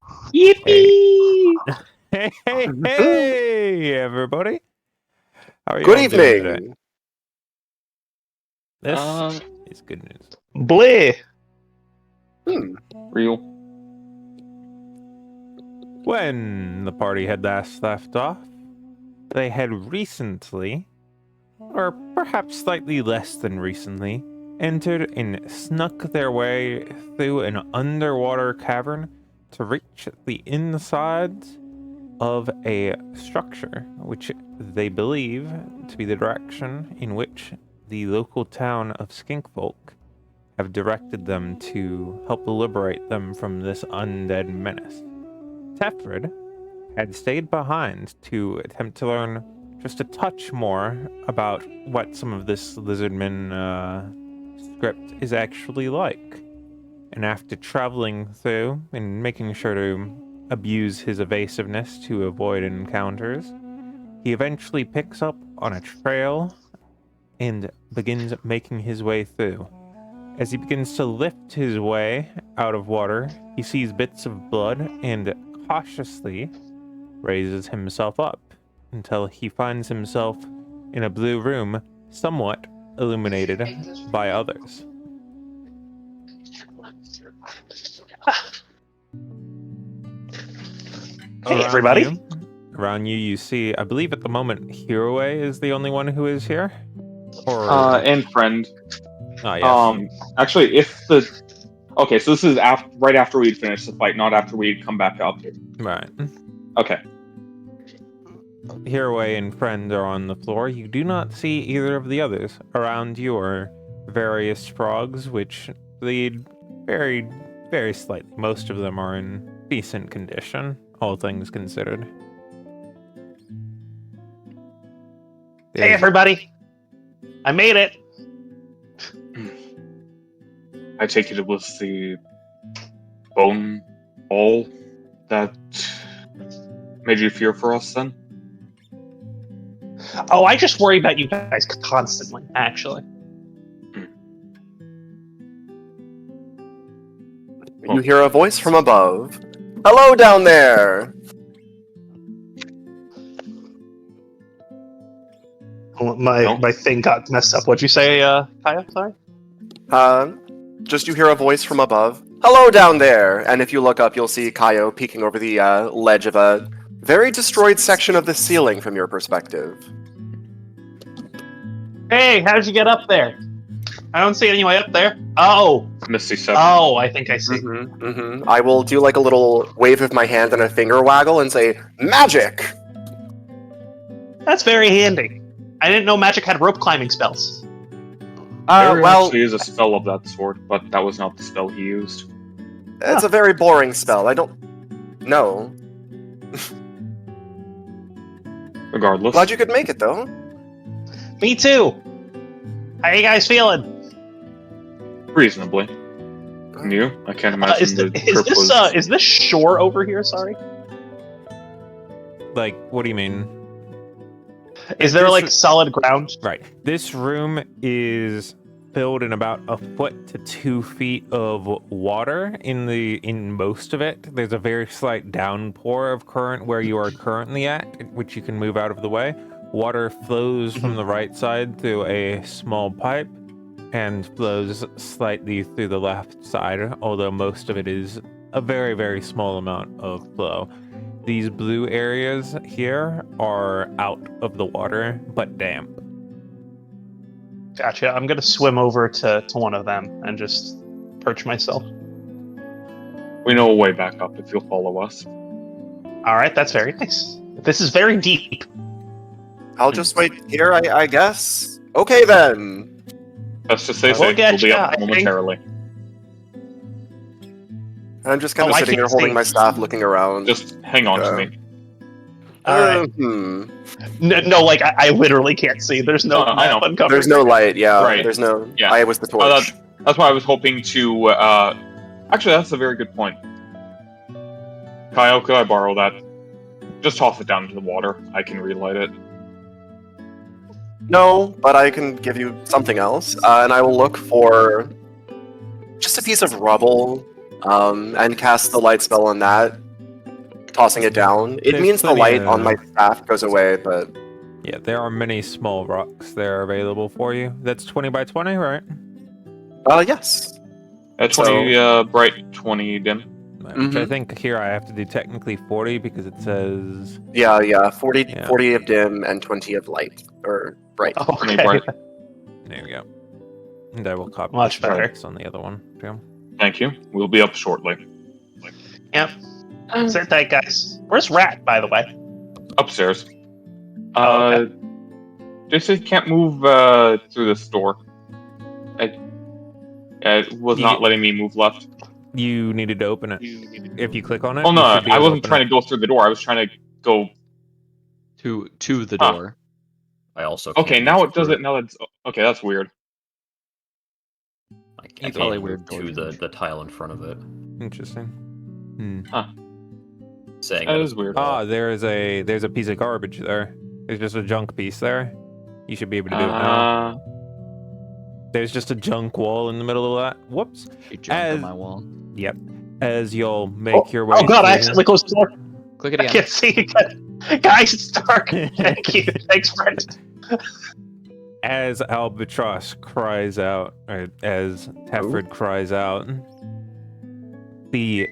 Yippee! Hey, everybody. How are you Good all doing today? evening. This is good news. Bleh. Real. When the party had last left off, they had recently, or perhaps slightly less than recently, entered and snuck their way through an underwater cavern to reach the inside of a structure, which they believe to be the direction in which the local town of Skinkfolk have directed them to help liberate them from this undead menace. Tefred had stayed behind to attempt to learn just a touch more about what some of this lizardman script is actually like. And after traveling through and making sure to abuse his evasiveness to avoid encounters, he eventually picks up on a trail and begins making his way through. As he begins to lift his way out of water, he sees bits of blood and cautiously raises himself up until he finds himself in a blue room, somewhat illuminated by others. Hey, everybody. Around you, you see, I believe at the moment, Hirue is the only one who is here? Or... And friend. Oh, yes. Actually, if the... Okay, so this is right after we'd finished the fight, not after we'd come back up. Right. Okay. Hirue and friend are on the floor. You do not see either of the others. Around you are various frogs, which bleed very, very slightly. Most of them are in decent condition, all things considered. Hey, everybody. I made it. I take it was the bone ball that made you fear for us then? Oh, I just worry about you guys constantly, actually. You hear a voice from above. Hello down there! My thing got messed up. What'd you say, Kaya? Sorry? Just you hear a voice from above. Hello down there! And if you look up, you'll see Kaio peeking over the ledge of a very destroyed section of the ceiling from your perspective. Hey, how'd you get up there? I don't see any way up there. Oh! Misty Step. Oh, I think I see. I will do like a little wave of my hand and a finger waggle and say, magic! That's very handy. I didn't know magic had rope climbing spells. There Well, actually is a spell of that sort, but that was not the spell he used. it's a very boring spell. I don't know. Regardless. Glad you could make it, though. Me too. How you guys feeling? Reasonably. You? I can't imagine Is this shore over here? Sorry. Like, what do you mean? Is there This like is- solid ground? Right. This room is filled in about 1 foot to 2 feet of water in most of it. There's a very slight downpour of current where you are currently at, which you can move out of the way. Water flows from the right side through a small pipe and flows slightly through the left side, although most of it is a very, very small amount of flow. These blue areas here are out of the water, but damp. Gotcha. I'm gonna swim over to one of them and just perch myself. We know a way back up if you'll follow us. All right, that's very nice. This is very deep. I'll just wait here, I guess. Okay, then. Let's just say We'll get we'll be ya, up I think. momentarily. I'm just kind of I sitting here can't holding see. my staff, looking around. Just hang on to me. All right. No, like I literally can't see. There's no I know. uncovered. There's no light, yeah. Right. There's no... Yeah. I was the torch. That's why I was hoping to, Actually, that's a very good point. Kyle, could I borrow that? Just toss it down into the water. I can relight it. No, but I can give you something else, and I will look for just a piece of rubble, and cast the light spell on that. tossing it down. It There's means the plenty light of- on my staff goes away, but Yeah, there are many small rocks there available for you. That's 20 by 20, right? yes. 20 bright, 20 dim. Which I think here I have to do technically 40 because it says... Yeah, 40, Yeah. 40 of dim and 20 of light, or bright. Okay. Bright. There we go. And I will copy Much the better. specs on the other one, too. Thank you. We'll be up shortly. Yep. Sit tight, guys. Where's Rat, by the way? Upstairs. Oh, okay. They said can't move through this door. It was You- not letting me move left. You needed to open it. If you click on it, Oh no, you should be I able wasn't open trying it. to go through the door. I was trying to go. To the Huh. door. I also Okay, can't now move it does through it. Now it's okay. That's weird. I It's probably probably weird to the tile in front of it. Interesting. Saying That it's is weird. Ah, there's a piece of garbage there. There's just a junk piece there. You should be able to do it now. There's just a junk wall in the middle of that. Whoops. You jump As- on my wall. Yep. As you'll make your way. Oh god, I through- accidentally closed the door. Click it I again. can't see again. Guys, it's dark. Thank you. Thanks, friend. As Albatross cries out, or as Tefrid cries out, the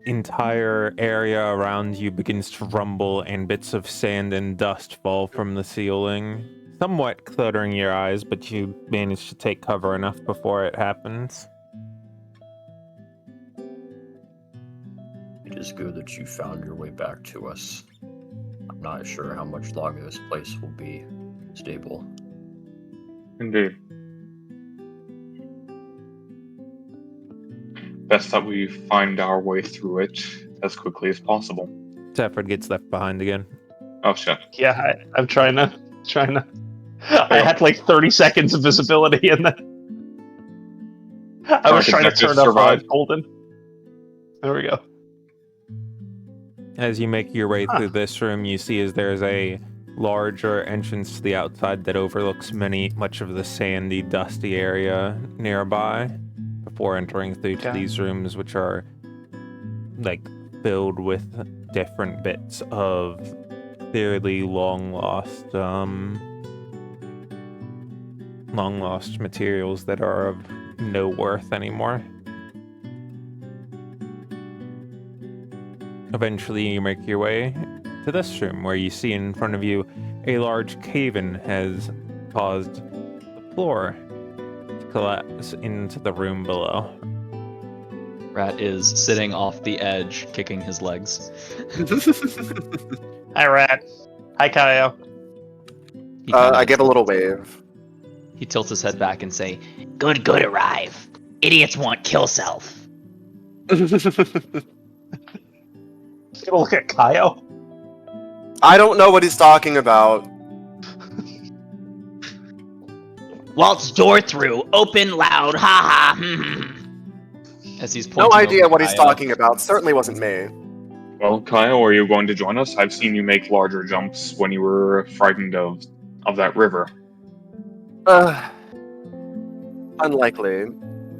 entire area around you begins to rumble and bits of sand and dust fall from the ceiling, somewhat cluttering your eyes, but you manage to take cover enough before it happens. It is good that you found your way back to us. I'm not sure how much longer this place will be stable. Indeed. Best that we find our way through it as quickly as possible. Tefrid gets left behind again. Oh shit. Yeah, I'm trying to. I had like 30 seconds of visibility, and then I was trying to turn up golden. There we go. As you make your way through this room, you see as there's a larger entrance to the outside that overlooks much of the sandy, dusty area nearby before entering through to these rooms, which are like filled with different bits of clearly long lost materials that are of no worth anymore. Eventually, you make your way to this room, where you see in front of you a large cave-in has caused the floor to collapse into the room below. Rat is sitting off the edge, kicking his legs. Hi, Rat. Hi, Kaio. He kinda- I give a little wave. He tilts his head back and say, Good arrive. Idiots want kill self. Look at Kaio. I don't know what he's talking about. Waltz door through. Open loud. Ha ha. as he's No pointing idea over what he's Kaio. talking about. Certainly wasn't me. Well, Kyle, are you going to join us? I've seen you make larger jumps when you were frightened of that river. Unlikely.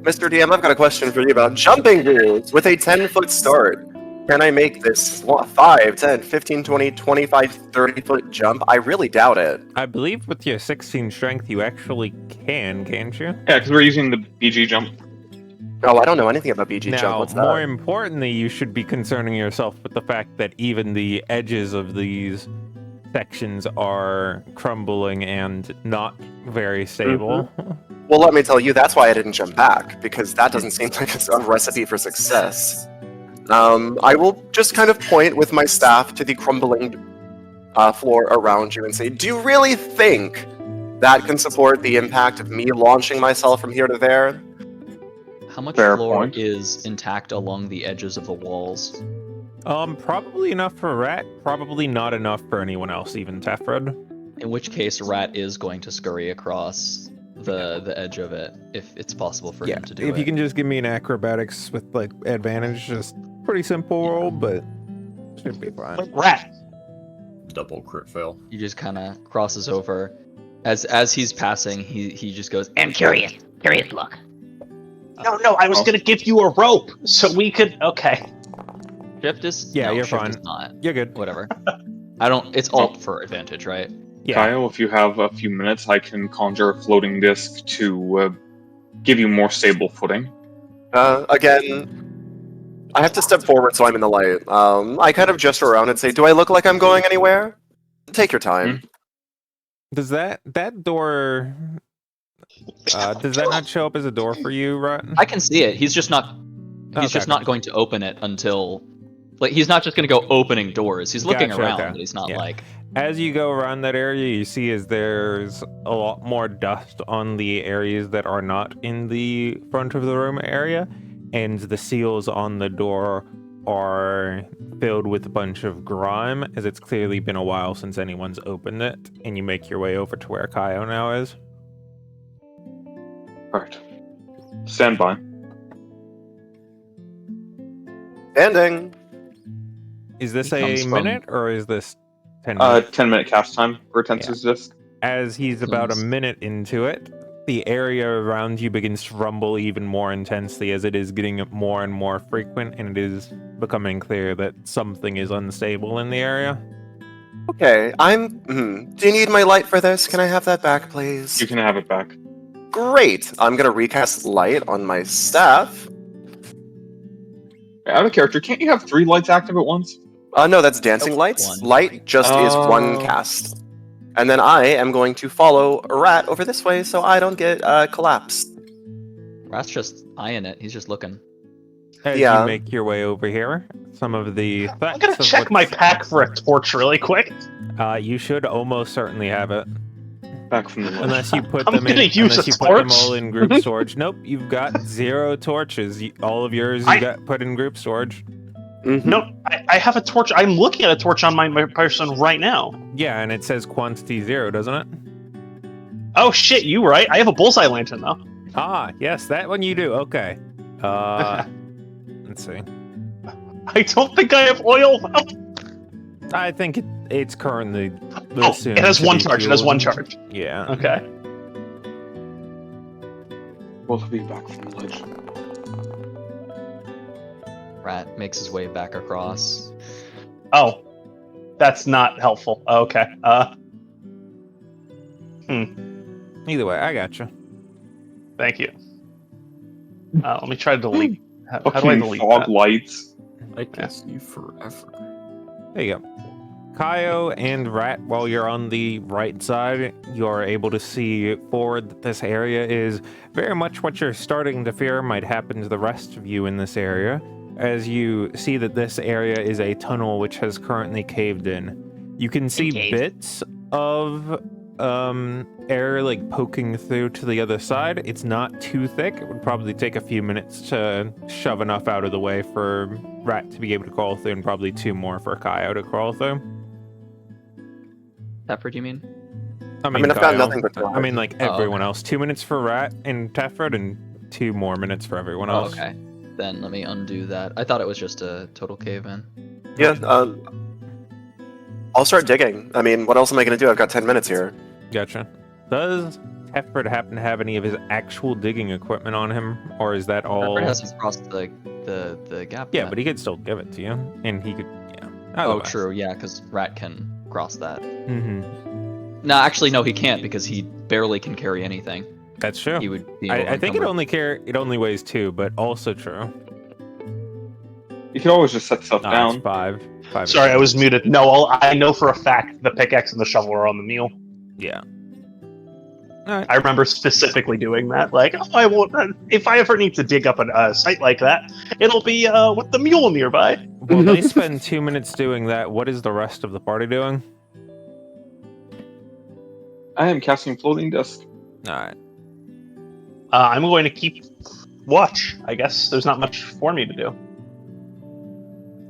Mr. DM, I've got a question for you about jumping rules. With a 10-foot start, can I make this 5, 10, 15, 20, 25, 30-foot jump? I really doubt it. I believe with your 16 strength, you actually can't you? Yeah, because we're using the BG jump. Oh, I don't know anything about BG jump. Now, What's more that? importantly, you should be concerning yourself with the fact that even the edges of these sections are crumbling and not very stable. Well, let me tell you, that's why I didn't jump back, because that doesn't seem like a recipe for success. I will just kind of point with my staff to the crumbling floor around you and say, do you really think that can support the impact of me launching myself from here to there? How much Fair floor point. is intact along the edges of the walls? Probably enough for Rat, probably not enough for anyone else, even Tefrid. In which case, Rat is going to scurry across the edge of it, if it's possible for him to do if it. you can just give me an acrobatics with like advantage, just pretty simple roll, but should be fine. Wait, Rat. Double crit fail. He just kind of crosses over. As he's passing, he just goes, I'm curious. Curious look. No, I was gonna give you a rope so we could. Okay. shift is? Yeah, no, you're shift fine. Is not. You're good. Whatever. I don't. It's alt for advantage, right? Yeah. Kyle, if you have a few minutes, I can conjure a floating disc to give you more stable footing. Again, I have to step forward so I'm in the light. I kind of gesture around and say, "Do I look like I'm going anywhere? Take your time." Does that door? Does that not show up as a door for you, Rat? I can see it. He's just not. He's just not going to open it until. Like, he's not just going to go opening doors. He's looking Gotcha, around, okay. but he's not Yeah. like. As you go around that area, you see as there's a lot more dust on the areas that are not in the front of the room area, and the seals on the door are filled with a bunch of grime, as it's clearly been a while since anyone's opened it, and you make your way over to where Kaio now is. Alright. Stand by. Standing. Is this He a comes from- minute, or is this 10 minutes? 10-minute cast time for a Tensu's disc. As he's about a Comes- minute into it, the area around you begins to rumble even more intensely as it is getting more and more frequent, and it is becoming clear that something is unstable in the area. Okay, Do you need my light for this? Can I have that back, please? You can have it back. Great. I'm gonna recast light on my staff. Out of character, can't you have 3 lights active at once? No, that's dancing Nope, lights. one. Light just is one Oh. cast. And then I am going to follow a rat over this way so I don't get collapsed. Rat's just eyeing it. He's just looking. As Yeah. you make your way over here, some of the I'm gonna check my pack for a torch really quick. You should almost certainly have it, Back from the left. unless you put I'm them in. gonna use Unless a you put them torch. all in group storage. Nope, you've got 0 torches. All of yours you got put in group storage. Mm-hmm. No, I have a torch. I'm looking at a torch on my person right now. Yeah, and it says quantity 0, doesn't it? Oh shit, you right. I have a bullseye lantern though. Ah, yes, that one you do. Okay. Let's see. I don't think I have oil. Oh, I think it's currently. it has one charge. It has one charge. Yeah. Okay. We'll be back from the ledge. Rat makes his way back across. Oh, that's not helpful. Okay. Either way, I gotcha. Thank you. Let me try to delete. How do I Fucking delete fog that? lights. I can see forever. There you go. Kaio and Rat, while you're on the right side, you're able to see forward that this area is very much what you're starting to fear might happen to the rest of you in this area, as you see that this area is a tunnel which has currently caved in. You can see Caved. bits of air like poking through to the other side. It's not too thick. It would probably take a few minutes to shove enough out of the way for Rat to be able to crawl through, and probably 2 more for Kaio to crawl through. Teffer, you mean? I mean, I've got Kaio. nothing but I mean, like Oh, everyone else. 2 minutes for Rat and Tefred, and 2 more minutes for everyone Oh, else. okay. Then let me undo that. I thought it was just a total cave-in. Yeah, I'll start digging. I mean, what else am I gonna do? I've got 10 minutes here. Gotcha. Does Tefred happen to have any of his actual digging equipment on him, or is that all? Teffer hasn't crossed the gap Yeah, yet. but he could still give it to you, and he could. Yeah. Oh, true. Yeah, because Rat can cross that. Mm-hmm. No, actually, no, he can't because he barely can carry anything. That's true. He would be. I think it unencumbered. only weighs 2, but also true. You can always just set stuff No, down. it's 5. 5 Sorry, I was muted. No, I know for a fact the pickaxe and the shovel are on the mule. Yeah. I remember specifically doing that. Like, oh, I won't. If I ever need to dig up a site like that, it'll be with the mule nearby. Well, they spend 2 minutes doing that. What is the rest of the party doing? I am casting floating disc. Alright. I'm going to keep watch. I guess there's not much for me to do.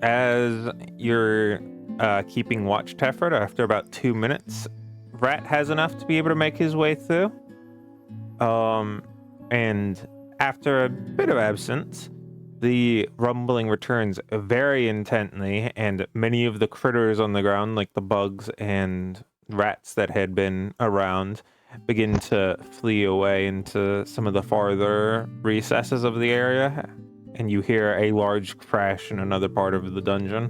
As you're keeping watch, Tefred, after about 2 minutes, Rat has enough to be able to make his way through. And after a bit of absence, the rumbling returns very intently, and many of the critters on the ground, like the bugs and rats that had been around, begin to flee away into some of the farther recesses of the area. and you hear a large crash in another part of the dungeon.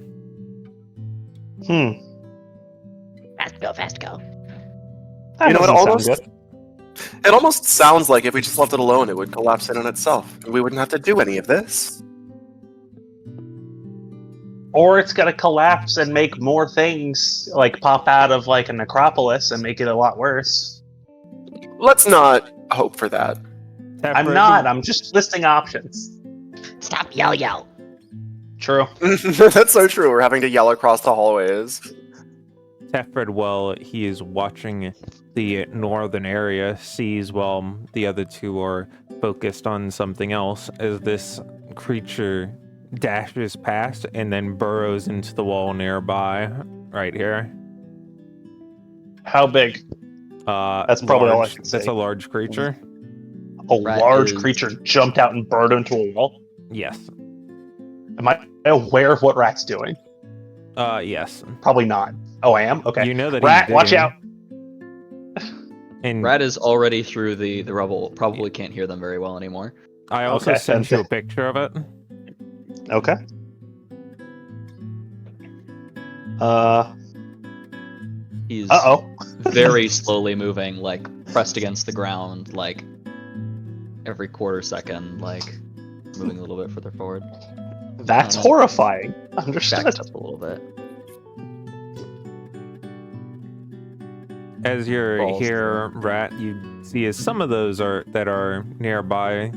Fast go. That You know, doesn't sound it almost sounds like if we just left it alone, it would collapse in on itself. And we wouldn't have to do any of this. Or it's gonna collapse and make more things like pop out of like a necropolis and make it a lot worse. Let's not hope for that. I'm not. I'm just listing options. Stop yell. True. That's so true. We're having to yell across the hallways. Tefred, while he is watching the northern area, sees while the other two are focused on something else as this creature dashes past and then burrows into the wall nearby, right here. How big? That's probably all I can say. That's a large creature. A Rat large is- creature jumped out and burrowed into a wall. Yes. Am I aware of what Rat's doing? Yes. Probably not. Oh, I am? Okay. You know that Rat, he's watch digging. out. And Rat is already through the rubble. Probably can't hear them very well anymore. I also Okay, sent you a that's- picture of it. Okay. He's Uh-oh. very slowly moving, like pressed against the ground, like every quarter second, like moving a little bit further forward. That's horrifying. Understood. Backed up a little bit. As you're Balls. here, Rat, you see as some of those that are nearby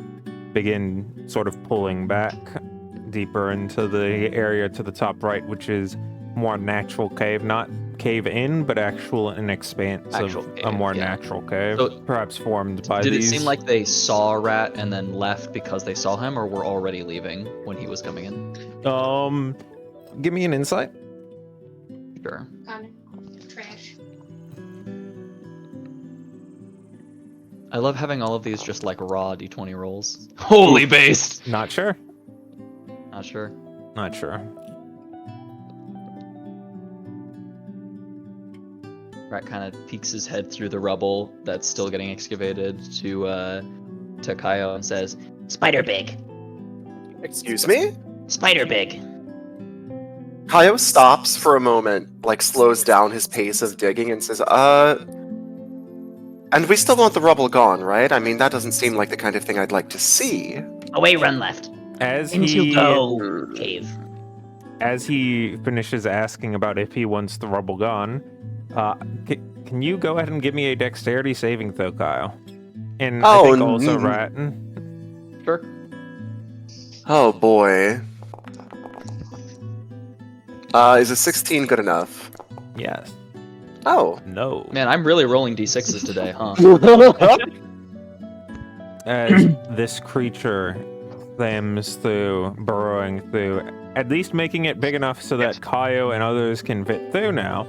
begin sort of pulling back deeper into the area to the top right, which is more natural cave, not cave in, but an expanse Actual of a cave, more yeah. natural cave, So, perhaps formed by Did these. it seem like they saw Rat and then left because they saw him, or were already leaving when he was coming in? Give me an insight. Sure. Trash. I love having all of these just like raw d20 rolls. Holy based! Not sure. Not sure. Not sure. Rat kind of peeks his head through the rubble that's still getting excavated to Kaio and says, Spider big. Excuse me? Spider big. Kaio stops for a moment, like slows down his pace of digging and says, and we still want the rubble gone, right? I mean, that doesn't seem like the kind of thing I'd like to see. Away, run left. As Into he go cave. as he finishes asking about if he wants the rubble gone, can you go ahead and give me a dexterity saving throw, Kyle? And I think also Rat. Sure. Oh boy. Is a 16 good enough? Yes. Oh. No. Man, I'm really rolling d6s today, huh? As this creature slams through, burrowing through, at least making it big enough so that Kaio and others can fit through now,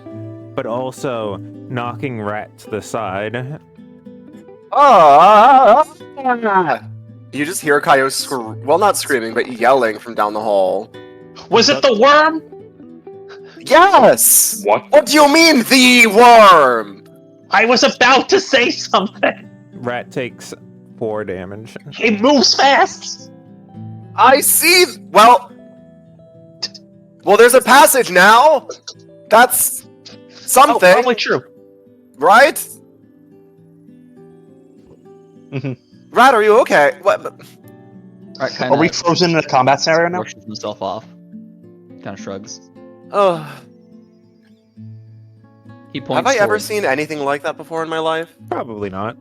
but also knocking Rat to the side. You just hear Kaio well, not screaming, but yelling from down the hall. Was it the worm? Yes! What? Do you mean, the worm? I was about to say something. Rat takes 4 damage. He moves fast. I see. Well, there's a passage now. That's something, Probably true. right? Mhm. Rat, are you okay? What? Rat kind Are we of frozen in a combat scenario now? brushes himself off. Kind of shrugs. Oh, He points have I ever towards- seen anything like that before in my life? Probably not.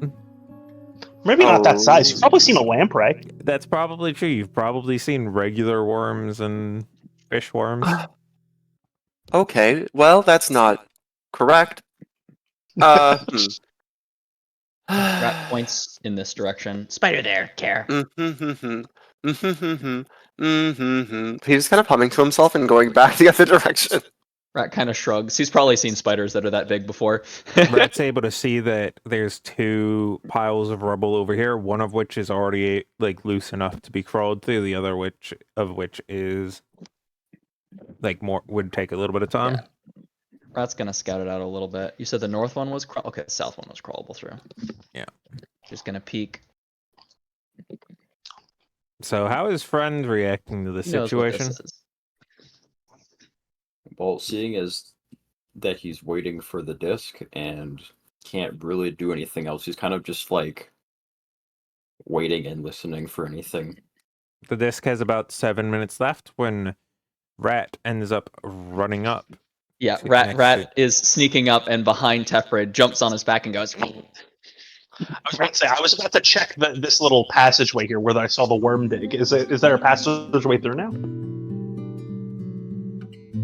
Maybe not that Oh. size. You've probably seen a lamprey. That's probably true. You've probably seen regular worms and fish worms. Okay, well, that's not correct. Rat points in this direction. Spider there, care. He's just kind of humming to himself and going back the other direction. Rat kind of shrugs. He's probably seen spiders that are that big before. Rat's able to see that there's 2 piles of rubble over here, one of which is already like loose enough to be crawled through, the other which is like more would take a little bit of time. Yeah. Rat's gonna scout it out a little bit. You said the north one was okay. The south one was crawlable through. Yeah. Just gonna peek. So how is friend reacting to the He knows what this situation? is. Well, seeing as that he's waiting for the disc and can't really do anything else, he's kind of just like waiting and listening for anything. The disc has about 7 minutes left when Rat ends up running up. Yeah, to Rat next Rat to- is sneaking up and behind Tefrid, jumps on his back and goes. I was about to say, I was about to check this little passageway here where I saw the worm dig. Is there a passageway through now?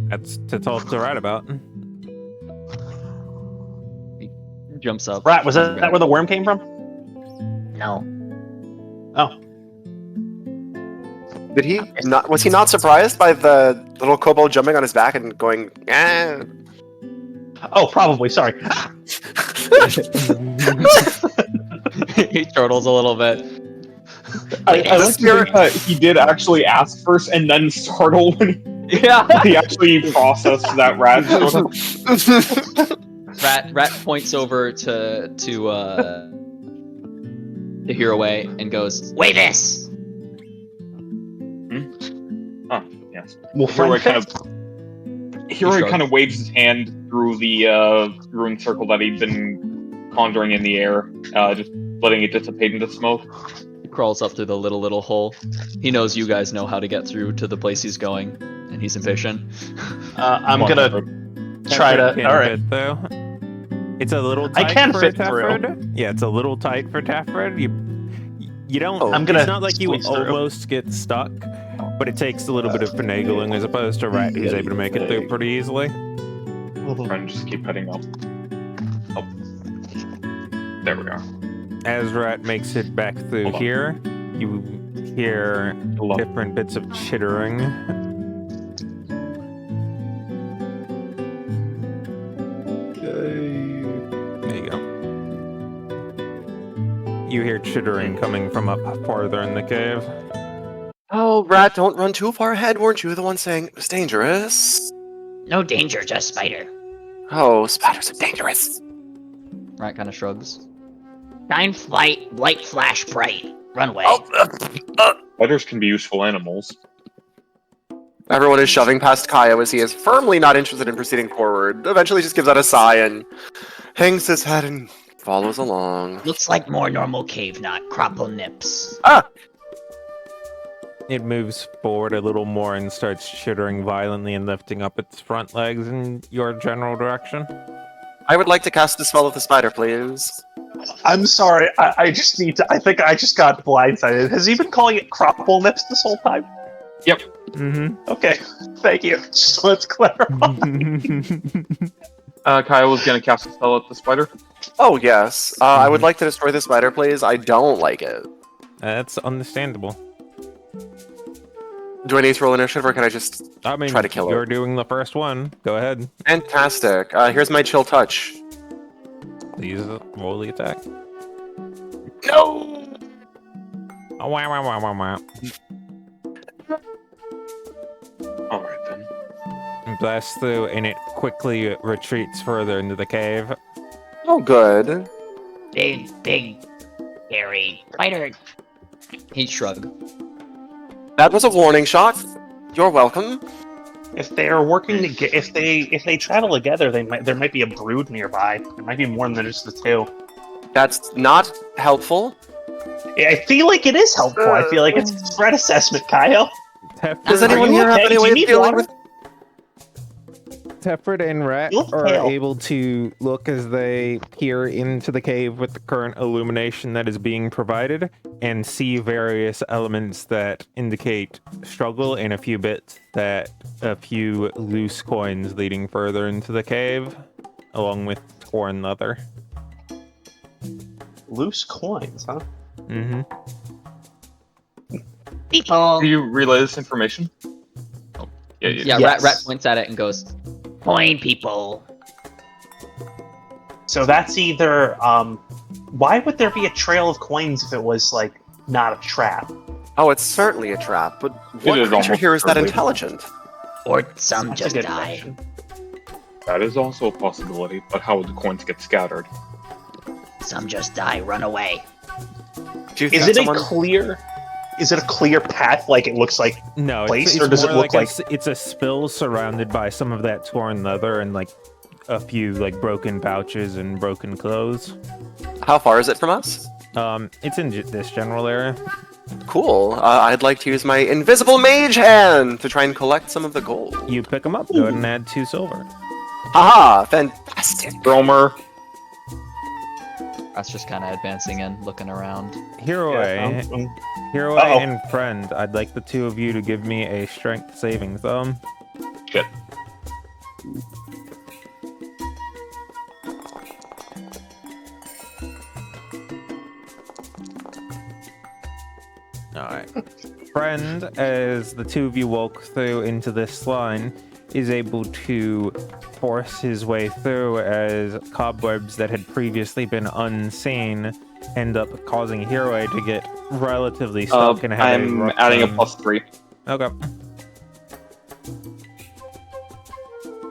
That's to talk to Rat about. Jumps up. Rat, was that where the worm came from? No. Oh. Did he not? Was he not surprised by the little kobold jumping on his back and going? Eh? Oh, probably. Sorry. He turtles a little bit. I like to think that he did actually ask first and then startle when Yeah. he actually processed that rat. Rat points over to Hiraway and goes, Weigh this! Oh, yes. Well, Hero friend shrugs. kind of waves his hand through the rune circle that he'd been conjuring in the air, just letting it dissipate into smoke. He crawls up through the little hole. He knows you guys know how to get through to the place he's going, and he's impatient. I'm gonna try to. Can't All right. fit, though. It's a little I tight can for fit through. Tefrid. Yeah, it's a little tight for Tefrid. You don't. Oh, I'm gonna It's not like you squeeze through. almost get stuck, but it takes a little bit of finagling as opposed to Rat, who's able to make it through pretty easily. Try and just keep heading up. Oh. There we are. As Rat makes it back through Hold on. here, you hear Hold on. different bits of chittering. There you go. You hear chittering coming from up farther in the cave. Oh, Rat, don't run too far ahead. Weren't you the one saying it was dangerous? No danger, just spider. Oh, spiders are dangerous. Rat kind of shrugs. Shine flight, light flash bright. Run away. Oh, Spiders can be useful animals. Everyone is shoving past Kaya as he is firmly not interested in proceeding forward. Eventually just gives out a sigh and hangs his head and follows along. Looks like more normal cave knot. Cropple nips. Ah! It moves forward a little more and starts chittering violently and lifting up its front legs in your general direction. I would like to cast a spell of the spider, please. I'm sorry. I just need to. I think I just got blindsided. Has he been calling it cropple nips this whole time? Mm-hmm. Okay. Thank you. Just let's clarify. Kyle was gonna cast a spell at the spider. Oh, yes. I would like to destroy the spider, please. I don't like it. That's understandable. Do I need to roll initiative, or can I just... I mean, Try to kill it. you're doing the first one. Go ahead. Fantastic. Here's my chill touch. Please roll the attack. No! Oh, wow, wow, wow, wow, wow. Alright then. Blasts through, and it quickly retreats further into the cave. Oh, good. Big, scary spider. He shrugged. That was a warning shot. You're welcome. If they're working together, if they travel together, there might be a brood nearby. There might be more than just the two. That's not helpful. I feel like it is helpful. I feel like it's a threat assessment, Kyle. Does anyone you here have okay? any Do way you of need dealing water? with... Tefrid and Rat You look are pale. able to look as they peer into the cave with the current illumination that is being provided and see various elements that indicate struggle and a few loose coins leading further into the cave, along with torn leather. Loose coins, huh? Mm-hmm. People. Do you relay this information? Oh, yeah. Yeah, Yes. Rat points at it and goes, Coin people. So that's either why would there be a trail of coins if it was like not a trap? Oh, it's certainly a trap, but what is creature almost here is that certainly. intelligent? Or some That's a just good die. question. That is also a possibility, but how would the coins get scattered? Some just die. Run away. Do you Is think it someone... a clear? Is it a clear path like it looks like? No, Place, it's or does it more look like- it's a spill surrounded by some of that torn leather and like a few like broken pouches and broken clothes. How far is it from us? It's in this general area. Cool. I'd like to use my invisible mage hand to try and collect some of the gold. You pick them up. Go ahead and add 2 silver. Haha! Fantastic. Bromer. That's just kind of advancing in, looking around. Hiroi, Hiroi Uh-oh. and friend, I'd like the 2 of you to give me a strength saving throw. Shit. Alright. Friend, as the 2 of you walk through into this line, is able to force his way through as cobwebs that had previously been unseen end up causing Hiroi to get relatively stuck and have a I'm rough adding a time. +3. Okay.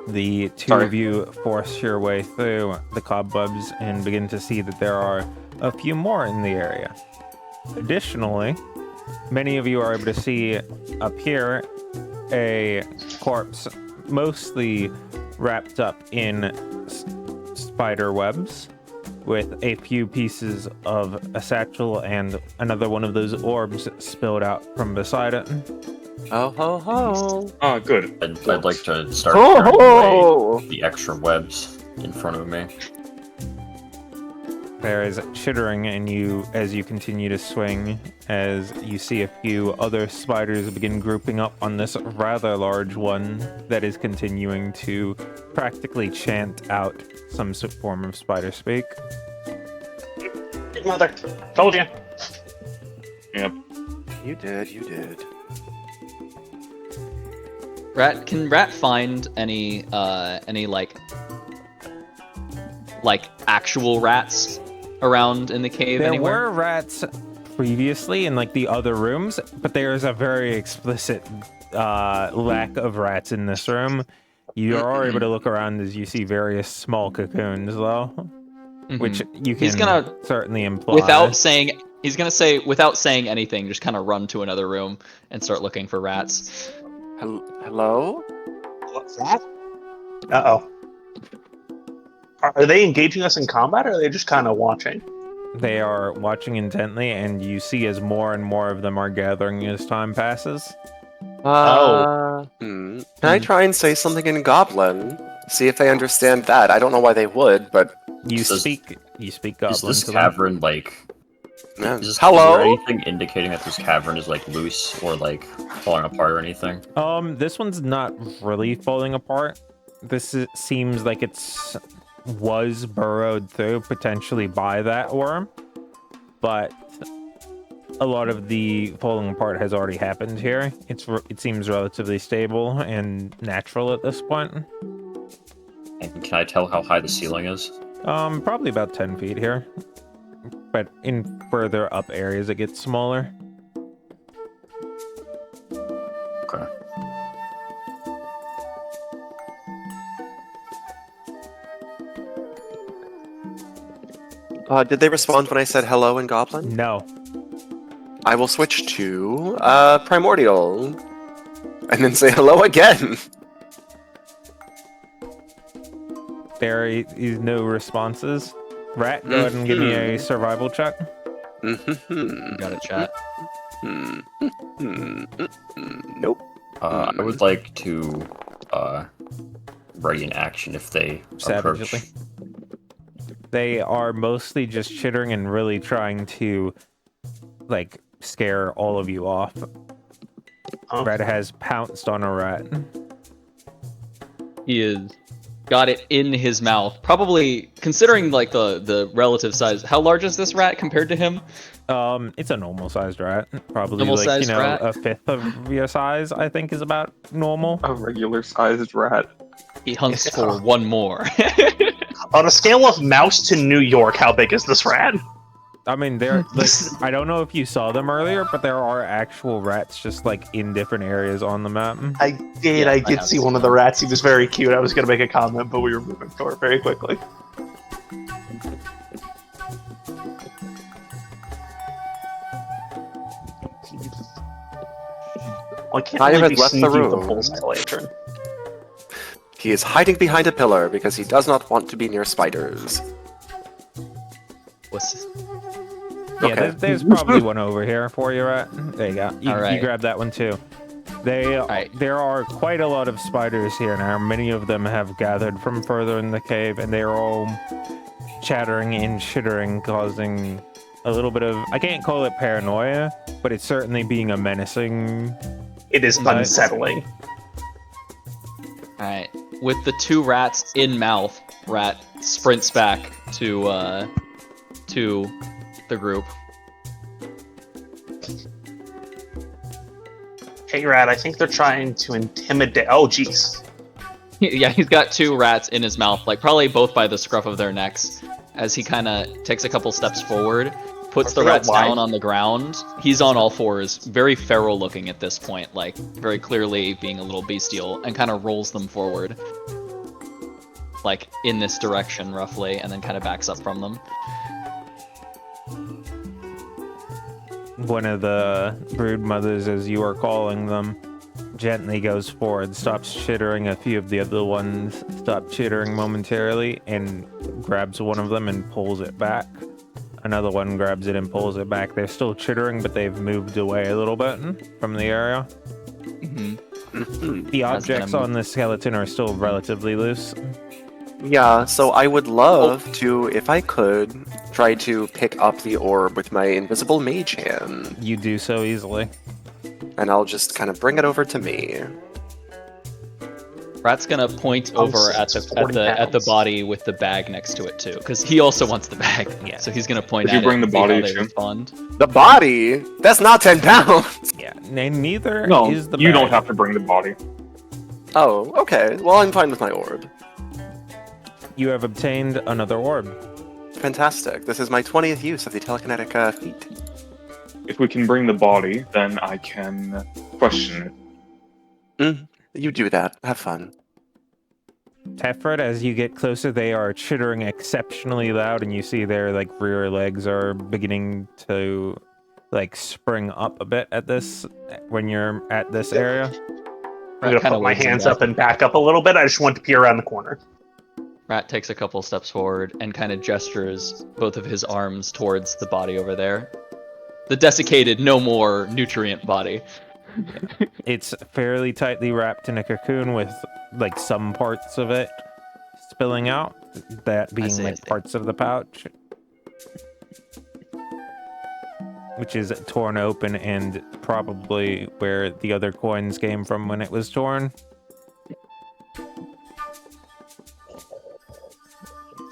The 2 Sorry. of you force your way through the cobwebs and begin to see that there are a few more in the area. Additionally, many of you are able to see up here a corpse mostly wrapped up in spider webs with a few pieces of a satchel and another one of those orbs spilled out from beside it. Oh ho ho! Ah, good. I'd like to start Ho clearing ho! away the extra webs in front of me. There is chittering in you as you continue to swing, as you see a few other spiders begin grouping up on this rather large one that is continuing to practically chant out some form of spider speak. Big mother. Told you. Yep. You did. Can Rat find any like actual rats around in the cave There anywhere? were rats previously in like the other rooms, but there's a very explicit lack of rats in this room. You are able to look around as you see various small cocoons, though, which you can He's gonna- certainly imply. Without saying anything, just kind of run to another room and start looking for rats. Hello? What's that? Uh-oh. Are they engaging us in combat, or are they just kind of watching? They are watching intently, and you see as more and more of them are gathering as time passes. Can I try and say something in Goblin? See if they understand that. I don't know why they would, but You Does- speak Is Goblin this to them. cavern like? Is there hello? anything indicating that this cavern is like loose or like falling apart or anything? This one's not really falling apart. Seems like was burrowed through potentially by that worm, but a lot of the falling apart has already happened here. It seems relatively stable and natural at this point. And can I tell how high the ceiling is? Probably about 10 feet here, but in further up areas it gets smaller. Okay. Did they respond when I said hello in Goblin? No. I will switch to Primordial. And then say hello again. There is no responses. Rat, go ahead and give me a survival check. Got it, chat. Nope. I would like to ready in action if they Savagely. approach. They are mostly just chittering and really trying to, like, scare all of you off. Oh. Rat has pounced on a rat. He is got it in his mouth. Probably considering like the relative size. How large is this rat compared to him? It's a normal-sized rat. Probably like, Normal-sized rat? a fifth of your size, I think, is about normal. A regular-sized rat. He hunts for one more. On a scale of mouse to New York, how big is this rat? I mean, they're like, I don't know if you saw them earlier, but there are actual rats just like in different areas on the map. I did. Yeah, I I did have see seen one of the rats. He was very cute. I was going to make a comment, but we were moving forward very quickly. Well, I can't Kaya really has be left the sneaky with a room. bullseye lantern. He is hiding behind a pillar because he does not want to be near spiders. What's Yeah, Okay. there's probably one over here for you, right? There you go. You Alright. grab that one too. Alright. There are quite a lot of spiders here now. Many of them have gathered from further in the cave, and they are all chattering and chittering, causing a little bit of, I can't call it paranoia, but it's certainly being a menacing. It is Nice. unsettling. Alright. With the 2 rats in mouth, Rat sprints back to the group. Hey, Rat, I think they're trying to intimidate. Oh, jeez. Yeah, he's got 2 rats in his mouth, like probably both by the scruff of their necks, as he kind of takes a couple steps forward, puts the rats down on the ground. He's on all fours, very feral looking at this point, like very clearly being a little bestial, and kind of rolls them forward. Like in this direction, roughly, and then kind of backs up from them. One of the brood mothers, as you are calling them, gently goes forward, stops chittering. A few of the other ones stop chittering momentarily and grabs one of them and pulls it back. Another one grabs it and pulls it back. They're still chittering, but they've moved away a little bit from the area. Mm-hmm. The objects on the skeleton are still relatively loose. Yeah, so I would love to, if I could, try to pick up the orb with my invisible mage hand. You do so easily. And I'll just kind of bring it over to me. Rat's gonna point Oh, over at the pounds. body with the bag next to it too, because he also wants the bag. Yeah. So he's gonna point Could you at bring it the and see body how they too? respond. The body? That's not 10 pounds! Yeah, and neither No, is the you bag. don't have to bring the body. Oh, okay. Well, I'm fine with my orb. You have obtained another orb. Fantastic. This is my 20th use of the telekinetic feat. If we can bring the body, then I can question it. You do that. Have fun. Tefred, as you get closer, they are chittering exceptionally loud, and you see their like rear legs are beginning to like spring up a bit at this when you're at this area. I'm gonna put my hands up and back up a little bit. I just want to peer around the corner. Rat takes a couple steps forward and kind of gestures both of his arms towards the body over there. The desiccated, no more nutrient body. It's fairly tightly wrapped in a cocoon with like some parts of it spilling out, that being see, I like see. parts of the pouch, which is torn open and probably where the other coins came from when it was torn.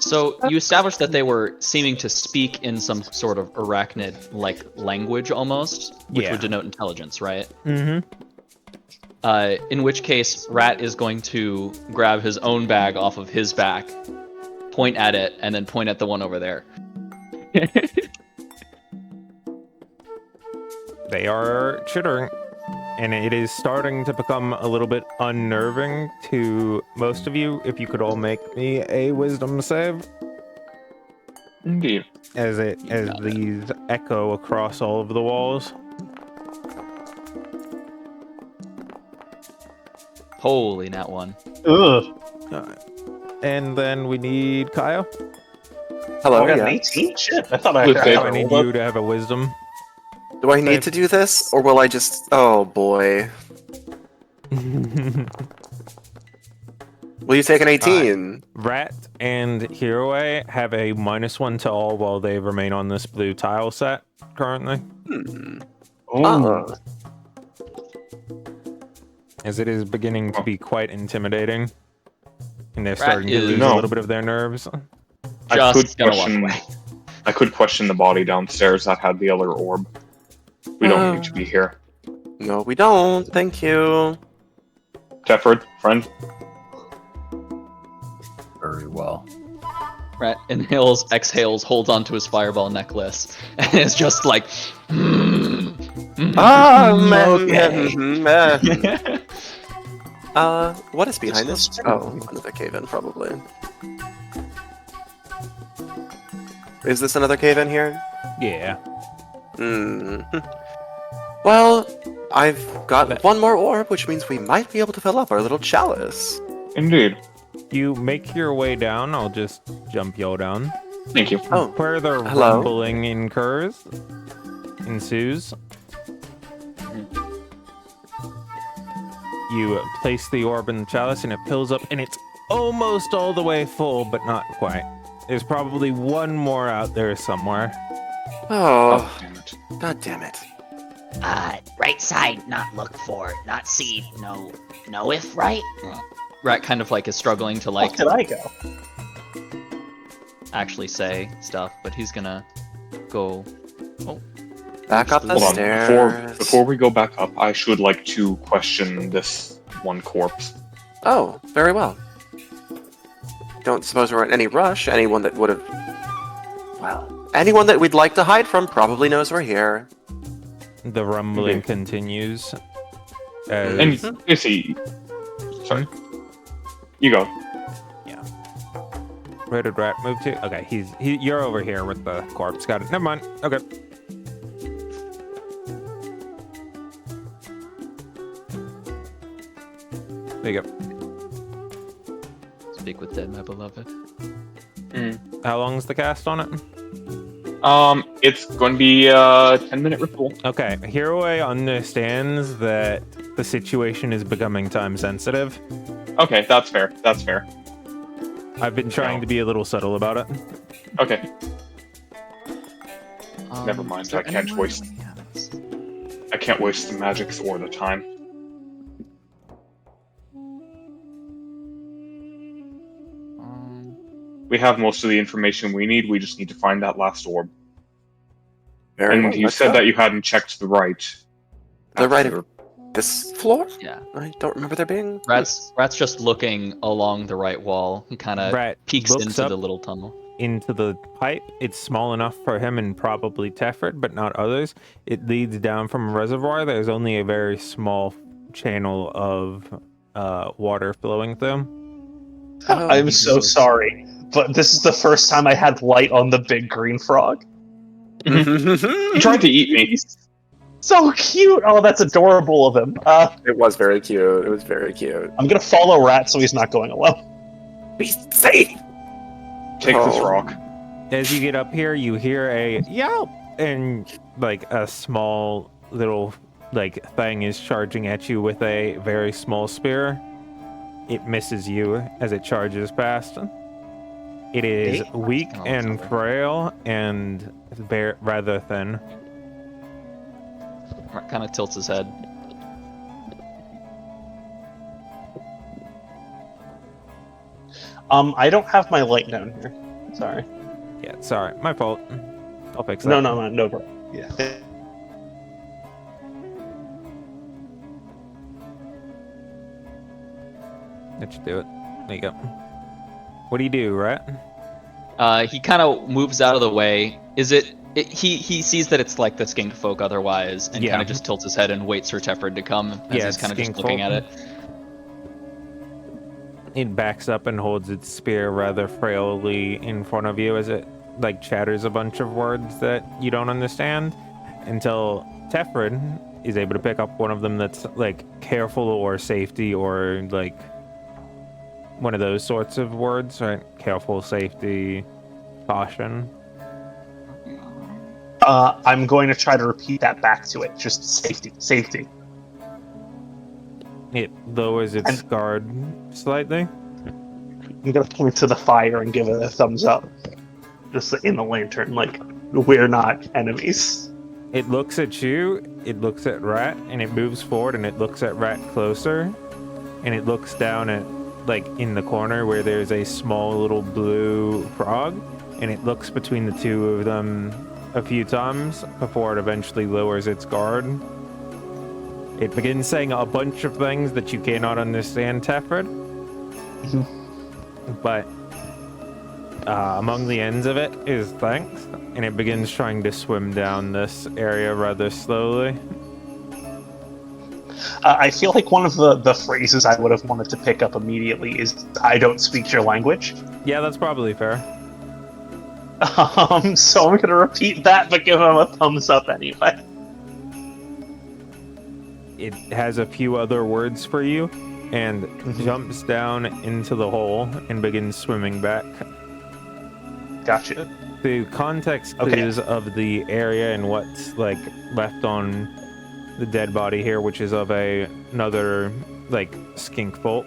So you established that they were seeming to speak in some sort of arachnid-like language almost, which Yeah. would denote intelligence, right? Mm-hmm. In which case, Rat is going to grab his own bag off of his back, point at it, and then point at the one over there. They are chittering, and it is starting to become a little bit unnerving to most of you. If you could all make me a wisdom save, Indeed. as these echo across all of the walls. Holy nat one. Ugh. And then we need Kyle. Hello, I got an yeah. 18? Shit, I thought I Good had save. I need you to have a wisdom. Do I need to do this, or will I just... Oh, boy. Will you take an 18? Rat and Hiroe have a -1 to all while they remain on this blue tile set currently, Oh. as it is beginning to be quite intimidating. And they're Rat starting to is- lose No. a little bit of their nerves. I Just could gonna walk question. away. I could question the body downstairs that had the other orb. We don't need to be here. No, we don't. Thank you. Tefford, friend. Very well. Rat inhales, exhales, holds onto his fireball necklace, and is just like. Ah, man. Okay. man. What is behind this? Oh, another cave-in, probably. Is this another cave-in here? Yeah. Hmm. Well, I've got one more orb, which means we might be able to fill up our little chalice. Indeed. You make your way down. I'll just jump you down. Thank you. Oh, Where the hello. rumbling ensues. You place the orb in the chalice and it fills up, and it's almost all the way full, but not quite. There's probably one more out there somewhere. Oh, Damn it. god damn it. Right side, not look for, not see, no if, right? Rat kind of like is struggling to Where like could I go? actually say stuff, but he's gonna go. Back up the Hold on. stairs. Before we go back up, I should like to question this one corpse. Oh, very well. Don't suppose we're in any rush. Anyone that would have... Well, anyone that we'd like to hide from probably knows we're here. The rumbling continues. And you see, sorry, you go. Where did Rat move to? Okay, you're over here with the corpse. Got it. Never mind. Okay. There you go. Speak with dead, my beloved. How long's the cast on it? It's going to be a 10-minute ritual. Okay, Hiroi understands that the situation is becoming time sensitive. Okay, that's fair. That's fair. I've been trying to be a little subtle about it. Okay. Never mind, is there I can't anyone- waste- Yeah, that's- I can't waste the magics or the time. We have most of the information we need. We just need to find that last orb. Very And well, you let's said go. that you hadn't checked the right. The right After- of this floor? Yeah. I don't remember there being... Rat's just looking along the right wall. He kind of Rat peeks looks into up the little tunnel. into the pipe. It's small enough for him and probably Tefford, but not others. It leads down from a reservoir. There's only a very small channel of water flowing through. Oh, I'm so sorry, but this is the first time I had light on the big green frog. He tried to eat me. So cute! Oh, that's adorable of him. It was very cute. It was very cute. I'm gonna follow Rat so he's not going alone. Be safe! Take this Oh. rock. As you get up here, you hear a yelp, and like a small little like thing is charging at you with a very small spear. It misses you as it charges past. It is weak Oh, and sorry. frail and rather thin. Rat kind of tilts his head. I don't have my light down here. Sorry. Yeah, sorry, my fault. I'll fix that. No, bro. Yeah. That should do it. There you go. What do you do, Rat? He kind of moves out of the way. He sees that it's like the skinked folk otherwise, and Yeah. kind of just tilts his head and waits for Tefford to come as Yeah, he's kind of just skink looking folk. at it. It backs up and holds its spear rather frailly in front of you as it like chatters a bunch of words that you don't understand until Tefford is able to pick up one of them that's like careful or safety or like one of those sorts of words, right? Careful, safety, caution. I'm going to try to repeat that back to it. Just safety. It lowers its And- guard slightly. I'm gonna point to the fire and give it a thumbs up. Just in the lantern, like, we're not enemies. It looks at you, it looks at Rat, and it moves forward and it looks at Rat closer, and it looks down at, like, in the corner where there's a small little blue frog, and it looks between the two of them a few times before it eventually lowers its guard. It begins saying a bunch of things that you cannot understand, Tefford. But among the ends of it is thanks, and it begins trying to swim down this area rather slowly. I feel like one of the phrases I would have wanted to pick up immediately is, I don't speak your language. Yeah, that's probably fair. So I'm gonna repeat that, but give him a thumbs up anyway. it has a few other words for you and jumps down into the hole and begins swimming back. Gotcha. The context is of the area and what's like left on the dead body here, which is of another like skink folk,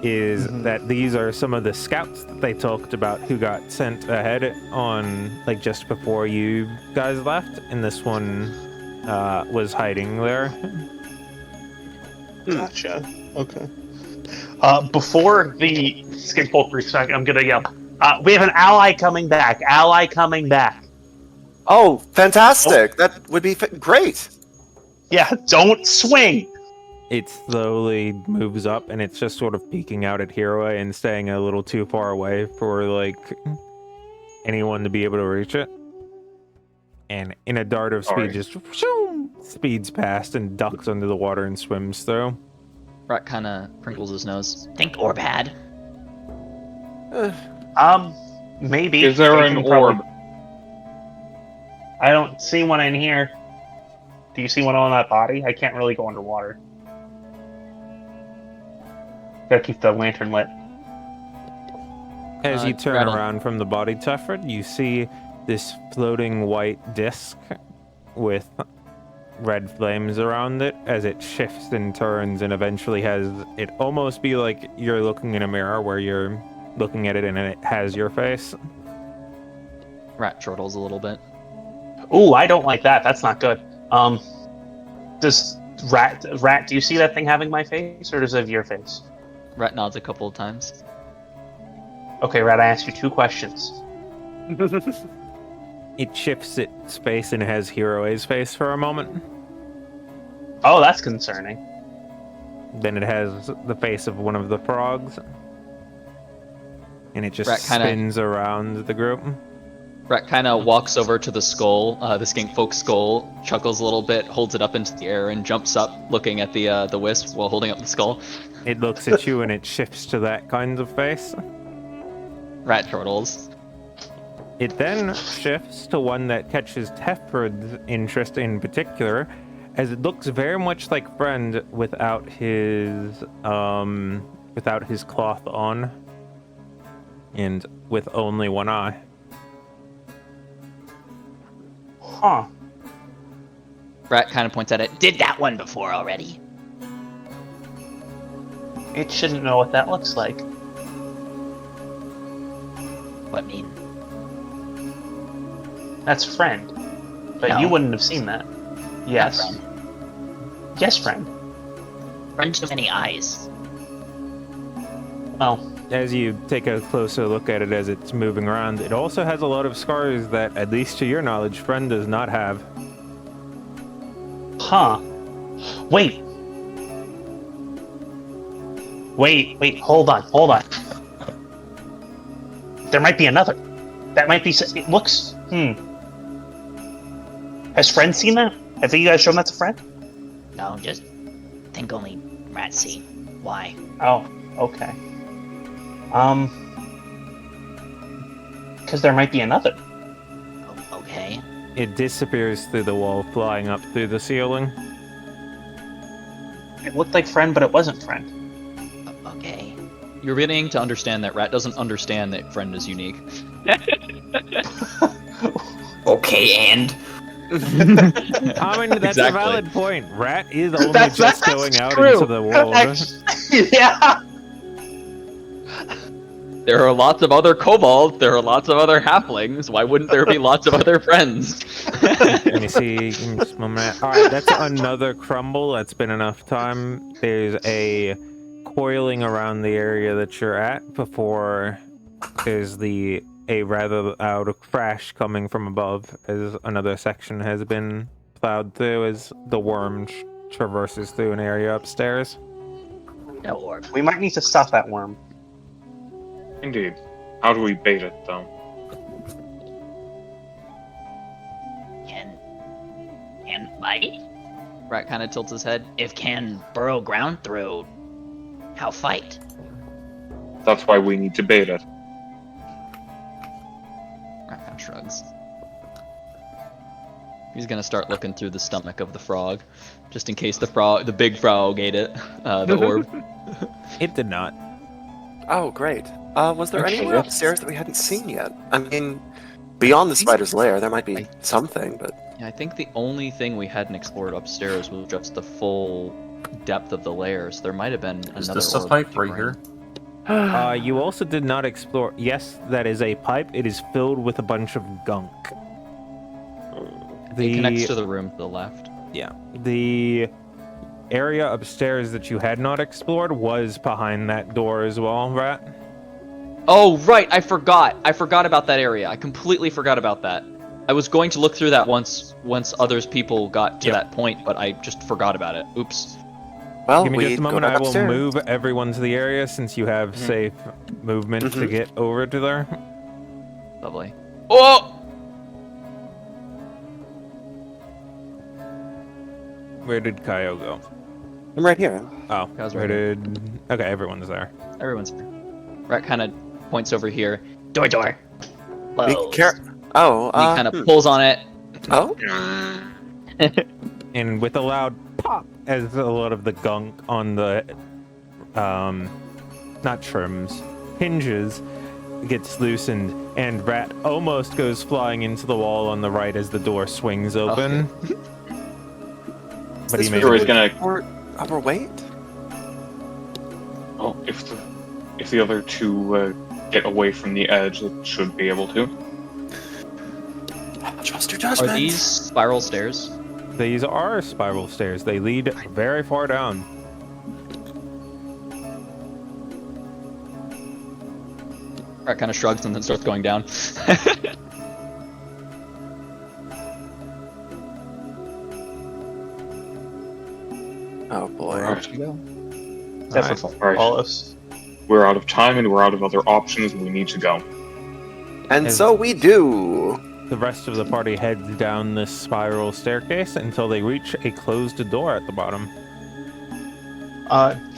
is that these are some of the scouts that they talked about who got sent ahead on like just before you guys left, and this one was hiding there. Gotcha. Okay. Before the skink folk react, I'm gonna yell, we have an ally coming back! Ally coming back! Oh, fantastic! That would be great! Yeah, don't swing! It slowly moves up, and it's just sort of peeking out at Hero and staying a little too far away for like anyone to be able to reach it. And in a dart of speed, just speeds past and ducks under the water and swims through. Rat kind of crinkles his nose. Think orb had. Maybe. Is there an orb? I don't see one in here. Do you see one on that body? I can't really go underwater. Gotta keep the lantern lit. As you turn around from the body, Tufford, you see this floating white disc with red flames around it as it shifts and turns and eventually has it almost be like you're looking in a mirror where you're looking at it and it has your face. Rat chortles a little bit. Ooh, I don't like that. That's not good. Does Rat, do you see that thing having my face, or does it have your face? Rat nods a couple of times. Okay, Rat, I asked you 2 questions. It shifts its face and has Hero's face for a moment. Oh, that's concerning. Then it has the face of one of the frogs. And it just spins around the group. Rat kind of walks over to the skull, the skink folk skull, chuckles a little bit, holds it up into the air, and jumps up, looking at the wisp while holding up the skull. It looks at you and it shifts to that kind of face. Rat chortles. It then shifts to one that catches Tefred's interest in particular, as it looks very much like Friend without his cloth on, and with only one eye. Huh. Rat kind of points at it. Did that one before already. It shouldn't know what that looks like. What mean? That's Friend. But No. you wouldn't have seen that. Yes. Not friend. Yes, Friend. Friend too many eyes. Well, As you take a closer look at it as it's moving around, it also has a lot of scars that, at least to your knowledge, Friend does not have. huh. Wait, hold on. There might be another. That might be, it looks, Has Friend seen that? Have you guys shown that to Friend? No, just think only Rat see. Why? Oh, okay. Because there might be another. Oh, okay. It disappears through the wall, flying up through the ceiling. It looked like Friend, but it wasn't Friend. Okay. You're beginning to understand that Rat doesn't understand that Friend is unique. Okay, and I mean, that's Exactly. a valid point. Rat is only That's just going out true. into the world. Yeah. There are lots of other kobolds, there are lots of other halflings, why wouldn't there be lots of other friends? Let me see. Give me just a moment. Alright, that's another crumble. That's been enough time. There's a coiling around the area that you're at before there's a rather loud crash coming from above as another section has been plowed through as the worm traverses through an area upstairs. No orb. We might need to stop that worm. Indeed. How do we bait it, though? Can fight? Rat kind of tilts his head. If can burrow ground through, how fight? That's why we need to bait it. Rat kind of shrugs. He's gonna start looking through the stomach of the frog, just in case the big frog ate it, the orb. It did not. Oh, great. Was there Actually, anywhere that's- upstairs that we hadn't seen yet? I mean, beyond the spider's lair, there might be something, but Yeah, I think the only thing we hadn't explored upstairs was just the full depth of the layers. There might have been Is another this a orb pipe right somewhere. here? You also did not explore. Yes, that is a pipe. It is filled with a bunch of gunk. It connects to the room to the left. Yeah. The area upstairs that you had not explored was behind that door as well, Rat. Oh, right, I forgot. I forgot about that area. I completely forgot about that. I was going to look through that once others people got to that point, but I just forgot about it. Oops. well, Give me we just a go moment. back I will upstairs. move everyone to the area since you have safe movement to get over to there. Lovely. Oh! Where did Kaio go? I'm right here. Oh, Kaio's where right here. did... Okay, everyone's there. Everyone's here. Rat kind of points over here. Door. Be Oh, And he kind of pulls on it. Oh? And with a loud pop, as a lot of the gunk on the, not trims, hinges, gets loosened, and Rat almost goes flying into the wall on the right as the door swings open. But he made Sure, he's it. gonna. Overweight? Oh, if the other two get away from the edge, it should be able to. Trust your Are judgment. these spiral stairs? These are spiral stairs. They lead very far down. Rat kind of shrugs and then starts going down. Oh boy. Alright, Definitely Alright. follow us. we're out of time and we're out of other options. We need to go. And so we do. The rest of the party heads down this spiral staircase until they reach a closed door at the bottom.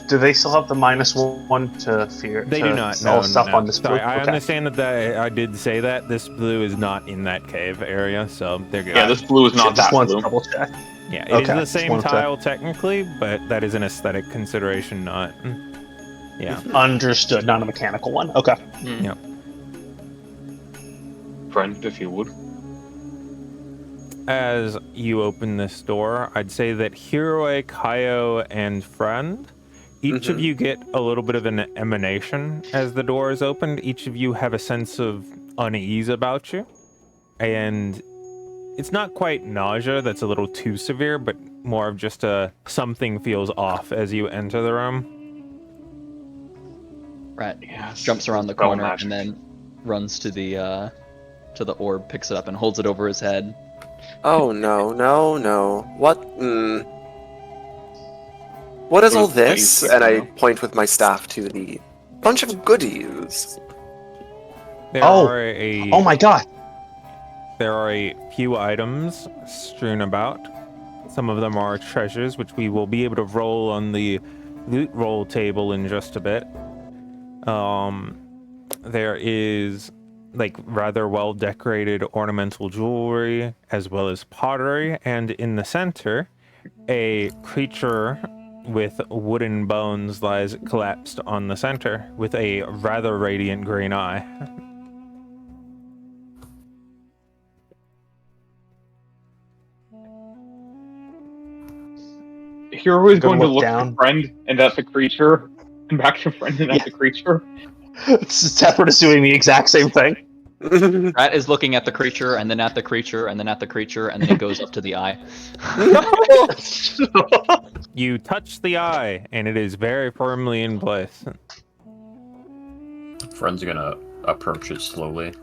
Do they still have the -1 to fear? They to do not. sell No, stuff no. on this Sorry, blue? I Okay. understand that I did say that. This blue is not in that cave area, so they're good. Yeah, this blue is not Just that wanted blue. to double check. Yeah, it is Okay, the just same wanted to- tile technically, but that is an aesthetic consideration, not. Yeah. Understood. Not a mechanical one. Okay. Friend, if you would. As you open this door, I'd say that Hiroi, Kaio, and Friend, each of you get a little bit of an emanation as the door is opened. Each of you have a sense of unease about you. And it's not quite nausea, that's a little too severe, but more of just a something feels off as you enter the room. Rat Yes. jumps around the Spell corner magic. and then runs to the orb, picks it up, and holds it over his head. Oh no, no, no. What? What is all this? Please, And I no. point with my staff to the bunch of goodies. There Oh. are a Oh my god. There are a few items strewn about. Some of them are treasures, which we will be able to roll on the loot roll table in just a bit. There is like rather well decorated ornamental jewelry as well as pottery, and in the center, a creature with wooden bones lies collapsed on the center with a rather radiant green eye. Hero is Gonna going to look look down. to friend and at the creature, and back to friend and at the creature. Separate is doing the exact same thing. Rat is looking at the creature, and then at the creature, and then at the creature, and then it goes up to the eye. You touch the eye, and it is very firmly in place. Friend's gonna approach it slowly.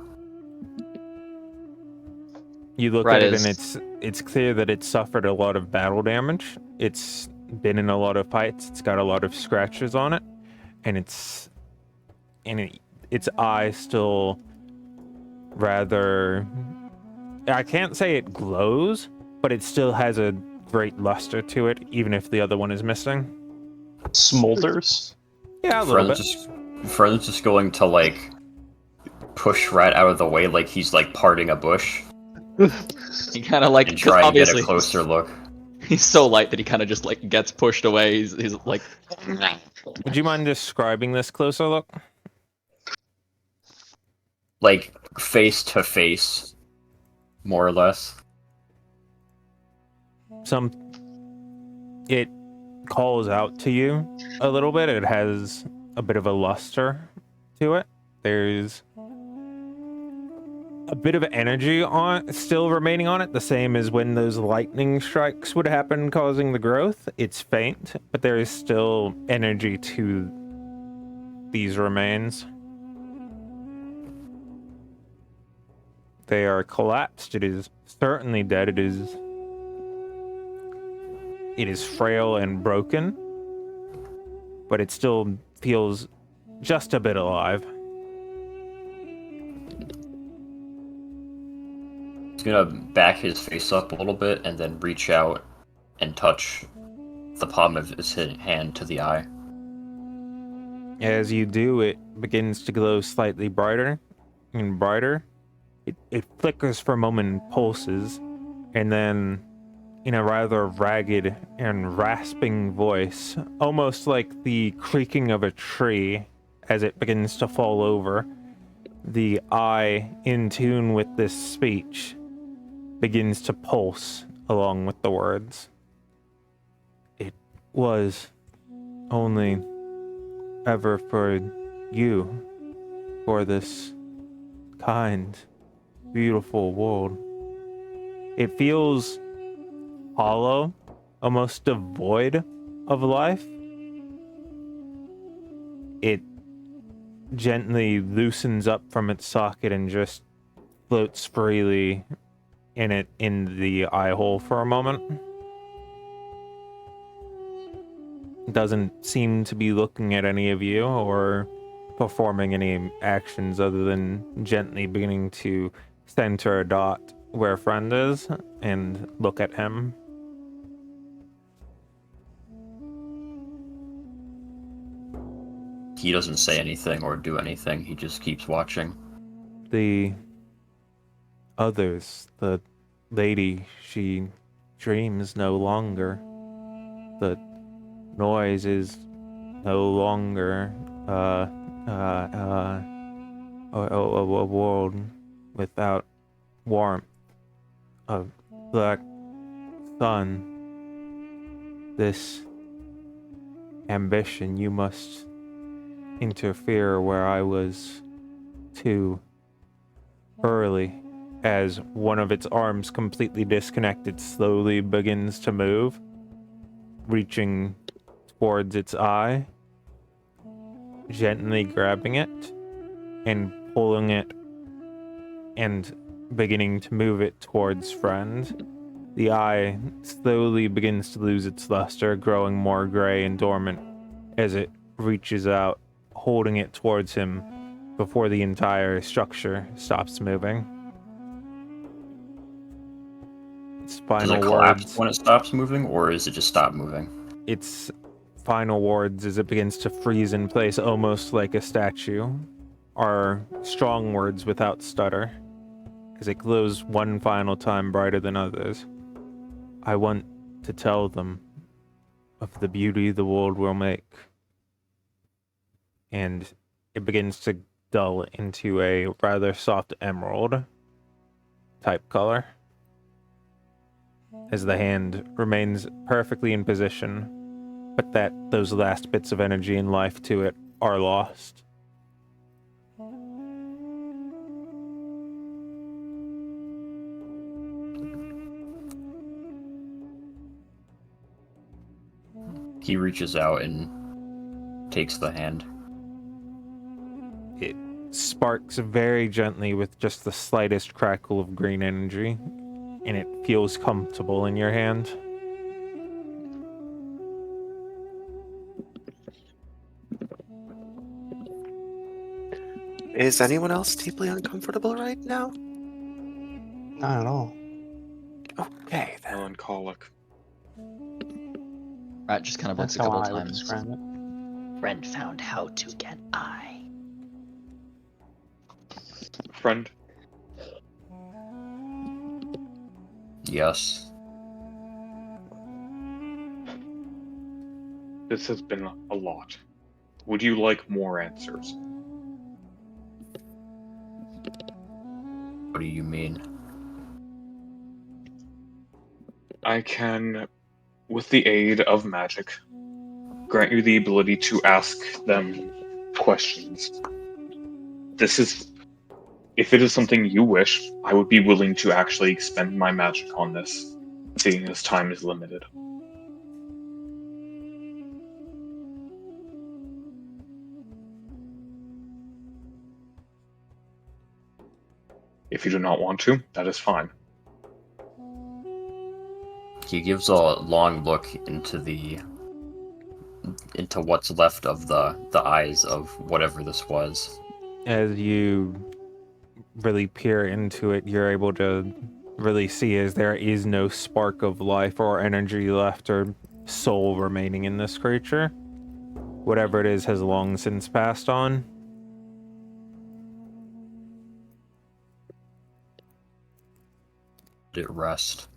You look Right, at it, is- and it's clear that it's suffered a lot of battle damage. It's been in a lot of fights. It's got a lot of scratches on it, and its eye still rather. I can't say it glows, but it still has a great luster to it, even if the other one is missing. Smolders. Yeah, a little bit. Friend's just going to like push Rat out of the way like he's like parting a bush. He kind of like, And 'cause try and get obviously a closer look. he's so light that he kind of just like gets pushed away. He's like, Would you mind describing this closer look? Like, face to face, more or less. It calls out to you a little bit. It has a bit of a luster to it. There's a bit of energy still remaining on it, the same as when those lightning strikes would happen, causing the growth. It's faint, but there is still energy to these remains. They are collapsed. It is certainly dead. It is frail and broken, but it still feels just a bit alive. He's gonna back his face up a little bit and then reach out and touch the palm of his hand to the eye. As you do, it begins to glow slightly brighter and brighter. It flickers for a moment and pulses, and then, in a rather ragged and rasping voice, almost like the creaking of a tree as it begins to fall over, the eye, in tune with this speech, begins to pulse along with the words. It was only ever for you, for this kind, beautiful world. It feels hollow, almost devoid of life. It gently loosens up from its socket and just floats freely in the eye hole for a moment. Doesn't seem to be looking at any of you or performing any actions other than gently beginning to center a dot where friend is and look at him. He doesn't say anything or do anything, he just keeps watching. The others, the lady, she dreams no longer. The noise is no longer a world without warmth, a black sun. This ambition, you must interfere where I was too early. As one of its arms, completely disconnected, slowly begins to move, reaching towards its eye, gently grabbing it and pulling it and beginning to move it towards friend. The eye slowly begins to lose its luster, growing more gray and dormant as it reaches out, holding it towards him before the entire structure stops moving. Its Does final it collapse words. when it stops moving, or is it just stop moving? Its final words, as it begins to freeze in place, almost like a statue, are strong words without stutter, as it glows one final time brighter than others. I want to tell them of the beauty the world will make. And it begins to dull into a rather soft emerald type color, as the hand remains perfectly in position, but that those last bits of energy and life to it are lost. He reaches out and takes the hand. It sparks very gently with just the slightest crackle of green energy, and it feels comfortable in your hand. Is anyone else deeply uncomfortable right now? Not at all. Okay, then. Melancholic. Rat just kind of That's looks a how couple I would times. describe it. Friend found how to get eye. Friend. Yes. This has been a lot. Would you like more answers? What do you mean? I can, with the aid of magic, grant you the ability to ask them questions. If it is something you wish, I would be willing to actually expend my magic on this, seeing as time is limited. If you do not want to, that is fine. He gives a long look into what's left of the eyes of whatever this was. As you really peer into it, you're able to really see as there is no spark of life or energy left or soul remaining in this creature. Whatever it is has long since passed on. Did it rest?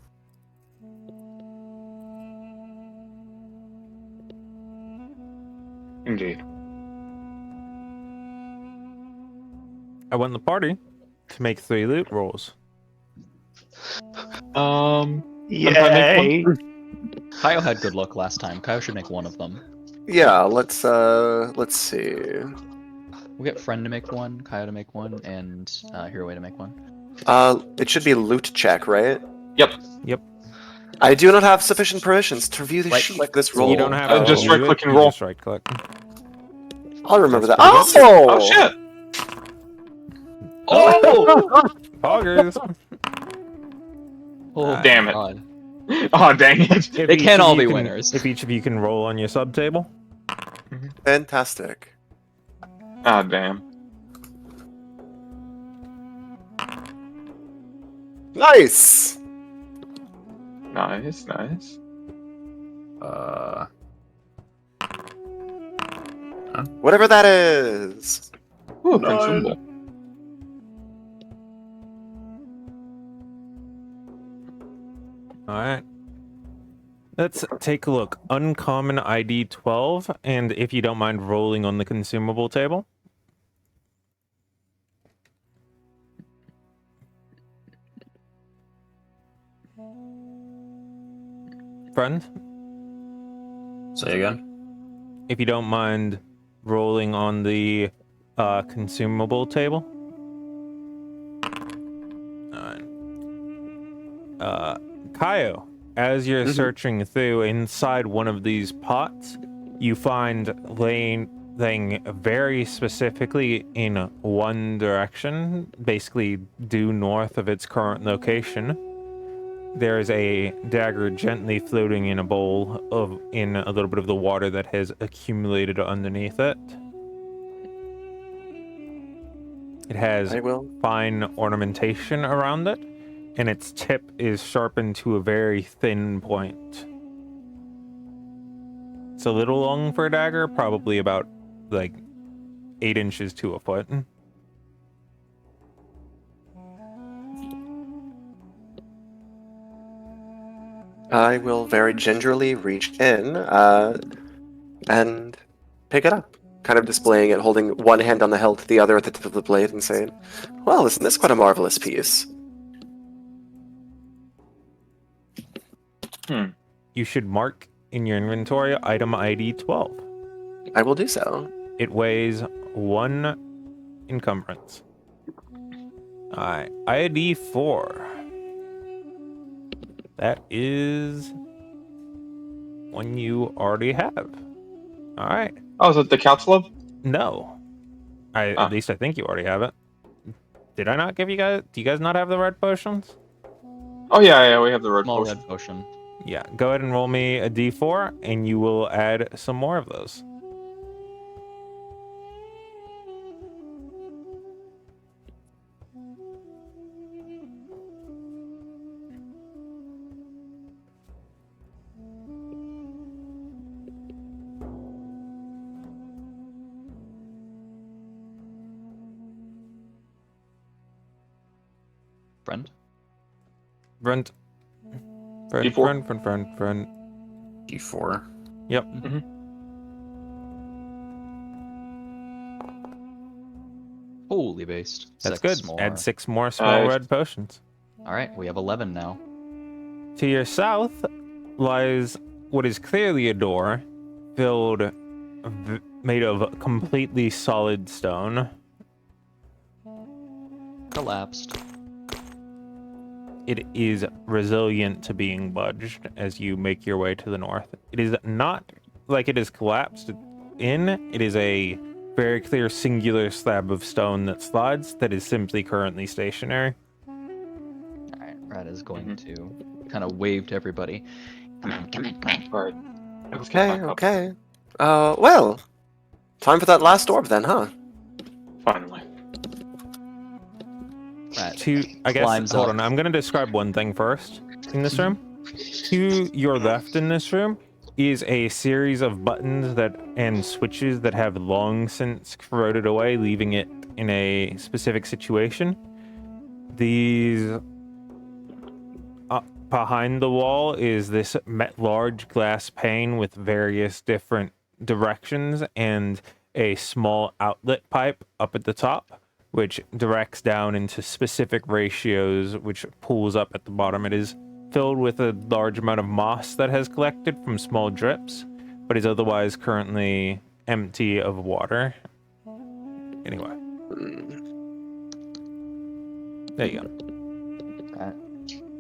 Indeed. I want the party to make 3 loot rolls. Yay! Kaio had good luck last time. Kaio should make one of them. Yeah, let's see. We'll get Friend to make one, Kaio to make one, and Hiroi to make one. It should be loot check, right? Yep. I do not have sufficient permissions to view the Right sheet click. this roll. You don't have to just do right it, click and you roll. Just right click. I'll remember that. That's Oh! Oh shit! Oh! Poggers! Oh, Damn it. God. Oh dang it! If They each can't of all you be winners. If each of you can roll on your sub table. Fantastic. Ah damn. Nice! Nice, nice. Whatever that is. Ooh, consumable. Alright. Let's take a look. Uncommon ID 12, and if you don't mind rolling on the consumable table. Friend, Say again? if you don't mind rolling on the consumable table. Kaio, as you're searching through inside one of these pots, you find laying very specifically in one direction, basically due north of its current location. There is a dagger gently floating in a bowl in a little bit of the water that has accumulated underneath it. It has I will. fine ornamentation around it, and its tip is sharpened to a very thin point. It's a little long for a dagger, probably about like 8 inches to a foot. I will very gingerly reach in and pick it up, kind of displaying it, holding one hand on the hilt, the other at the tip of the blade, and saying, "Well, isn't this quite a marvelous piece?" You should mark in your inventory item ID 12. I will do so. It weighs 1 encumbrance. Alright, ID 4. That is one you already have. Alright. Oh, is it the couch love? No. At least I think you already have it. Did I not give you guys... Do you guys not have the red potions? Oh yeah, we have the red Small potion. red potion. Yeah, go ahead and roll me a d4, and you will add some more of those. Friend? Brent, Front. D4. Yep. Holy based. That's Six good. more. Add 6 more small Uh, red potions. All right, we have 11 now. To your south lies what is clearly a door made of completely solid stone. Collapsed. It is resilient to being budged as you make your way to the north. It is not like it is collapsed in. It is a very clear singular slab of stone that slides that is simply currently stationary. All right, Rat is going to kind of wave to everybody. Come on. All right. Let's get back up. Okay. Well, time for that last orb then, huh? Finally. Rat I guess, climbs hold up. on, I'm going to describe one thing first in this room. To your left in this room is a series of buttons and switches that have long since corroded away, leaving it in a specific situation. These behind the wall is this large glass pane with various different directions and a small outlet pipe up at the top, which directs down into specific ratios, which pulls up at the bottom. It is filled with a large amount of moss that has collected from small drips, but is otherwise currently empty of water. Anyway. There you go. Rat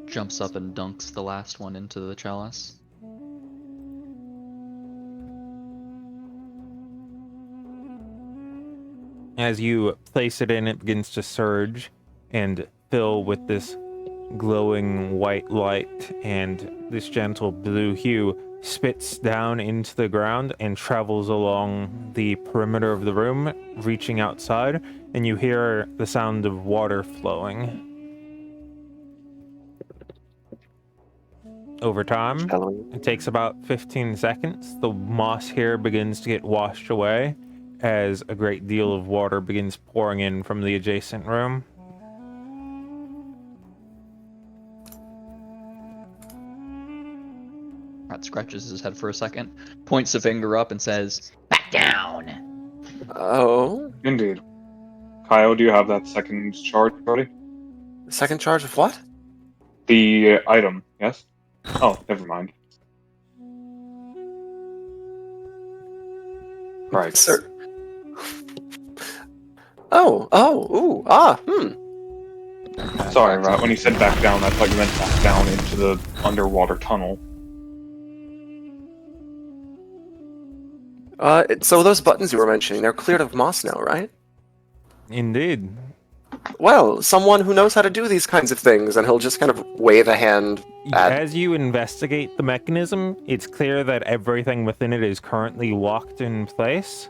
jumps up and dunks the last one into the chalice. As you place it in, it begins to surge and fill with this glowing white light, and this gentle blue hue spits down into the ground and travels along the perimeter of the room, reaching outside, and you hear the sound of water flowing. Over time, it takes about 15 seconds. The moss here begins to get washed away as a great deal of water begins pouring in from the adjacent room. Rat scratches his head for a second, points a finger up and says, Back down. Oh. Indeed. Kyle, do you have that second charge ready? Second charge of what? The item, yes? Oh, never mind. Right. Sir. Sorry, Rat. When you said back down, I thought you meant back down into the underwater tunnel. So those buttons you were mentioning, they're cleared of moss now, right? Indeed. Well, someone who knows how to do these kinds of things, and he'll just kind of wave a hand at... As you investigate the mechanism, it's clear that everything within it is currently locked in place.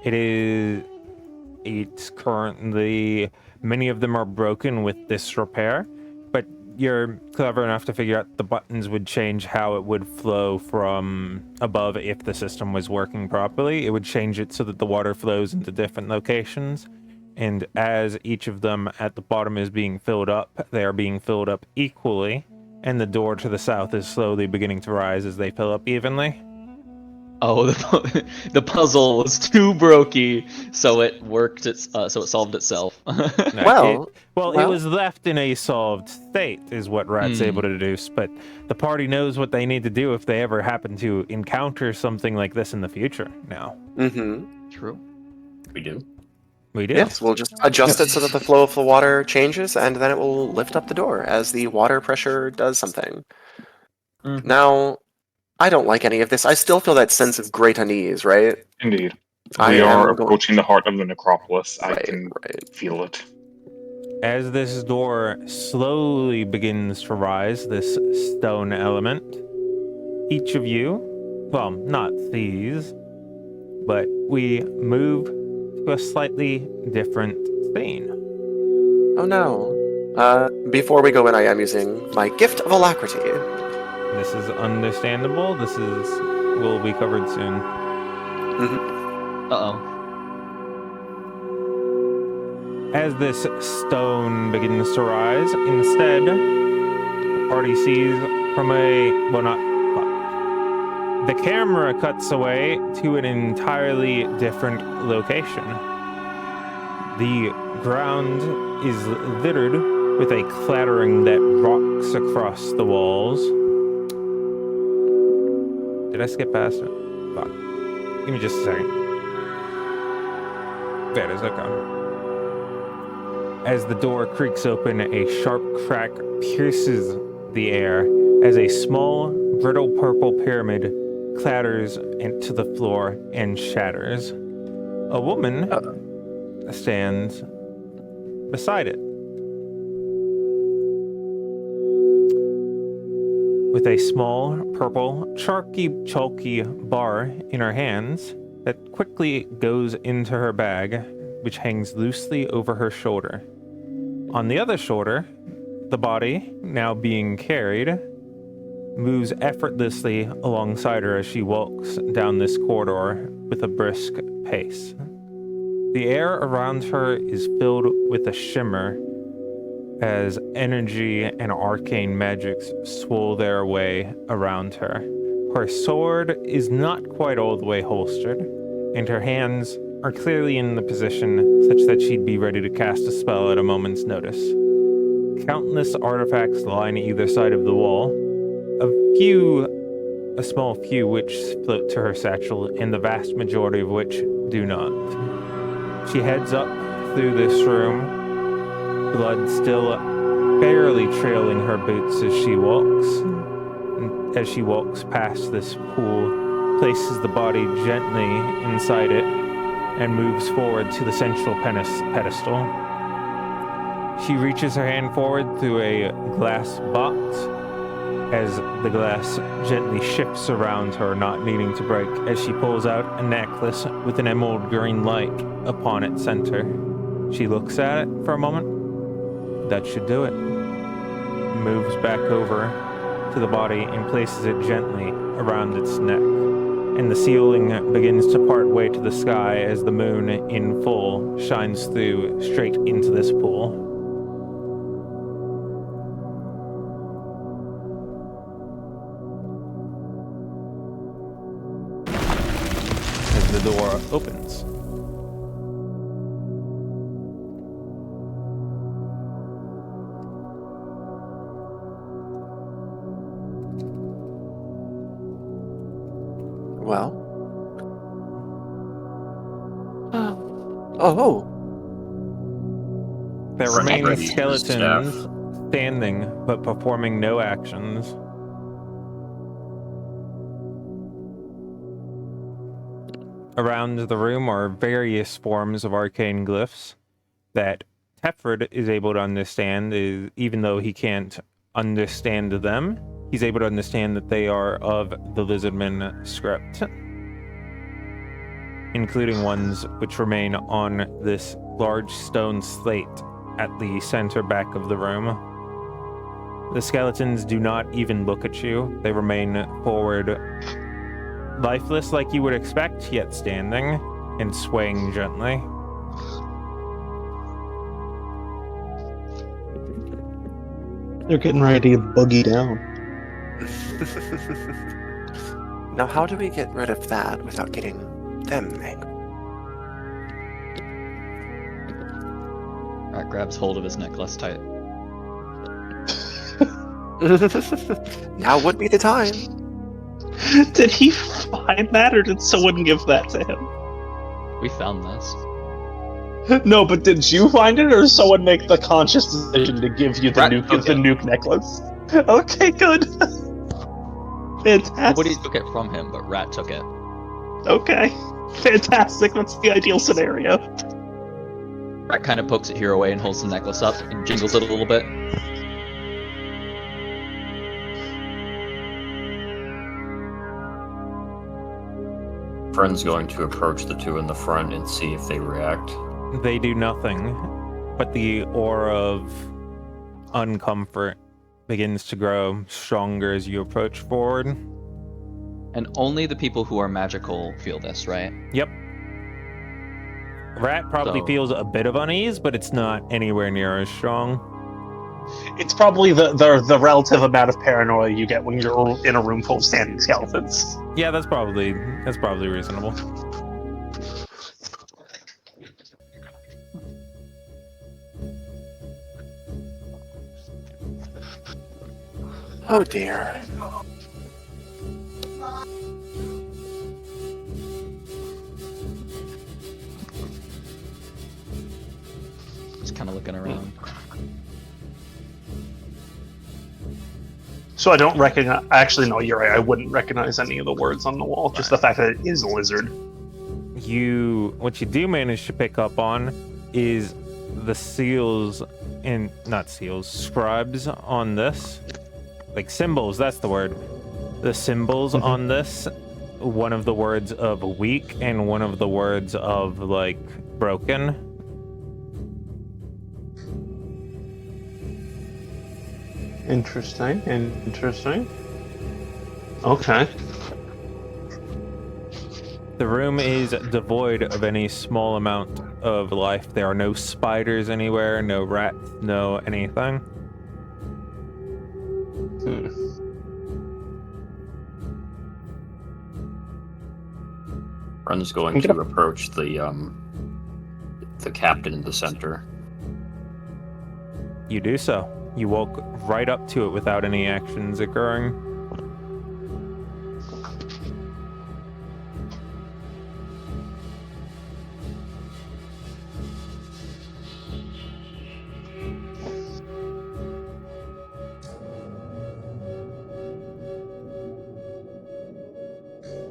It's currently, many of them are broken with this repair, but you're clever enough to figure out the buttons would change how it would flow from above if the system was working properly. It would change it so that the water flows into different locations. And as each of them at the bottom is being filled up, they are being filled up equally. And the door to the south is slowly beginning to rise as they fill up evenly. "Oh, the puzzle was too brokey, so it worked. So it solved itself." Well, it was left in a solved state, is what Rat's able to deduce. But the party knows what they need to do if they ever happen to encounter something like this in the future. Now, True. We do. we do. Yes, we'll just adjust it so that the flow of the water changes, and then it will lift up the door as the water pressure does something. Now, I don't like any of this. I still feel that sense of great unease, right? Indeed. I We am are going- approaching the heart of the necropolis. I Right, can right. feel it. As this door slowly begins to rise, this stone element, each of you, well, not these, but we move to a slightly different scene. Oh no. Before we go in, I am using my gift of alacrity. This is understandable. Will be covered soon. Uh-oh. As this stone begins to rise, instead, party sees from the camera cuts away to an entirely different location. The ground is littered with a clattering that rocks across the walls. Did I skip past it? Fuck. Give me just a second. There it is, okay. As the door creaks open, a sharp crack pierces the air as a small, brittle purple pyramid clatters into the floor and shatters. A woman stands beside it, with a small, purple, chalky bar in her hands that quickly goes into her bag, which hangs loosely over her shoulder. On the other shoulder, the body, now being carried, moves effortlessly alongside her as she walks down this corridor with a brisk pace. The air around her is filled with a shimmer as energy and arcane magics swirl their way around her. Her sword is not quite all the way holstered, and her hands are clearly in the position such that she'd be ready to cast a spell at a moment's notice. Countless artifacts line either side of the wall, a small few which float to her satchel, and the vast majority of which do not. She heads up through this room, blood still barely trailing her boots as she walks. And as she walks past this pool, places the body gently inside it and moves forward to the central pedestal. She reaches her hand forward through a glass box as the glass gently shifts around her, not needing to break, as she pulls out a necklace with an emerald green light upon its center. She looks at it for a moment. That should do it. Moves back over to the body and places it gently around its neck. And the ceiling begins to part way to the sky as the moon in full shines through straight into this pool. As the door opens. Well. Oh. There remain Somebody used skeletons staff. standing, but performing no actions. Around the room are various forms of arcane glyphs that Tefred is able to understand, even though he can't understand them. He's able to understand that they are of the Lizardman script, including ones which remain on this large stone slate at the center back of the room. The skeletons do not even look at you. They remain forward, lifeless like you would expect, yet standing and swaying gently. They're getting ready to boogie down. Now, how do we get rid of that without getting them angry? Rat grabs hold of his necklace tight. Now would be the time. Did he find that, or did someone give that to him? We found this. No, but did you find it, or did someone make the conscious decision to give you the Rat nuke took the it. nuke necklace? Okay, good. Fantastic. Nobody took it from him, but Rat took it. Okay. Fantastic. That's the ideal scenario. Rat kind of pokes it here away and holds the necklace up and jingles it a little bit. Friend's going to approach the two in the front and see if they react. They do nothing, but the aura of uncomfort begins to grow stronger as you approach forward. And only the people who are magical feel this, right? Yep. Rat probably So- feels a bit of unease, but it's not anywhere near as strong. It's probably the relative amount of paranoia you get when you're in a room full of standing skeletons. Yeah, that's probably reasonable. Oh dear. Just kind of looking around. So I don't recognize. Actually, no, you're right. I wouldn't recognize any of the words on the wall. Just the fact that it is a lizard. What you do manage to pick up on is the seals and not seals, scribes on this, like symbols. That's the word. The symbols on this. One of the words of weak and one of the words of like broken. Interesting. Interesting. Okay. The room is devoid of any small amount of life. There are no spiders anywhere, no rats, no anything. Run's going to approach the captain in the center. You do so. You walk right up to it without any actions occurring.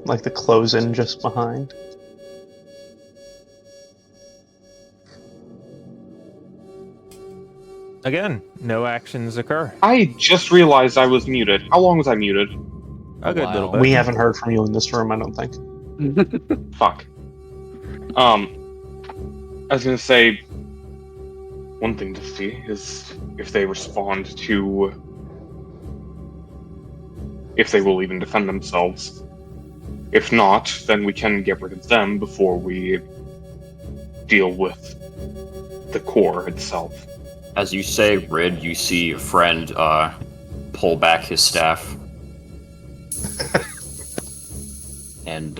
Like the close-in just behind. Again, no actions occur. I just realized I was muted. How long was I muted? A good little bit. We haven't heard from you in this room, I don't think. Fuck. I was gonna say, one thing to see is if they respond to, if they will even defend themselves. If not, then we can get rid of them before we deal with the core itself. As you say, Rid, you see a friend pull back his staff. And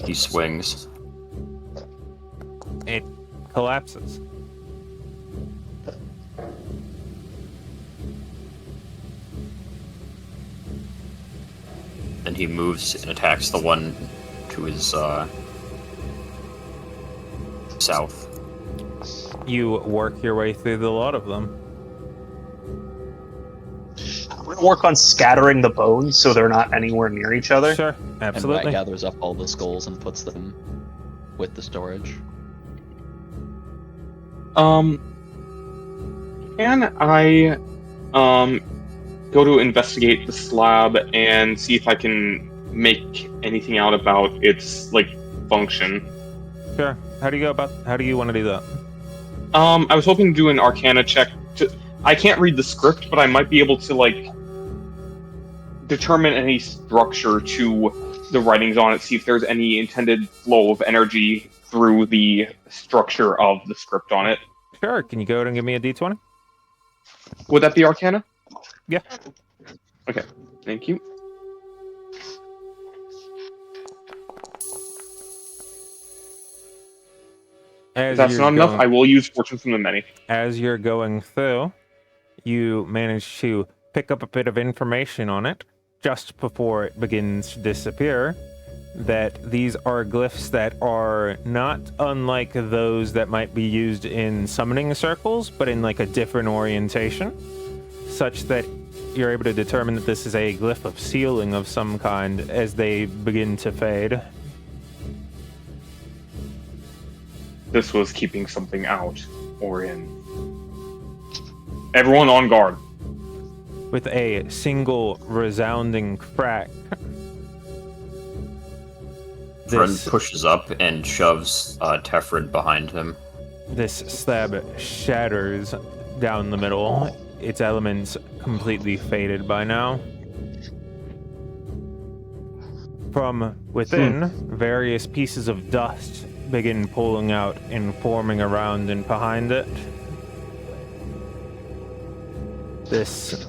he swings. It collapses. Then he moves and attacks the one to his south. You work your way through the lot of them. We're gonna work on scattering the bones so they're not anywhere near each other. Sure, And absolutely. Rat gathers up all the skulls and puts them with the storage. Can I go to investigate the slab and see if I can make anything out about its like function? Sure. How do you want to do that? I was hoping to do an Arcana check. I can't read the script, but I might be able to like determine any structure to the writings on it, see if there's any intended flow of energy through the structure of the script on it. Sure. Can you go ahead and give me a d20? Would that be Arcana? Yeah. Okay, thank you. If that's not enough, I will use Fortune from the Many. As you're going through, you manage to pick up a bit of information on it just before it begins to disappear. That these are glyphs that are not unlike those that might be used in summoning circles, but in like a different orientation, such that you're able to determine that this is a glyph of sealing of some kind as they begin to fade. This was keeping something out or in. Everyone on guard. With a single resounding crack, Friend pushes up and shoves Tefrid behind him. this slab shatters down the middle. Its elements completely faded by now. From within, various pieces of dust begin pulling out and forming around and behind it. This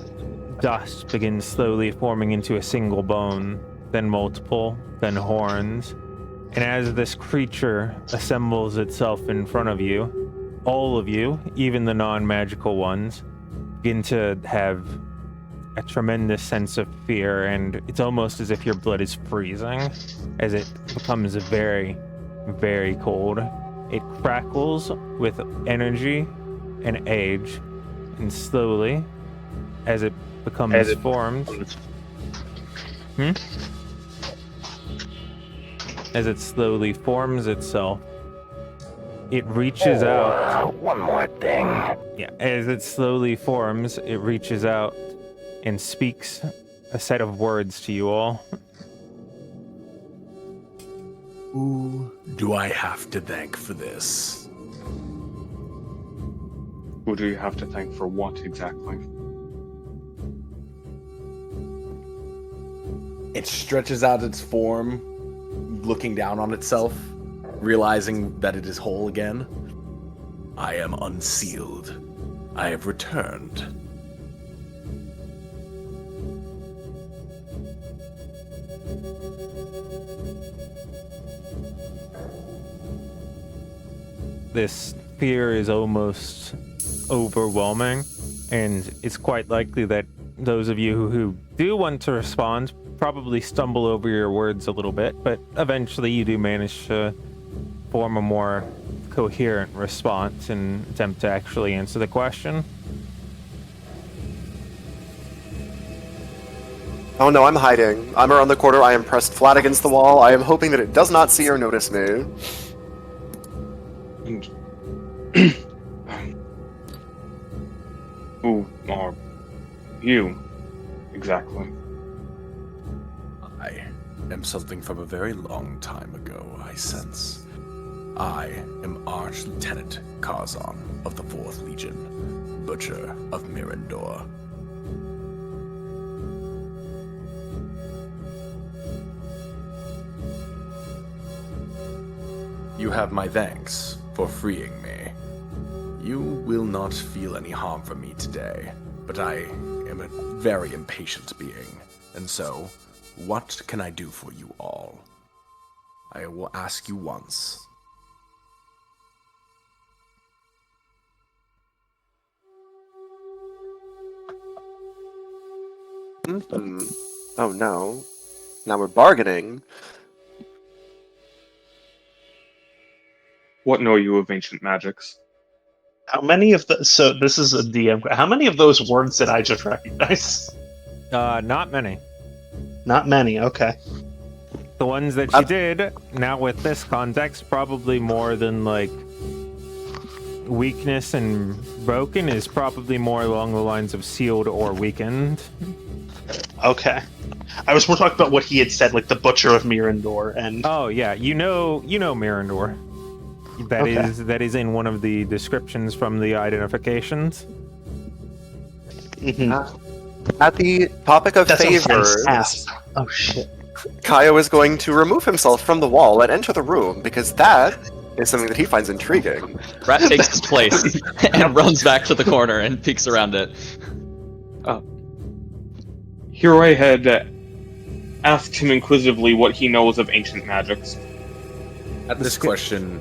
dust begins slowly forming into a single bone, then multiple, then horns. And as this creature assembles itself in front of you, all of you, even the non-magical ones, begin to have a tremendous sense of fear, and it's almost as if your blood is freezing as it becomes very, very cold. It crackles with energy and age, and slowly, as it becomes formed, as it slowly forms itself, it reaches out. One more thing. Yeah, as it slowly forms, it reaches out and speaks a set of words to you all. Who do I have to thank for this? Who do you have to thank for what exactly? It stretches out its form, looking down on itself, realizing that it is whole again. I am unsealed. I have returned. This fear is almost overwhelming, and it's quite likely that those of you who do want to respond probably stumble over your words a little bit, but eventually you do manage to form a more coherent response and attempt to actually answer the question. Oh no, I'm hiding. I'm around the corner. I am pressed flat against the wall. I am hoping that it does not see or notice me. And who are you exactly? I am something from a very long time ago, I sense. I am Arch Lieutenant Karzon of the 4th Legion, Butcher of Mirandor. You have my thanks for freeing me. You will not feel any harm from me today, but I am a very impatient being, and so, what can I do for you all? I will ask you once. Oh no. Now we're bargaining. What know you of ancient magics? How many of the so this is a DM. How many of those words did I just recognize? Not many. Not many. Okay. The ones that you did, now with this context, probably more than like weakness and broken is probably more along the lines of sealed or weakened. Okay. I was more talking about what he had said, like the Butcher of Mirandor, and Oh yeah, you know Mirandor. That is in one of the descriptions from the identifications. At the topic of That's favors, oh shit. Kaio is going to remove himself from the wall and enter the room, because that is something that he finds intriguing. Rat takes his place and runs back to the corner and peeks around it. Hiroi had asked him inquisitively what he knows of ancient magics. At this question...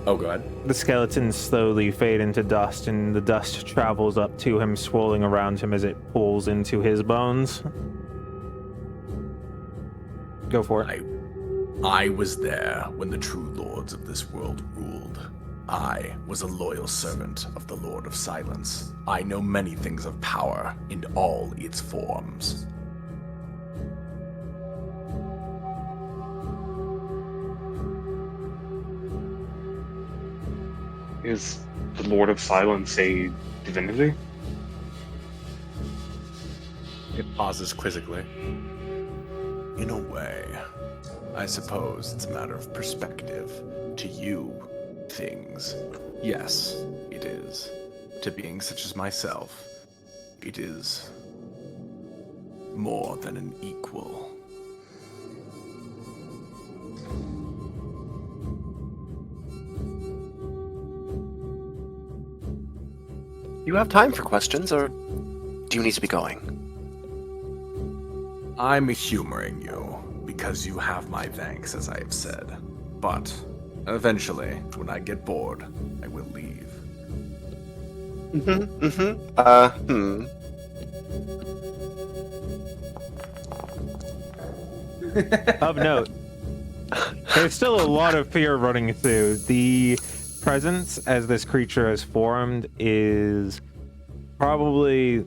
Oh, go ahead. The skeletons slowly fade into dust, and the dust travels up to him, swirling around him as it pulls into his bones. Go for it. I was there when the true lords of this world ruled. I was a loyal servant of the Lord of Silence. I know many things of power in all its forms. Is the Lord of Silence a divinity? It pauses quizzically. In a way, I suppose it's a matter of perspective. To you, things. Yes, it is. To beings such as myself, it is more than an equal. You have time for questions, or do do you need to be going? I'm humoring you, because you have my thanks, as I have said. But, eventually, when I get bored, I will leave. Of note, there's still a lot of fear running through. The presence as this creature has formed is probably a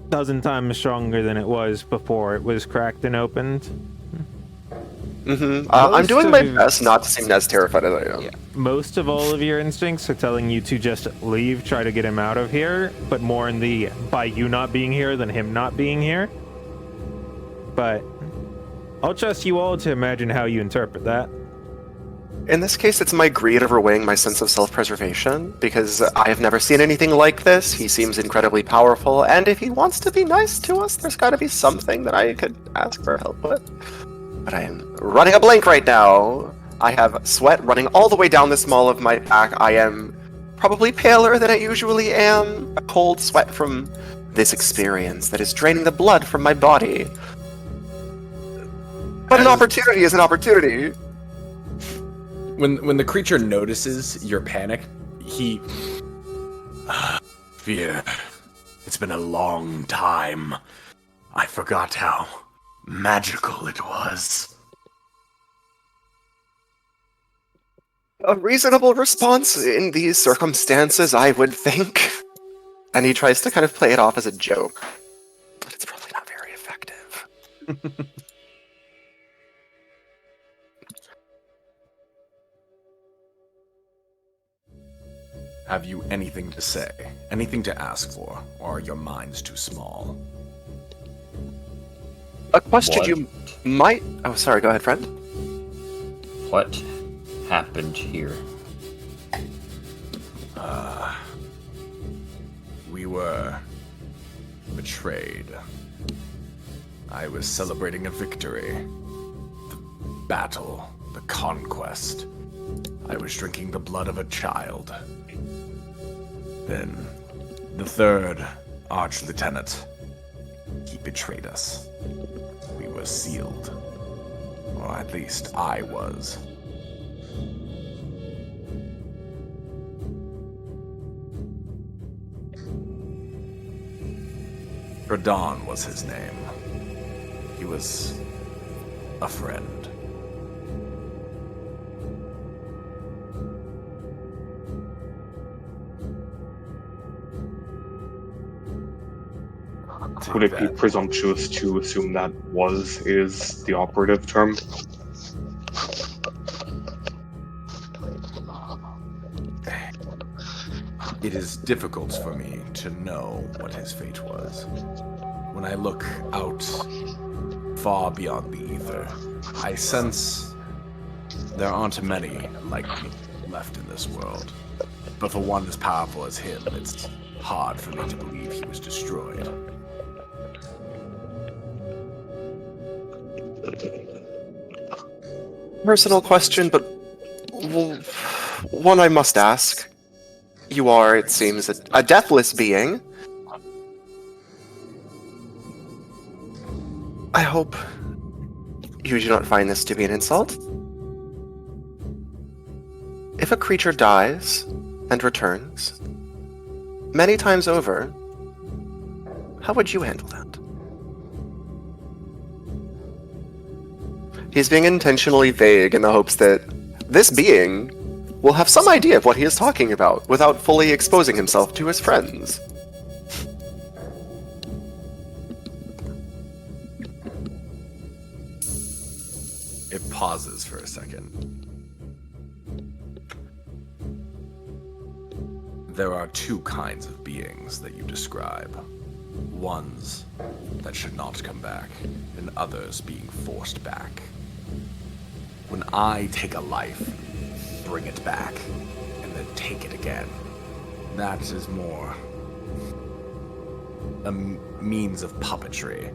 dozen times stronger than it was before it was cracked and opened. I'm doing my best not to seem as terrified as I am. Yeah. Most of all of your instincts are telling you to just leave, try to get him out of here, but more in the by you not being here than him not being here. But I'll trust you all to imagine how you interpret that. In this case, it's my greed overweighing my sense of self-preservation, because I have never seen anything like this. He seems incredibly powerful, and if he wants to be nice to us, there's gotta be something that I could ask for help with. But I am running a blank right now. I have sweat running all the way down the small of my back. I am probably paler than I usually am. A cold sweat from this experience that is draining the blood from my body. But an opportunity is an opportunity. When the creature notices your panic, he... Fear. It's been a long time. I forgot how magical it was. A reasonable response in these circumstances, I would think. And he tries to kind of play it off as a joke. But it's probably not very effective. Have you anything to say? Anything to ask for? Or are your minds too small? A question What? you might... Oh, sorry, go ahead, friend. What happened here? We were betrayed. I was celebrating a victory. The battle, the conquest. I was drinking the blood of a child. Then, the third Arch-Lieutenant, he betrayed us. We were sealed. Or at least I was. Radon was his name. He was a friend. Would it be presumptuous to assume that is the operative term? It is difficult for me to know what his fate was. When I look out far beyond the ether, I sense there aren't many like me left in this world. But for one as powerful as him, it's hard for me to believe he was destroyed. Personal question, but one I must ask. You are, it seems, a deathless being. I hope you do not find this to be an insult. If a creature dies and returns, many times over, how would you handle that? He's being intentionally vague in the hopes that this being will have some idea of what he is talking about without fully exposing himself to his friends. It pauses for a second. There are two kinds of beings that you describe. Ones that should not come back, and others being forced back. When I take a life, bring it back, and then take it again, that is more a means of puppetry,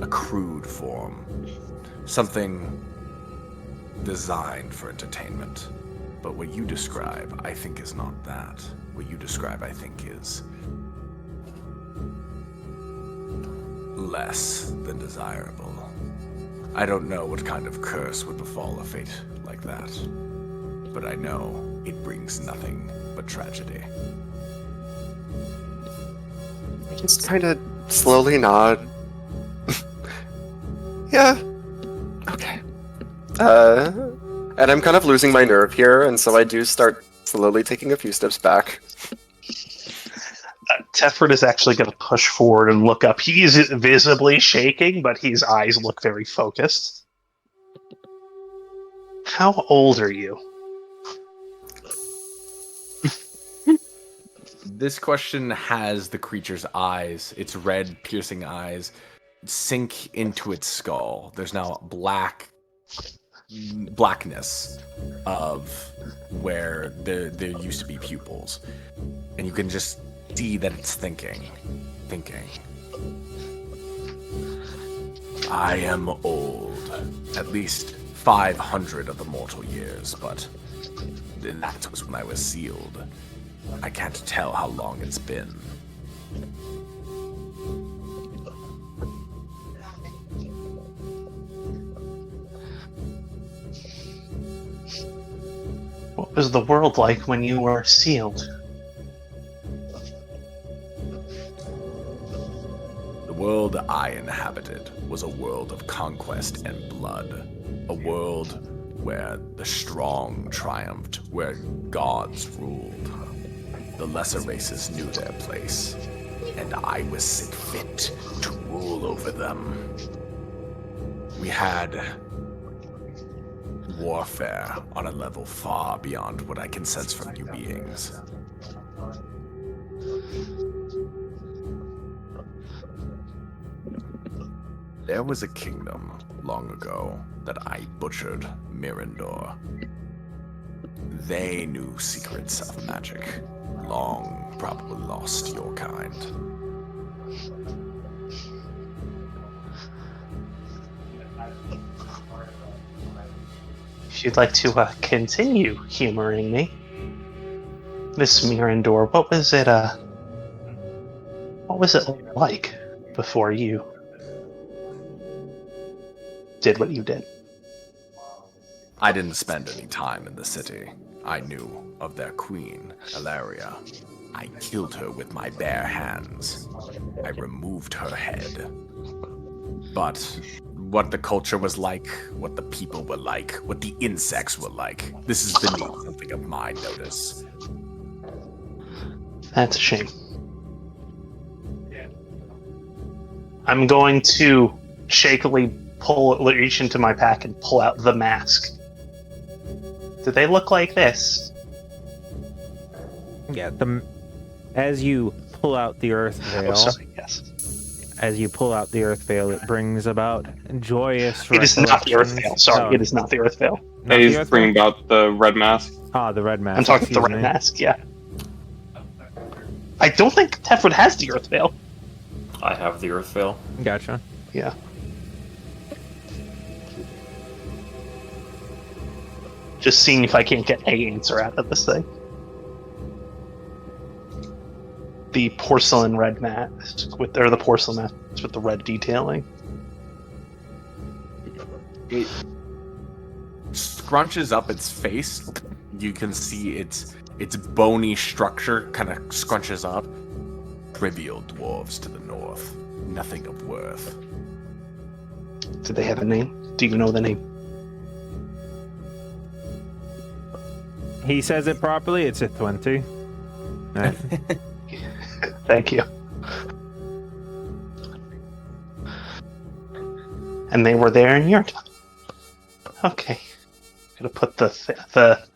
a crude form, something designed for entertainment. But what you describe, I think, is not that. What you describe, I think, is less than desirable. I don't know what kind of curse would befall a fate like that, but I know it brings nothing but tragedy. I just kind of slowly nod. Yeah. Okay. And I'm kind of losing my nerve here, and so I do start slowly taking a few steps back. Tefred is actually going to push forward and look up. He's visibly shaking, but his eyes look very focused. How old are you? This question has the creature's eyes, its red, piercing eyes, sink into its skull. There's now blackness of where there used to be pupils. And you can just see that it's thinking. I am old. At least 500 of the mortal years, but that was when I was sealed. I can't tell how long it's been. What was the world like when you were sealed? The world I inhabited was a world of conquest and blood. A world where the strong triumphed, where gods ruled. The lesser races knew their place, and I was set fit to rule over them. We had warfare on a level far beyond what I can sense from you beings. There was a kingdom long ago that I butchered, Mirandor. They knew secrets of magic, long probably lost your kind. If you'd like to continue humoring me, Miss Mirandor, what was it like before you did what you did? I didn't spend any time in the city. I knew of their queen, Ilaria. I killed her with my bare hands. I removed her head. But what the culture was like, what the people were like, what the insects were like, this is beneath something of my notice. That's a shame. I'm going to shakily reach into my pack and pull out the mask. Do they look like this? Yeah, as you pull out the earth veil. Oh, sorry, yes. As you pull out the earth veil, it brings about joyous. It is not the earth veil. Sorry, it is not the earth veil. He's bringing about the red mask. Ah, the red mask. I'm talking about the red mask, yeah. I don't think Tefred has the earth veil. I have the earth veil. Gotcha. Yeah. Just seeing if I can't get a answer out of this thing. The porcelain red mask or the porcelain mask with the red detailing. It scrunches up its face. You can see its bony structure kind of scrunches up. Trivial dwarves to the north. Nothing of worth. Do they have a name? Do you know the name? He says it properly. It's a 20. Right. Thank you. And they were there in your time. Okay. Gonna put the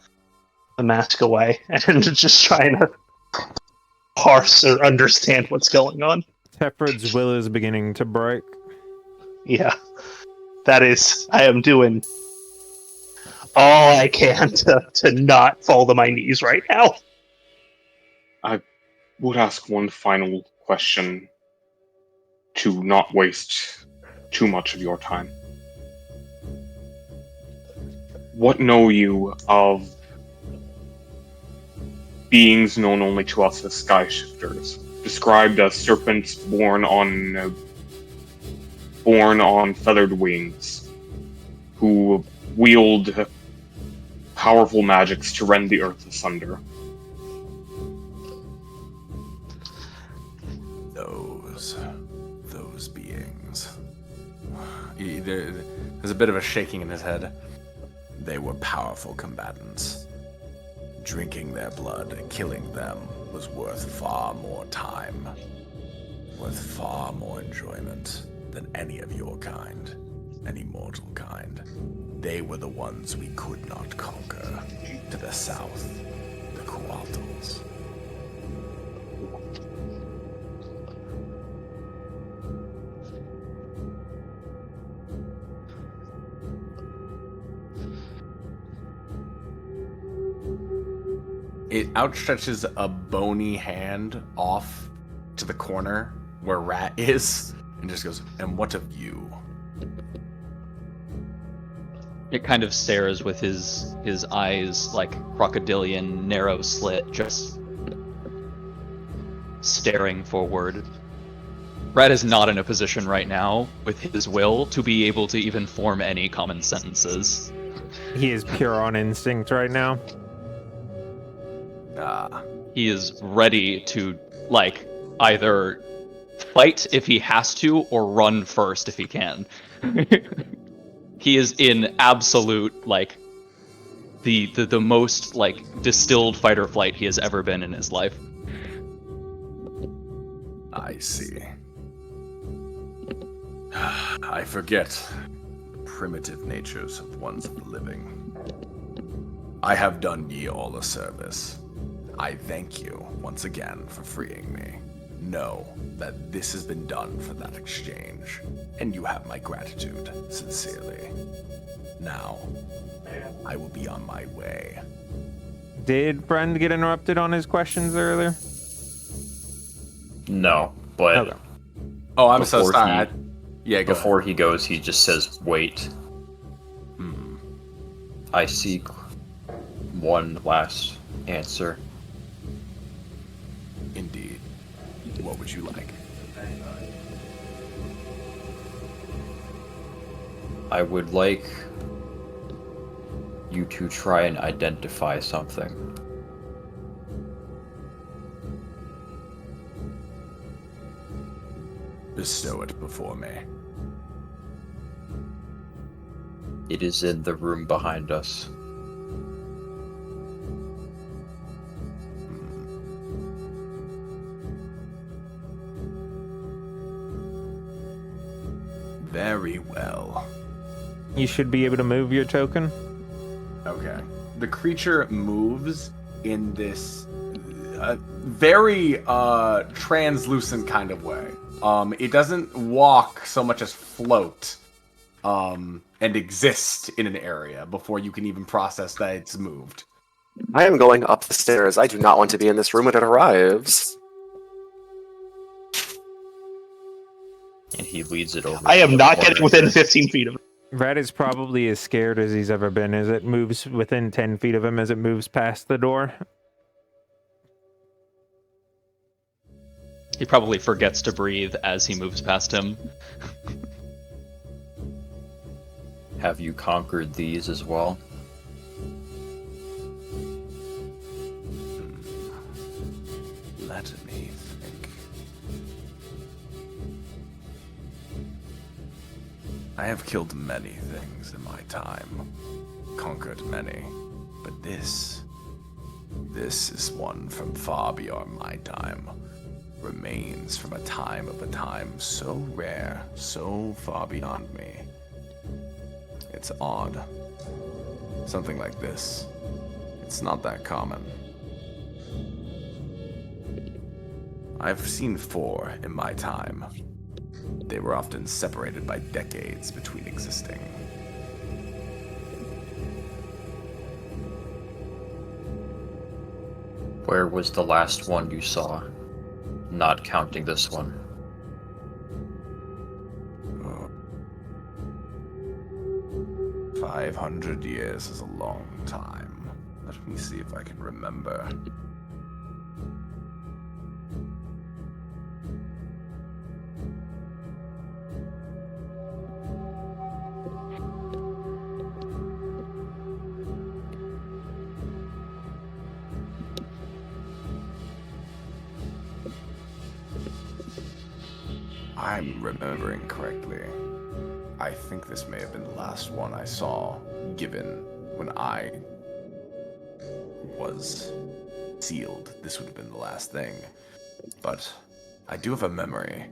mask away and just trying to parse or understand what's going on. Tefred's will is beginning to break. Yeah. That is, I am doing all I can to not fall to my knees right now. I would ask one final question to not waste too much of your time. What know you of beings known only to us as Skyshifters, described as serpents born on borne on feathered wings, who wield powerful magics to rend the earth asunder. Those beings. There's a bit of a shaking in his head. They were powerful combatants. Drinking their blood and killing them was worth far more time, worth far more enjoyment than any of your kind, any mortal kind. They were the ones we could not conquer. To the south, the Coatls. It outstretches a bony hand off to the corner where Rat is, and just goes, "And what of you?" It kind of stares with his eyes like crocodilian narrow slit, just staring forward. Rat is not in a position right now, with his will, to be able to even form any common sentences. He is pure on instinct right now. He is ready to, like, either fight if he has to, or run first if he can. He is in absolute, like, the most, like, distilled fight or flight he has ever been in his life. I see. I forget the primitive natures of ones of the living. I have done ye all a service. I thank you once again for freeing me. Know that this has been done for that exchange, and you have my gratitude, sincerely. Now, I will be on my way. Did Brand get interrupted on his questions earlier? No, but Okay. Oh, I'm so Before sorry. he- Yeah, go before he goes, he just says, "Wait. ahead. I seek one last answer." Indeed. What would you like? I would like you to try and identify something. Bestow it before me. It is in the room behind us. Very well. You should be able to move your token. Okay. The creature moves in this very translucent kind of way. It doesn't walk so much as float and exist in an area before you can even process that it's moved. I am going up the stairs. I do not want to be in this room when it arrives. And he leads it over. I to am the not corner. getting within 15 feet of it. Rat is probably as scared as he's ever been as it moves within 10 feet of him as it moves past the door. He probably forgets to breathe as he moves past him. Have you conquered these as well? Let me think. I have killed many things in my time, conquered many, but this is one from far beyond my time. Remains from a time so rare, so far beyond me. It's odd. Something like this. It's not that common. I've seen 4 in my time. They were often separated by decades between existing. Where was the last one you saw? Not counting this one. 500 years is a long time. Let me see if I can remember. I'm remembering correctly, I think this may have been the last one I saw, given when I was sealed. This would have been the last thing. But I do have a memory.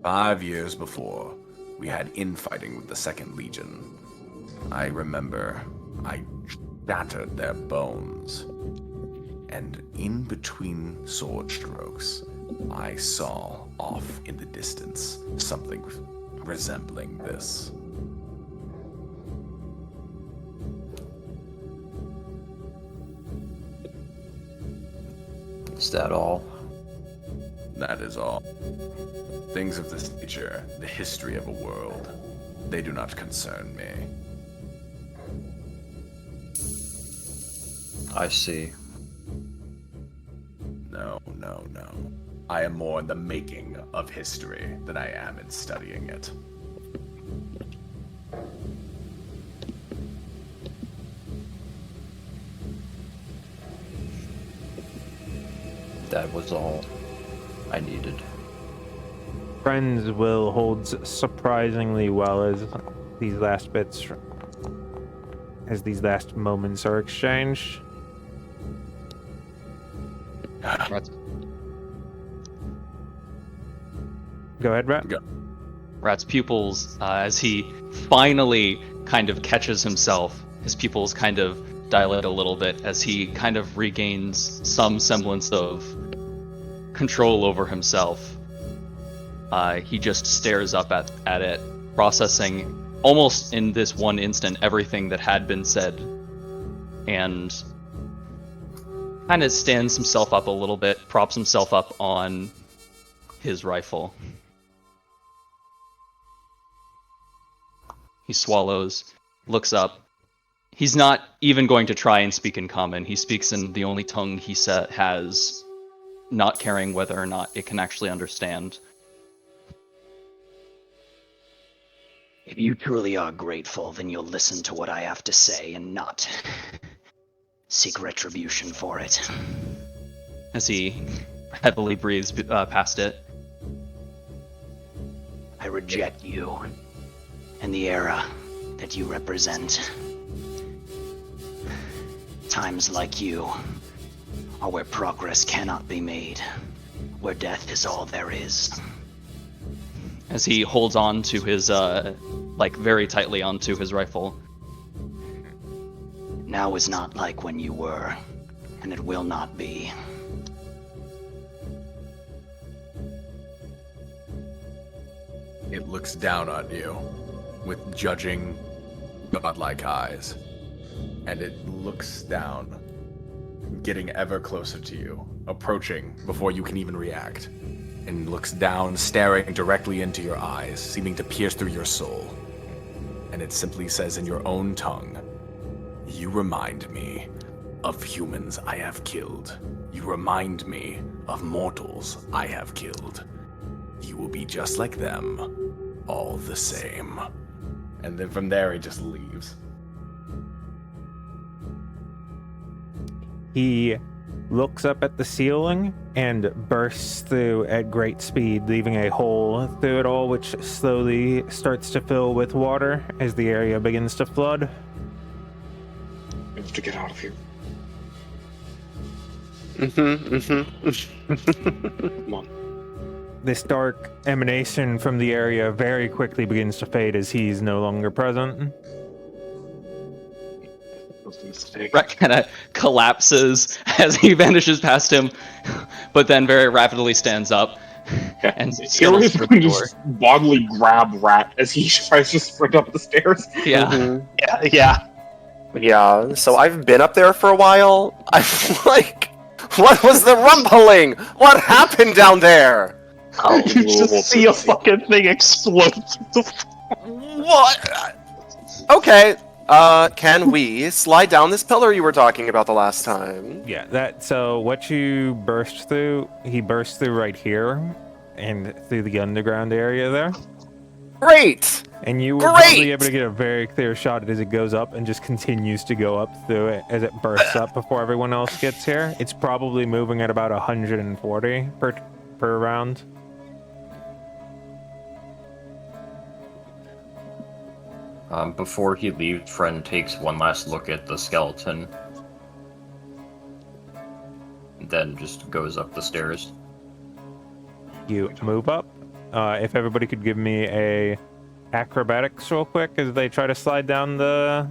5 years before, we had infighting with the Second Legion. I remember I shattered their bones. And in between sword strokes, I saw off in the distance something resembling this. Is that all? That is all. Things of this nature, the history of a world, they do not concern me. I see. No. I am more in the making of history than I am in studying it. That was all I needed. Friends will holds surprisingly well as these last moments are exchanged. Go ahead, Rat. Rat's pupils, as he finally kind of catches himself, his pupils kind of dilate a little bit as he kind of regains some semblance of control over himself. He just stares up at it, processing almost in this one instant everything that had been said, and kind of stands himself up a little bit, props himself up on his rifle. He swallows, looks up. He's not even going to try and speak in common. He speaks in the only tongue he has, not caring whether or not it can actually understand. If you truly are grateful, then you'll listen to what I have to say and not seek retribution for it. As he heavily breathes past it. I reject you and the era that you represent. Times like you are where progress cannot be made, where death is all there is. As he holds on to his, very tightly onto his rifle. Now is not like when you were, and it will not be. It looks down on you with judging, godlike eyes. And it looks down, getting ever closer to you, approaching before you can even react. And looks down, staring directly into your eyes, seeming to pierce through your soul. And it simply says in your own tongue, "You remind me of humans I have killed. You remind me of mortals I have killed. You will be just like them, all the same." And then from there, he just leaves. He looks up at the ceiling and bursts through at great speed, leaving a hole through it all, which slowly starts to fill with water as the area begins to flood. We have to get out of here. Come on. This dark emanation from the area very quickly begins to fade as he's no longer present. Rat kind of collapses as he vanishes past him, but then very rapidly stands up and scuttles Arius for can the door. just bodily grab Rat as he tries to sprint up the stairs. Yeah. Yeah, so I've been up there for a while. I'm like, what was the rumbling? What happened down there? You just see a fucking thing explode. What? Okay, can we slide down this pillar you were talking about the last time? Yeah, so what you burst through, he burst through right here and through the underground area there. Great! And you were probably able to get a very clear shot as it goes up and just continues to go up through it as it bursts up before everyone else gets here. It's probably moving at about 140 per round. Before he leaves, Friend takes one last look at the skeleton. Then just goes up the stairs. You move up. If everybody could give me a acrobatics real quick as they try to slide down the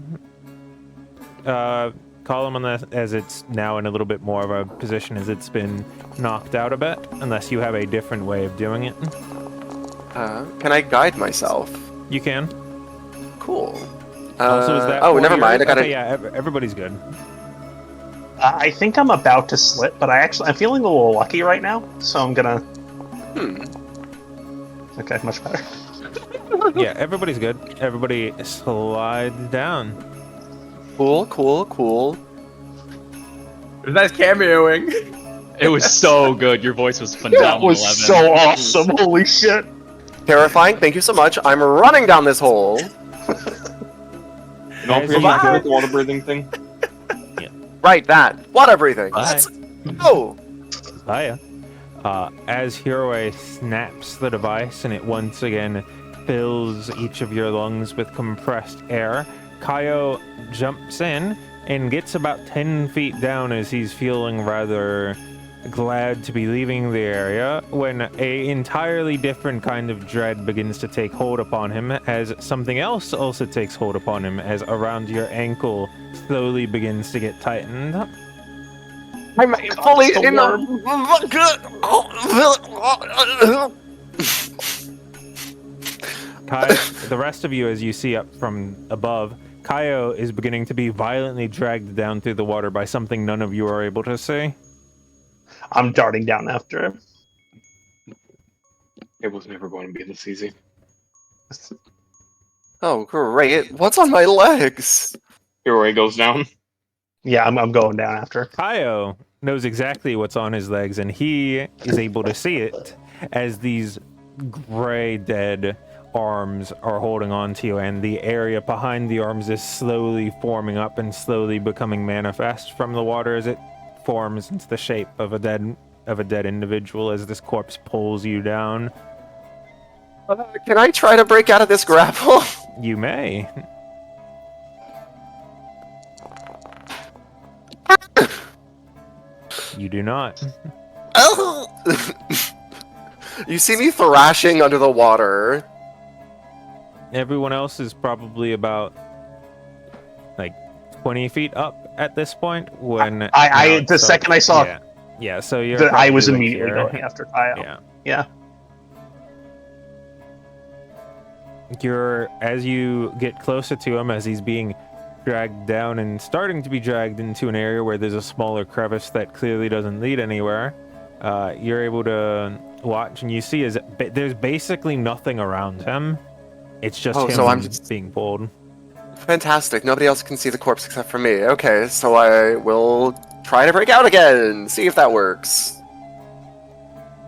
column on the, as it's now in a little bit more of a position as it's been knocked out a bit, unless you have a different way of doing it. Can I guide myself? You can. Cool. Also, is that oh, for never your- mind. I gotta. okay, yeah, everybody's good. I think I'm about to slip, but I'm feeling a little lucky right now, so I'm gonna. Okay, much better. Yeah, everybody's good. Everybody slide down. Cool, cool, cool. Nice cameoing. It was so good. Your voice was phenomenal. That was Evan. so awesome! Holy shit! Terrifying. Thank you so much. I'm running down this hole. And don't forget Bye. the water breathing thing. Right, that. Water breathing. Bye. Let's go. Hiya. As Hiroi snaps the device and it once again fills each of your lungs with compressed air, Kaio jumps in and gets about 10 feet down as he's feeling rather glad to be leaving the area when a entirely different kind of dread begins to take hold upon him as something else also takes hold upon him as around your ankle slowly begins to get tightened. I'm fully it's the in The rest of you, as you see up from above, Kaio is beginning to be violently dragged down through the water by something none of you are able to see. I'm darting down after him. It was never going to be this easy. Oh, great. What's on my legs? Hiroi goes down. Yeah, I'm going down after. Kaio knows exactly what's on his legs, and he is able to see it as these gray, dead arms are holding on to you, and the area behind the arms is slowly forming up and slowly becoming manifest from the water as it forms into the shape of a dead individual as this corpse pulls you down. Can I try to break out of this grapple? You may. You do not. Oh! You see me thrashing under the water. Everyone else is probably about like 20 feet up at this point. When The second I saw, yeah. So you're. I was probably, like, immediately here. going after Kyle. Yeah. Yeah. As you get closer to him, as he's being dragged down and starting to be dragged into an area where there's a smaller crevice that clearly doesn't lead anywhere, you're able to watch, and you see there's basically nothing around him. It's just him so I'm just being pulled. Fantastic. Nobody else can see the corpse except for me. Okay, so I will try to break out again. See if that works.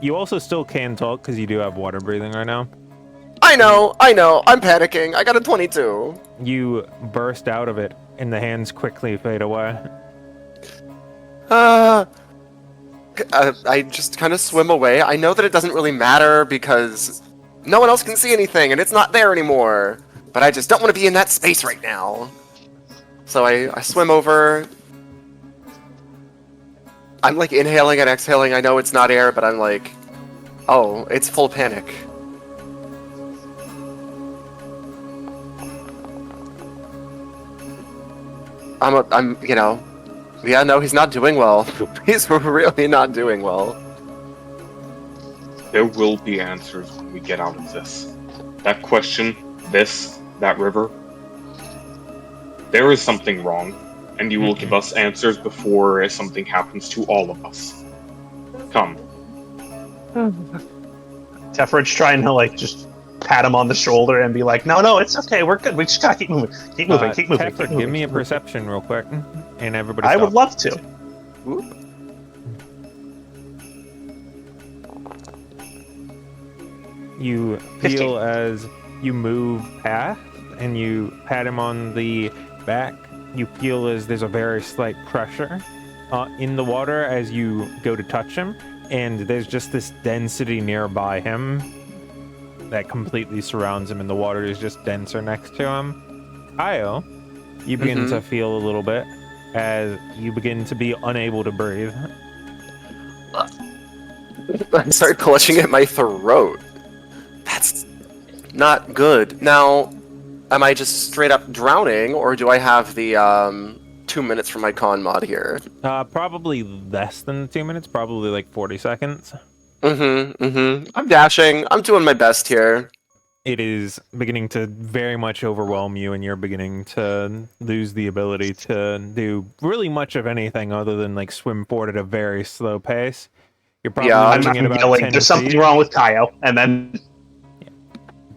You also still can talk because you do have water breathing right now. I know. I'm panicking. I got a 22. You burst out of it, and the hands quickly fade away. I just kind of swim away. I know that it doesn't really matter because no one else can see anything and it's not there anymore. But I just don't want to be in that space right now. So I swim over. I'm like inhaling and exhaling. I know it's not air, but I'm like, oh, it's full panic. Yeah, no, he's not doing well. He's really not doing well. There will be answers when we get out of this. That question, that river. There is something wrong, and you will give us answers before something happens to all of us. Come. Tefrid's trying to just pat him on the shoulder and be like, no, it's okay, we're good. We just gotta keep moving. Keep moving. Tefrid, give me a perception real quick, and everybody. I stop. would love to. You 15. feel as you move past and you pat him on the back, you feel as there's a very slight pressure in the water as you go to touch him, and there's just this density nearby him that completely surrounds him, and the water is just denser next to him. Io, you begin Mhm. to feel a little bit as you begin to be unable to breathe. I start clutching at my throat. That's not good. Now, am I just straight up drowning, or do I have the 2 minutes from my con mod here? Probably less than 2 minutes, probably like 40 seconds. I'm dashing. I'm doing my best here. It is beginning to very much overwhelm you, and you're beginning to lose the ability to do really much of anything other than like swim forward at a very slow pace. You're probably Yeah, I'm moving at about yelling, 10 there's something feet. wrong with Kaio, and then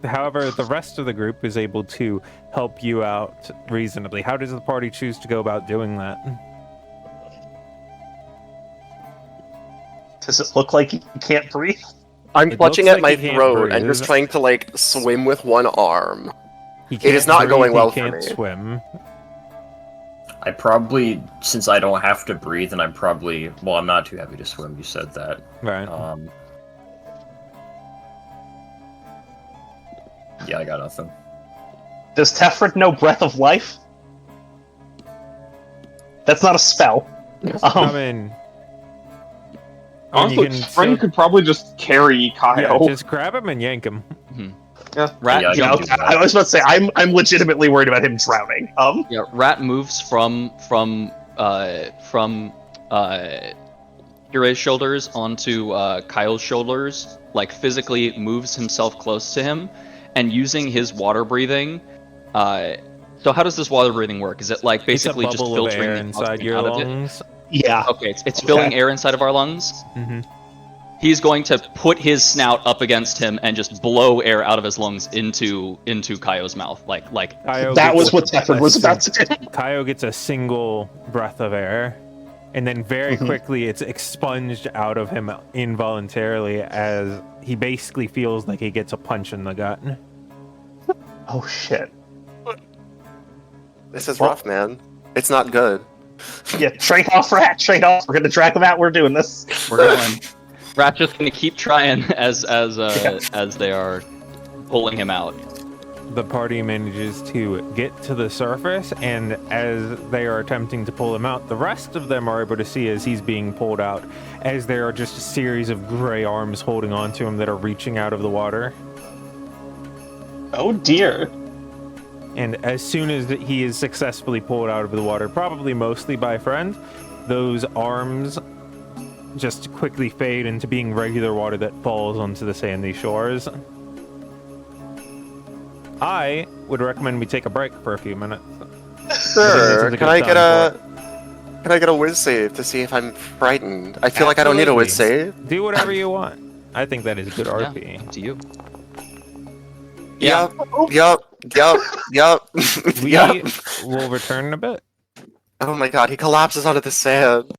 However, the rest of the group is able to help you out reasonably. How does the party choose to go about doing that? does it look like you can't breathe? I'm It clutching looks at like my he can't throat and just breathe. trying to like swim with one arm. He It is can't not breathe, going well he for can't me. swim. I probably, since I don't have to breathe, and I'm probably, well, I'm not too heavy to swim. You said that. Right. Yeah, I got nothing. Does Tefrid know Breath of Life? That's not a spell. I mean, Honestly, you can Friend still- could probably just carry yeah, Kaio. just grab him and yank him. Rat Yeah, I can jumps. do that. I was about to say I'm legitimately worried about him drowning. Yeah, Rat moves from Hirei's shoulders onto Kyle's shoulders, like physically moves himself close to him, and using his water breathing. So how does this water breathing work? Is it like basically it's a just bubble of filtering air the inside oxygen your out of it? lungs. Yeah. Okay, it's filling air inside of our lungs. Mm-hmm. He's going to put his snout up against him and just blow air out of his lungs into Kaio's mouth, like That was what Tefrid was about to do. Kaio gets a single breath of air, and then very quickly it's expunged out of him involuntarily as he basically feels like he gets a punch in the gut. Oh shit. This is rough, man. It's not good. Yeah, trade off, Rat, trade off. We're gonna drag him out, we're doing this. we're going. Rat's just gonna keep trying as they are pulling him out. The party manages to get to the surface, and as they are attempting to pull him out, the rest of them are able to see as he's being pulled out, as there are just a series of gray arms holding onto him that are reaching out of the water. Oh dear. And as soon as he is successfully pulled out of the water, probably mostly by Friend, those arms just quickly fade into being regular water that falls onto the sandy shores. I would recommend we take a break for a few minutes. Sure. a Can good I get time a whiz save to see if I'm frightened? I feel like I don't need a whiz Absolutely. save. Do whatever you want. I think that is good Yeah, RP. up to you. Yup. Yup. We Yup. will return in a bit. Oh my god, he collapses onto the sand.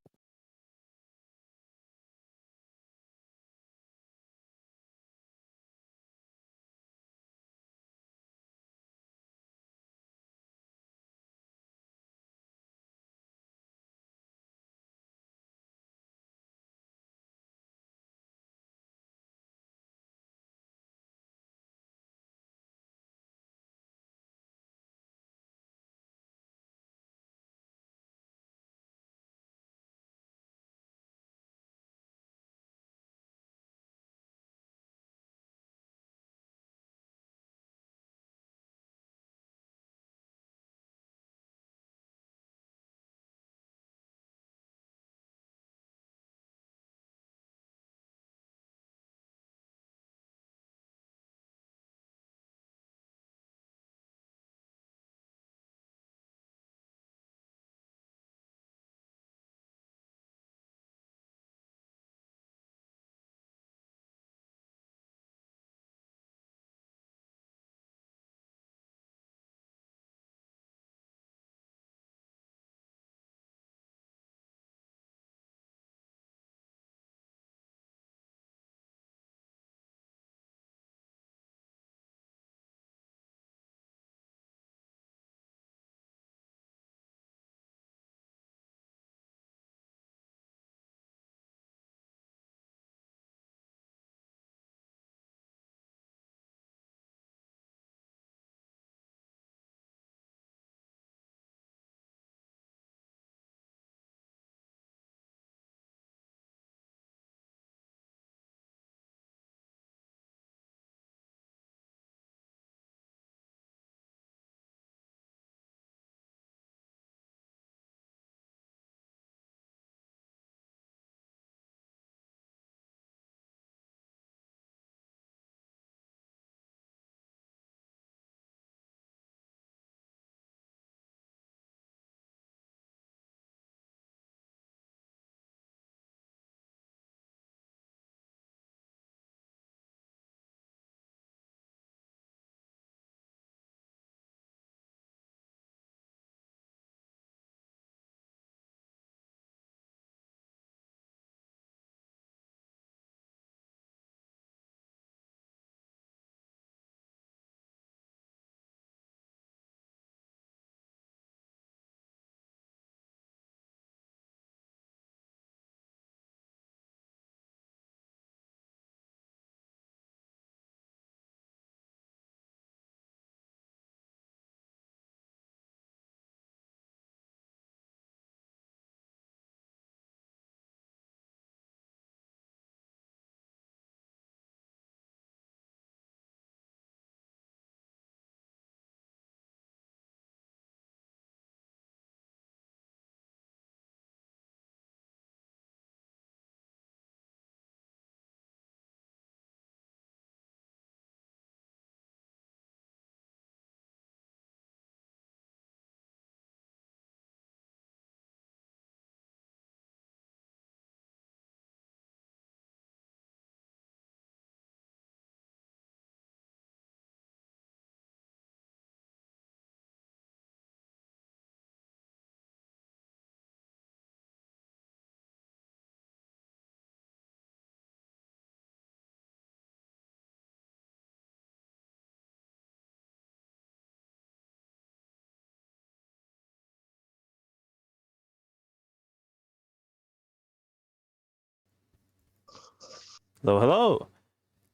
Hello, hello.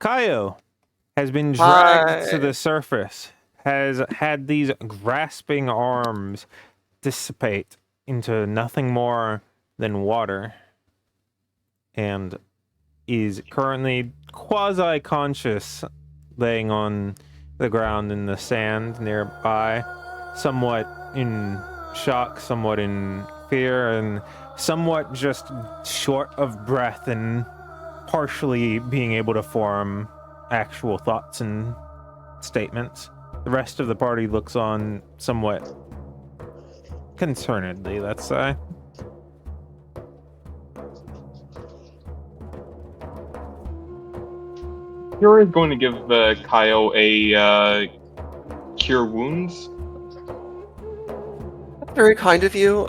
Kaio has been Hi. dragged to the surface, has had these grasping arms dissipate into nothing more than water, and is currently quasi-conscious, laying on the ground in the sand nearby, somewhat in shock, somewhat in fear, and somewhat just short of breath and partially being able to form actual thoughts and statements. The rest of the party looks on somewhat concernedly, let's say. Cure is going to give Kaio a cure wounds. Very kind of you.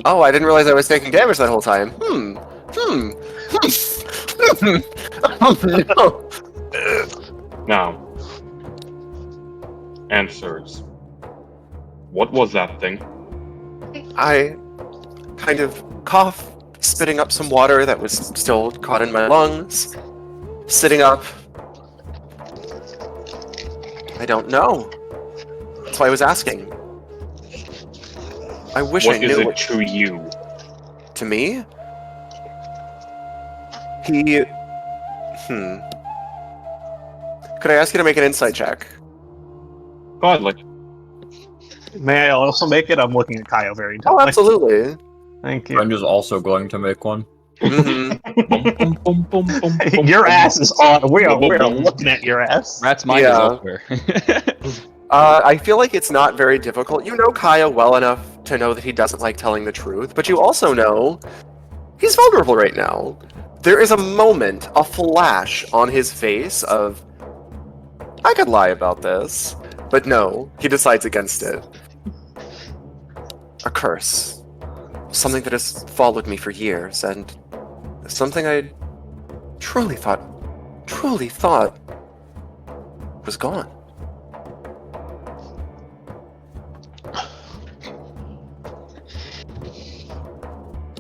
Oh, I didn't realize I was taking damage that whole time. Now, answers. What was that thing? I kind of cough, spitting up some water that was still caught in my lungs. Sitting up. I don't know. That's why I was asking. I wish I What knew. is it to you? To me? He... Could I ask you to make an insight check? Godly. May I also make it? I'm looking at Kaio very Oh, intently. absolutely. Thank you. Friend is also going to make one. Mm-hmm. Your ass is on. We are looking at your ass. Rat's mind Yeah. is elsewhere. I feel like it's not very difficult. You know Kaio well enough to know that he doesn't like telling the truth, but you also know he's vulnerable right now. There is a moment, a flash on his face of, I could lie about this. But no, he decides against it. A curse. Something that has followed me for years, and something I truly thought was gone.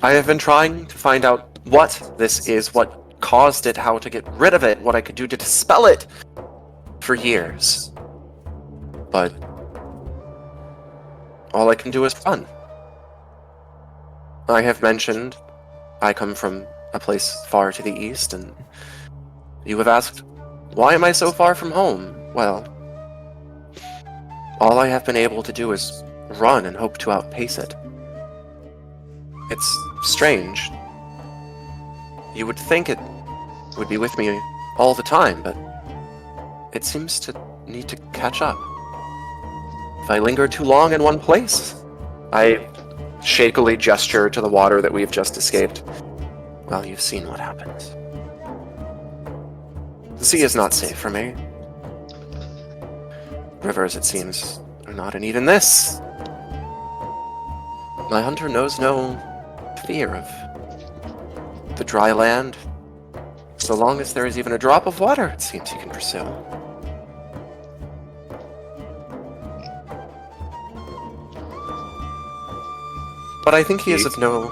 I have been trying to find out what this is, what caused it, how to get rid of it, what I could do to dispel it for years. But all I can do is run. I have mentioned I come from a place far to the east, and you have asked, why am I so far from home? Well, all I have been able to do is run and hope to outpace it. It's strange. You would think it would be with me all the time, but it seems to need to catch up. If I linger too long in one place, I shakily gesture to the water that we've just escaped. Well, you've seen what happens. The sea is not safe for me. Rivers, it seems, are not, and even this. My hunter knows no fear of the dry land. So long as there is even a drop of water, it seems he can pursue. But I think he is of no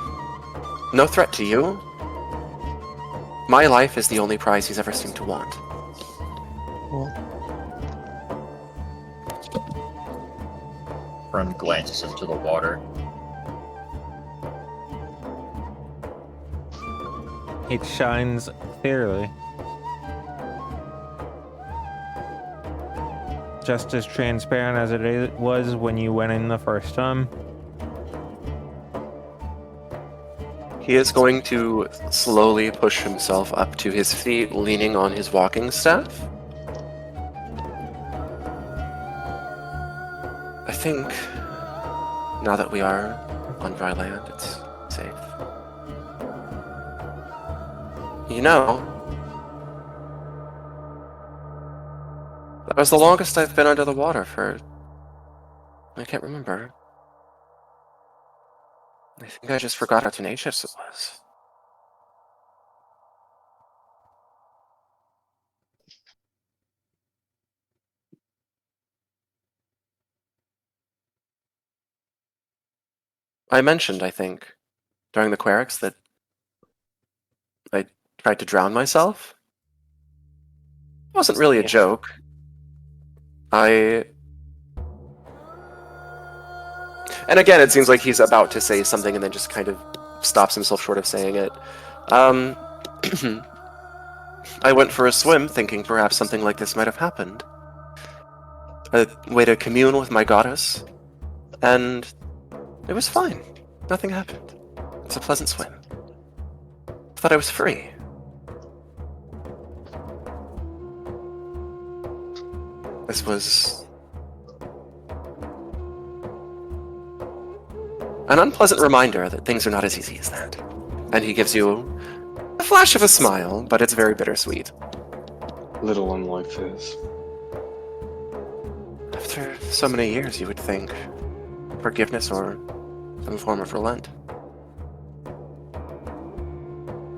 threat to you. My life is the only prize he's ever seemed to want. Friend glances into the water. It shines clearly. Just as transparent as it was when you went in the first time. He is going to slowly push himself up to his feet, leaning on his walking staff. I think, now that we are on dry land, it's safe. You know, that was the longest I've been under the water for... I can't remember. I think I just forgot how tenacious it was. I mentioned, I think, during the Querix that tried to drown myself. It wasn't really a joke. And again, it seems like he's about to say something and then just kind of stops himself short of saying it. I went for a swim thinking perhaps something like this might have happened. A way to commune with my goddess, and it was fine. Nothing happened. It's a pleasant swim. I thought I was free. This was an unpleasant reminder that things are not as easy as that. And he gives you a flash of a smile, but it's very bittersweet. Little one life is. After so many years, you would think forgiveness or some form of relent.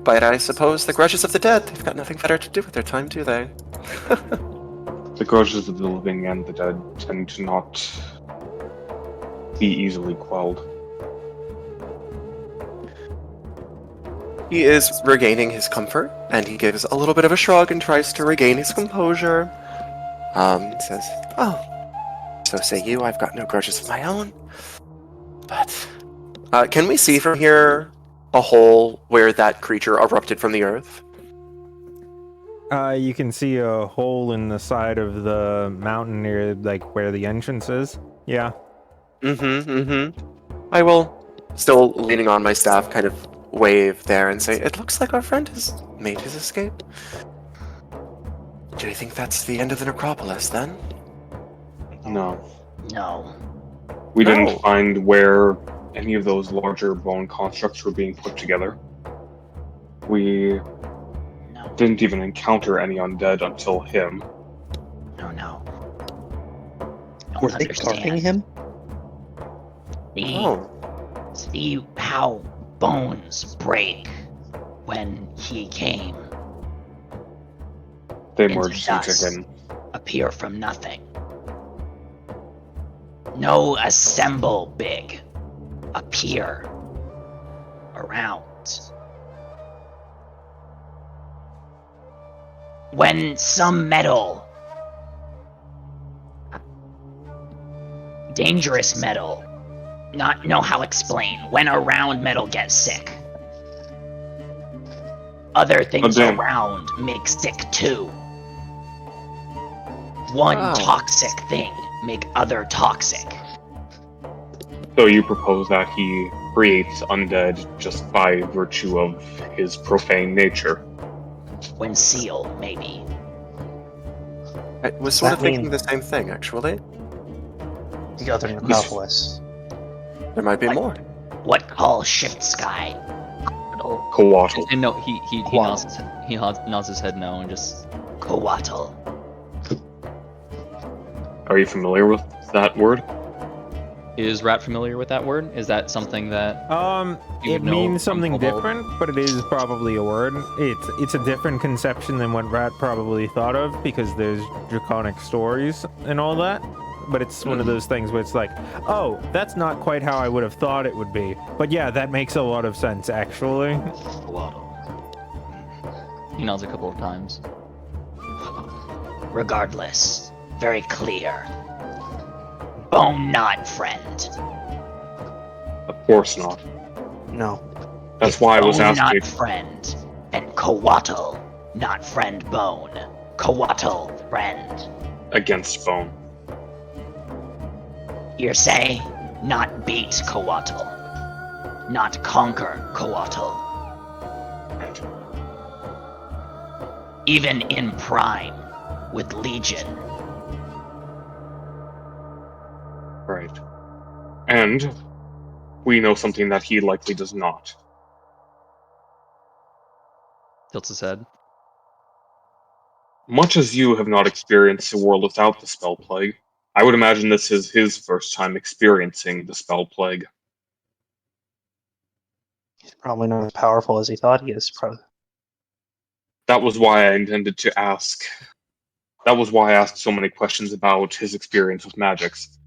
But I suppose the grudges of the dead, they've got nothing better to do with their time, do they? The grudges of the living and the dead tend to not be easily quelled. He is regaining his comfort, and he gives a little bit of a shrug and tries to regain his composure. He says, "Oh, so say you, I've got no grudges of my own. But, can we see from here a hole where that creature erupted from the earth?" You can see a hole in the side of the mountain near, like, where the entrance is. Yeah. I will, still leaning on my staff, kind of wave there and say, "It looks like our friend has made his escape. Do you think that's the end of the necropolis, then?" No. No. We No. didn't find where any of those larger bone constructs were being put together. We No. didn't even encounter any undead until him. No. Were Don't they understand. guarding him? Oh. See how bones break when he came, They Into merged into dust. him. appear from nothing. No assemble big, appear around. When some metal, dangerous metal, not know how explain, when around metal gets sick. Other things damn. around make sick too. One Oh. toxic thing make other toxic. So you propose that he creates undead just by virtue of his profane nature. When seal, maybe. I was Does sort that of thinking mean- the same thing, actually. The other necropolis. There might be What? more. What call shift sky? Coatl. And no, he nods his head no and just Coatl. Are you familiar with that word? is Rat familiar with that word? Is that something that You It would know means from something Kobold. different, but it is probably a word. It's a different conception than what Rat probably thought of because there's draconic stories and all that. But it's one of those things where it's like, oh, that's not quite how I would have thought it would be. But yeah, that makes a lot of sense actually. Coatl. he nods a couple of times? Regardless, very clear. Bone not friend. Of course not. No. That's why I was Bone asking. not friend. And Coatl, not friend bone. Coatl, friend. Against bone. You say, not beat Coatl. Not conquer Coatl. Even in prime, with Legion. Right. And we know something that he likely does not. Tilts his head. Much as you have not experienced a world without the spell plague, I would imagine this is his first time experiencing the spell plague. He's probably not as powerful as he thought he is. That was why I intended to ask. That was why I asked so many questions about his experience with magics.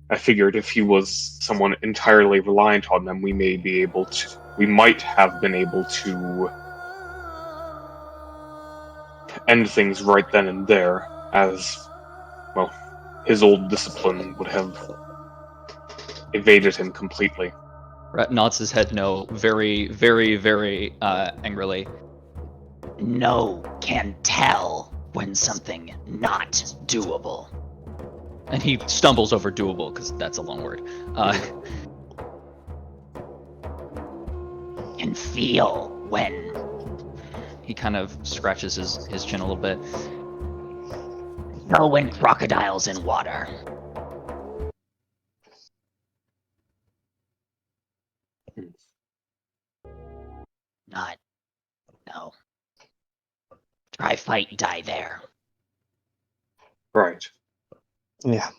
I figured if he was someone entirely reliant on them, we might have been able to end things right then and there, as, well, his old discipline would have evaded him completely. Rat nods his head no, very, very, very angrily. No can tell when something not doable. And he stumbles over doable, because that's a long word. Can feel when. He kind of scratches his chin a little bit. Know when crocodiles in water. Not. No. Try fight, die there. Right. Yeah.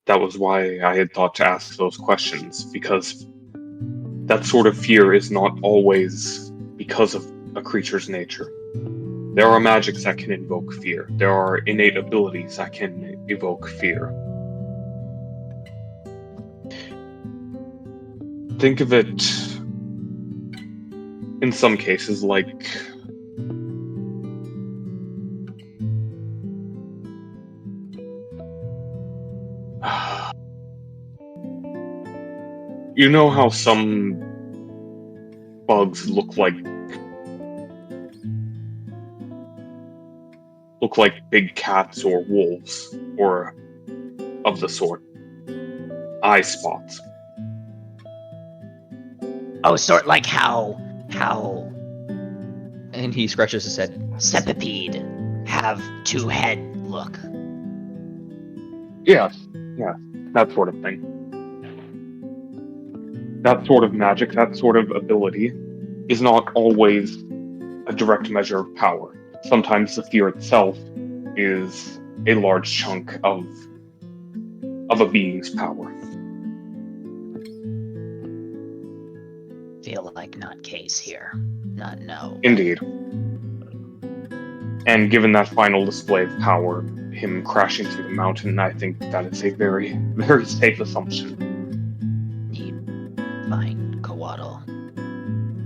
That was why I had thought to ask those questions, because that sort of fear is not always because of a creature's nature. There are magics that can invoke fear. There are innate abilities that can evoke fear. Think of it, in some cases, like you know how some bugs look like big cats or wolves, or of the sort. Eye spots. Oh, sort like how And he scratches his head. Centipede have two-head look. Yeah, that sort of thing. That sort of magic, that sort of ability, is not always a direct measure of power. Sometimes the fear itself is a large chunk of a being's power. Feel like not case here. Not no. Indeed. And given that final display of power, him crashing through the mountain, I think that is a very, very safe assumption. Need find Coatl.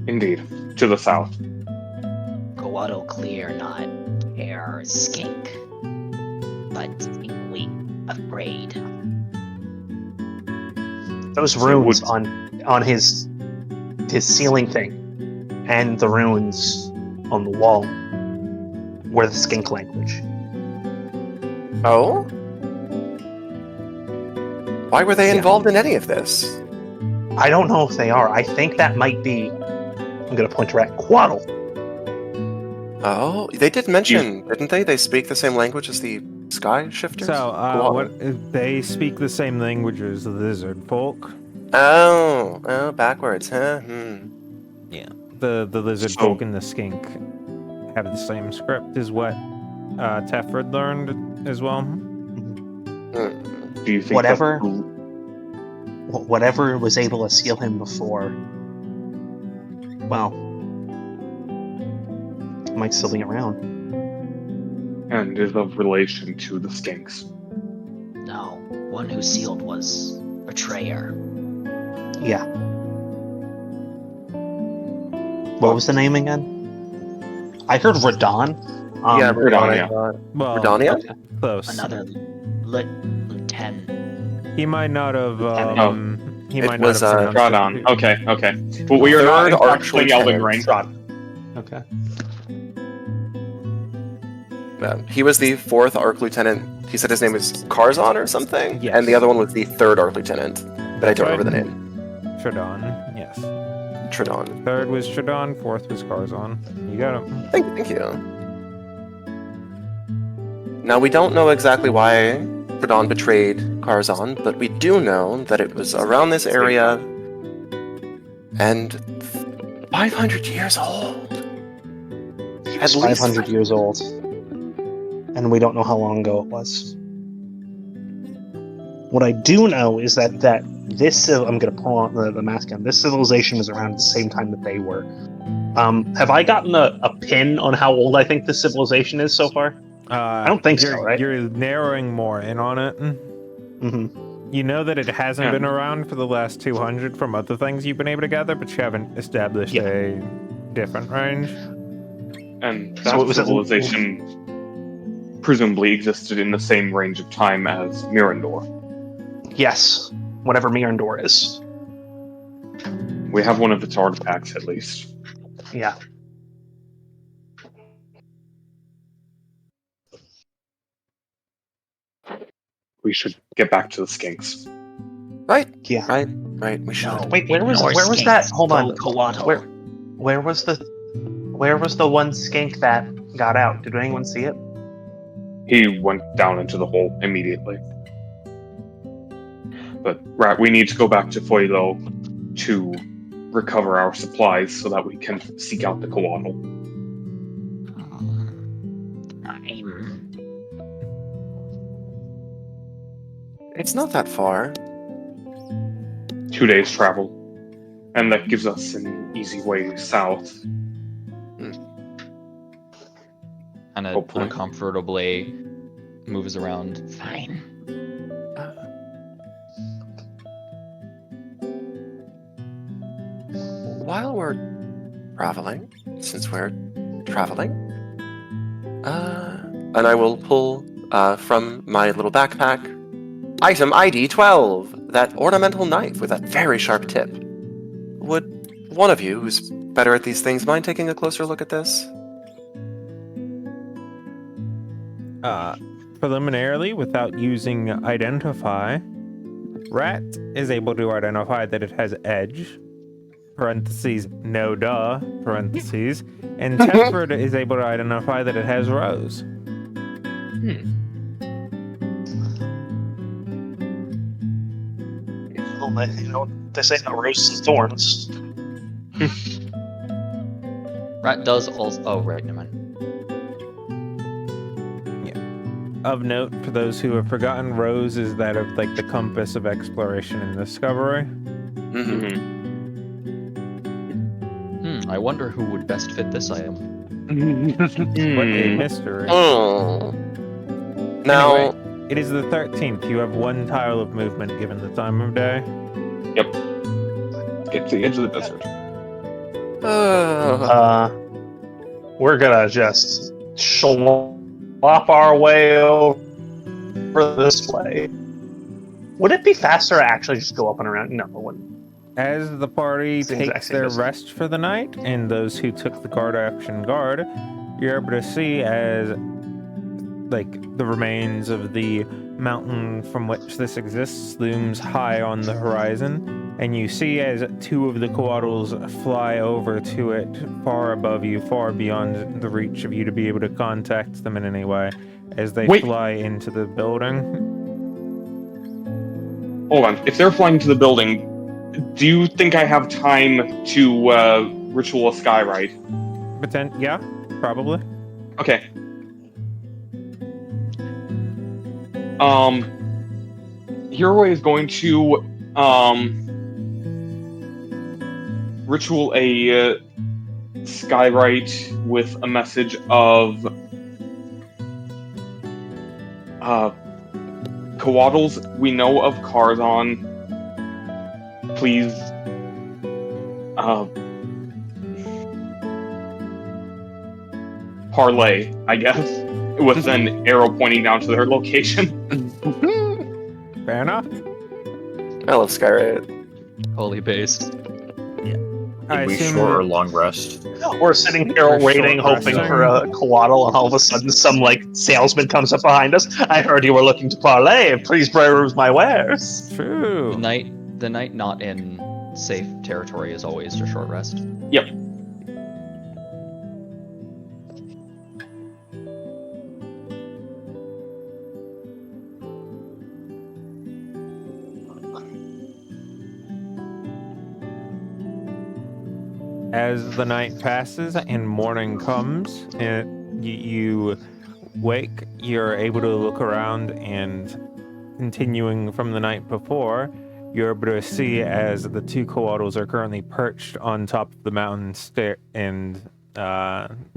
Indeed. To the south. Coatl clear, not care skink. But weak, afraid. Those runes on his ceiling thing and the runes on the wall were the skink language. Oh? Why were they involved in any of this? I don't know if they are. I think that might be. I'm gonna point to Rat Quaddle. Oh, they did mention, didn't they? They speak the same language as the Sky Shifters? So, they speak the same language as the lizard folk. Oh, backwards, huh? Yeah. The lizard So- folk and the skink have the same script as what Tefford learned as well. Do you think Whatever- that- Whatever was able to seal him before, well, might still be around. and is of relation to the skinks? No, one who sealed was betrayer. Yeah. What was the name again? I heard Radon. Yeah, Redania. Well, Redania? close. Another lieutenant. He might not have. He It might was, not have. pronounced Radon. it. Okay. But we are not Third in fact playing Elden Archlieutenant. Ring. Okay. He was the 4th Arc Lieutenant. He said his name was Karzon or something? Yes. And the other one was the 3rd Arc Lieutenant. But I don't remember the Right. name. Tradon. Yes. Tridon. Third was Tradon. Fourth was Karzon. You got him. Thank you. Now, we don't know exactly why Tridon betrayed Karzon, but we do know that it was around this area and 500 years old. At It's least 500 years old. And we don't know how long ago it was. What I do know is that this, I'm going to pull out the mask on, this civilization was around at the same time that they were. Have I gotten a pin on how old I think this civilization is so far? I don't think so, right? You're narrowing more in on it. Mm-hmm. You know that it hasn't Yeah. been around for the last 200 from other things you've been able to gather, but you haven't established Yeah. a different range. And that So it was at- civilization presumably existed in the same range of time as Mirandor. Yes, whatever Mirandor is. We have one of its artifacts, at least. Yeah. We should get back to the skinks. Right, Yeah. right. We should. No. Wait, where was Ignore that? skinks. Hold Go on. Coatl. Where was the one skink that got out? Did anyone see it? He went down into the hole immediately. But, right, we need to go back to Foilo to recover our supplies so that we can seek out the Coatl. It's not that far. 2 days travel. And that gives us an easy way south. Kind of Hopefully. uncomfortably moves around. Fine. While we're traveling, since we're traveling, and I will pull from my little backpack item ID 12, that ornamental knife with that very sharp tip. Would one of you who's better at these things mind taking a closer look at this? Preliminarily, without using identify, Rat is able to identify that it has edge, parentheses, no duh, parentheses, and Tefred is able to identify that it has rose. Well, they say no roses and thorns. Rat does also. Oh, right, never mind. Of note, for those who have forgotten, rose is that of like the compass of exploration and discovery. Mm-hmm. I wonder who would best fit this item. What a mystery. Oh. Now, Anyway, it is the 13th. You have one tile of movement given the time of day. Get to the edge of the desert. We're gonna just slop our way over this way. Would it be faster to actually just go up and around? No, it wouldn't. As the party It's the exact takes same their distance. rest for the night, and those who took the guard action guard, you're able to see as like the remains of the mountain from which this exists looms high on the horizon, and you see as two of the Coatls fly over to it far above you, far beyond the reach of you to be able to contact them in any way, as they Wait. fly into the building. Hold on. If they're flying to the building, do you think I have time to ritual a skyride? Yeah, probably. Okay. Hero is going to ritual a skywrite with a message of Coatls, we know of Karzon. Please parlay, I guess, with an arrow pointing down to their location. Fair enough. I love Skyrite. Holy base. I we assume short or that- long rest? We're sitting here We're waiting, short hoping resting. for a Coatl, and all of a sudden some salesman comes up behind us. I heard you were looking to parlay. Please peruse my wares. True. The night not in safe territory is always a short rest. Yep. As the night passes and morning comes, you wake, you're able to look around, and continuing from the night before, you're able to see as the two Coatls are currently perched on top of the mountain and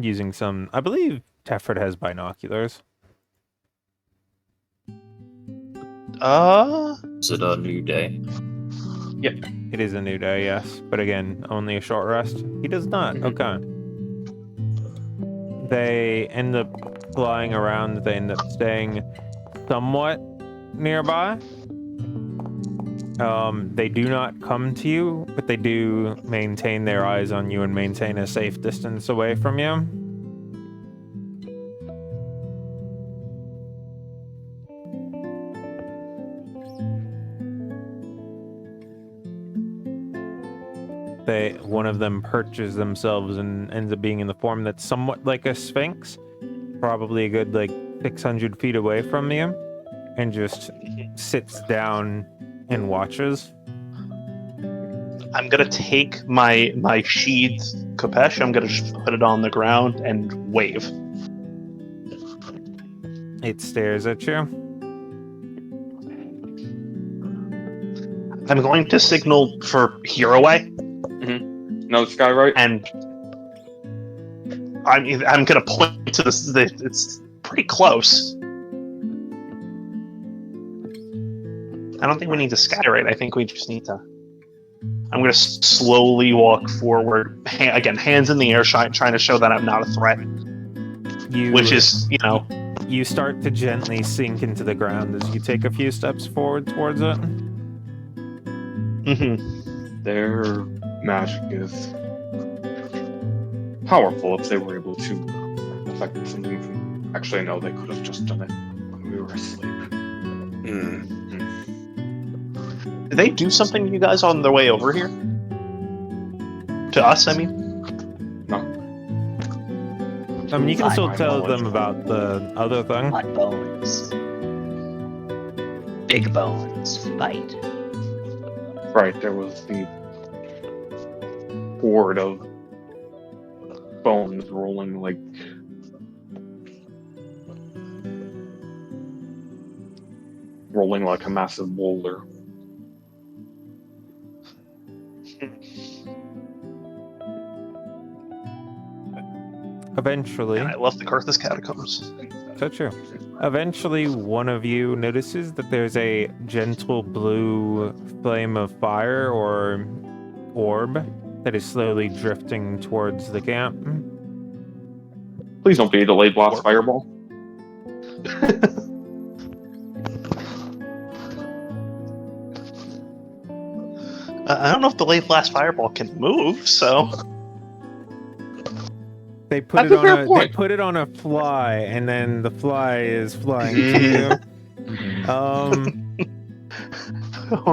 using some, I believe Tefred has binoculars. Is it a new day? It is a new day, yes, but again, only a short rest. He does not. Mhm. Okay. they end up flying around. They end up staying somewhat nearby. They do not come to you, but they do maintain their eyes on you and maintain a safe distance away from you. One of them perches themselves and ends up being in the form that's somewhat like a sphinx, probably a good 600 feet away from you, and just sits down and watches. I'm gonna take my sheathed Kopesh, I'm gonna just put it on the ground and wave. It stares at you. I'm going to signal for Hereaway, No, Sky, right? and I'm gonna point to this. It's pretty close. I don't think we need to scatter it. I think we just need to. I'm gonna slowly walk forward. Again, hands in the air, trying to show that I'm not a threat. Which is, You start to gently sink into the ground as you take a few steps forward towards it. Mm-hmm. Their magic is powerful if they were able to affect something from... Actually, no, they could have just done it when we were asleep. Did they do something to you guys on their way over here? To us, I mean? No. I mean, you can still My tell knowledge. them about the other thing. Hot bones. Big bones. Bite. Right, there was the horde of bones rolling like a massive boulder. Eventually, And I love the Karthus catacombs. so true. Eventually, one of you notices that there's a gentle blue flame of fire or orb that is slowly drifting towards the camp. Please don't be a delayed blast fireball. I don't know if the late blast fireball can move, so They put That's it a fair on point. they put it on a fly, and then the fly is flying to you. oh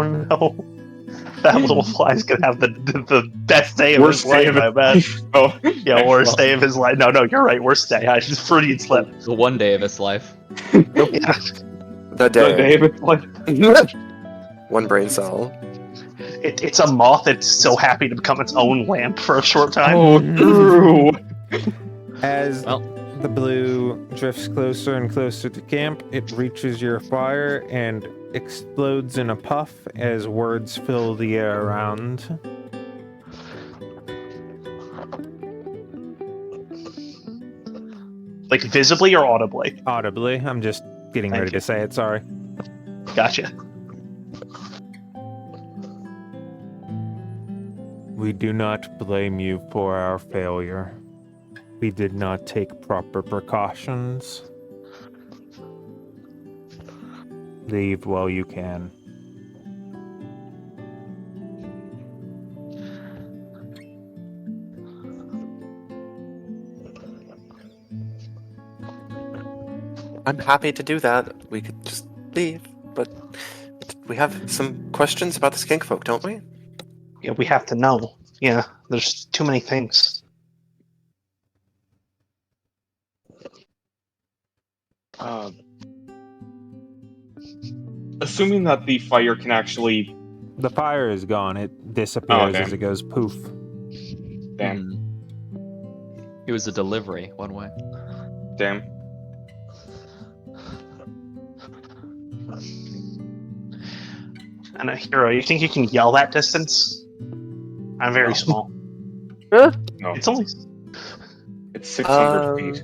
no, that little fly's gonna have the best day of Worst his day life, of I bet. Oh, Yeah, worst day of his life. No, you're right. Worst day. I just Freudian slip. The one day of his life. Yeah. The the day. day of its life. One brain cell. It's a moth that's so happy to become its own lamp for a short time. Oh, true. As Well. the blue drifts closer and closer to camp, it reaches your fire and explodes in a puff as words fill the air around. Like visibly or audibly? Audibly, I'm just getting Thank ready you. to say it, sorry. Gotcha. We do not blame you for our failure. We did not take proper precautions. Leave while you can. I'm happy to do that. We could just leave, but we have some questions about the skink folk, don't we? Yeah, we have to know. Yeah, there's too many things. Assuming that the fire can actually... The fire is gone. It disappears okay. as it goes poof. Damn. It was a delivery, one way. Damn. And a hero, you think you can yell that distance? I'm very small. No, It's only. it's 600 feet.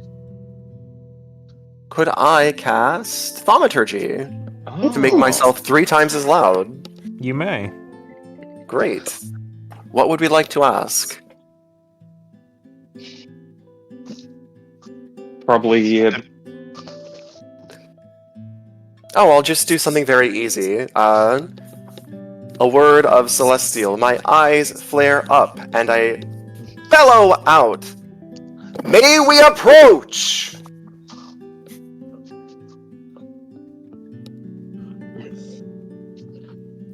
Could I cast Thaumaturgy to make Oh. myself 3 times as loud? You may. Great. What would we like to ask? Probably. Oh, I'll just do something very easy. A word of celestial. My eyes flare up, and I bellow out. May we approach?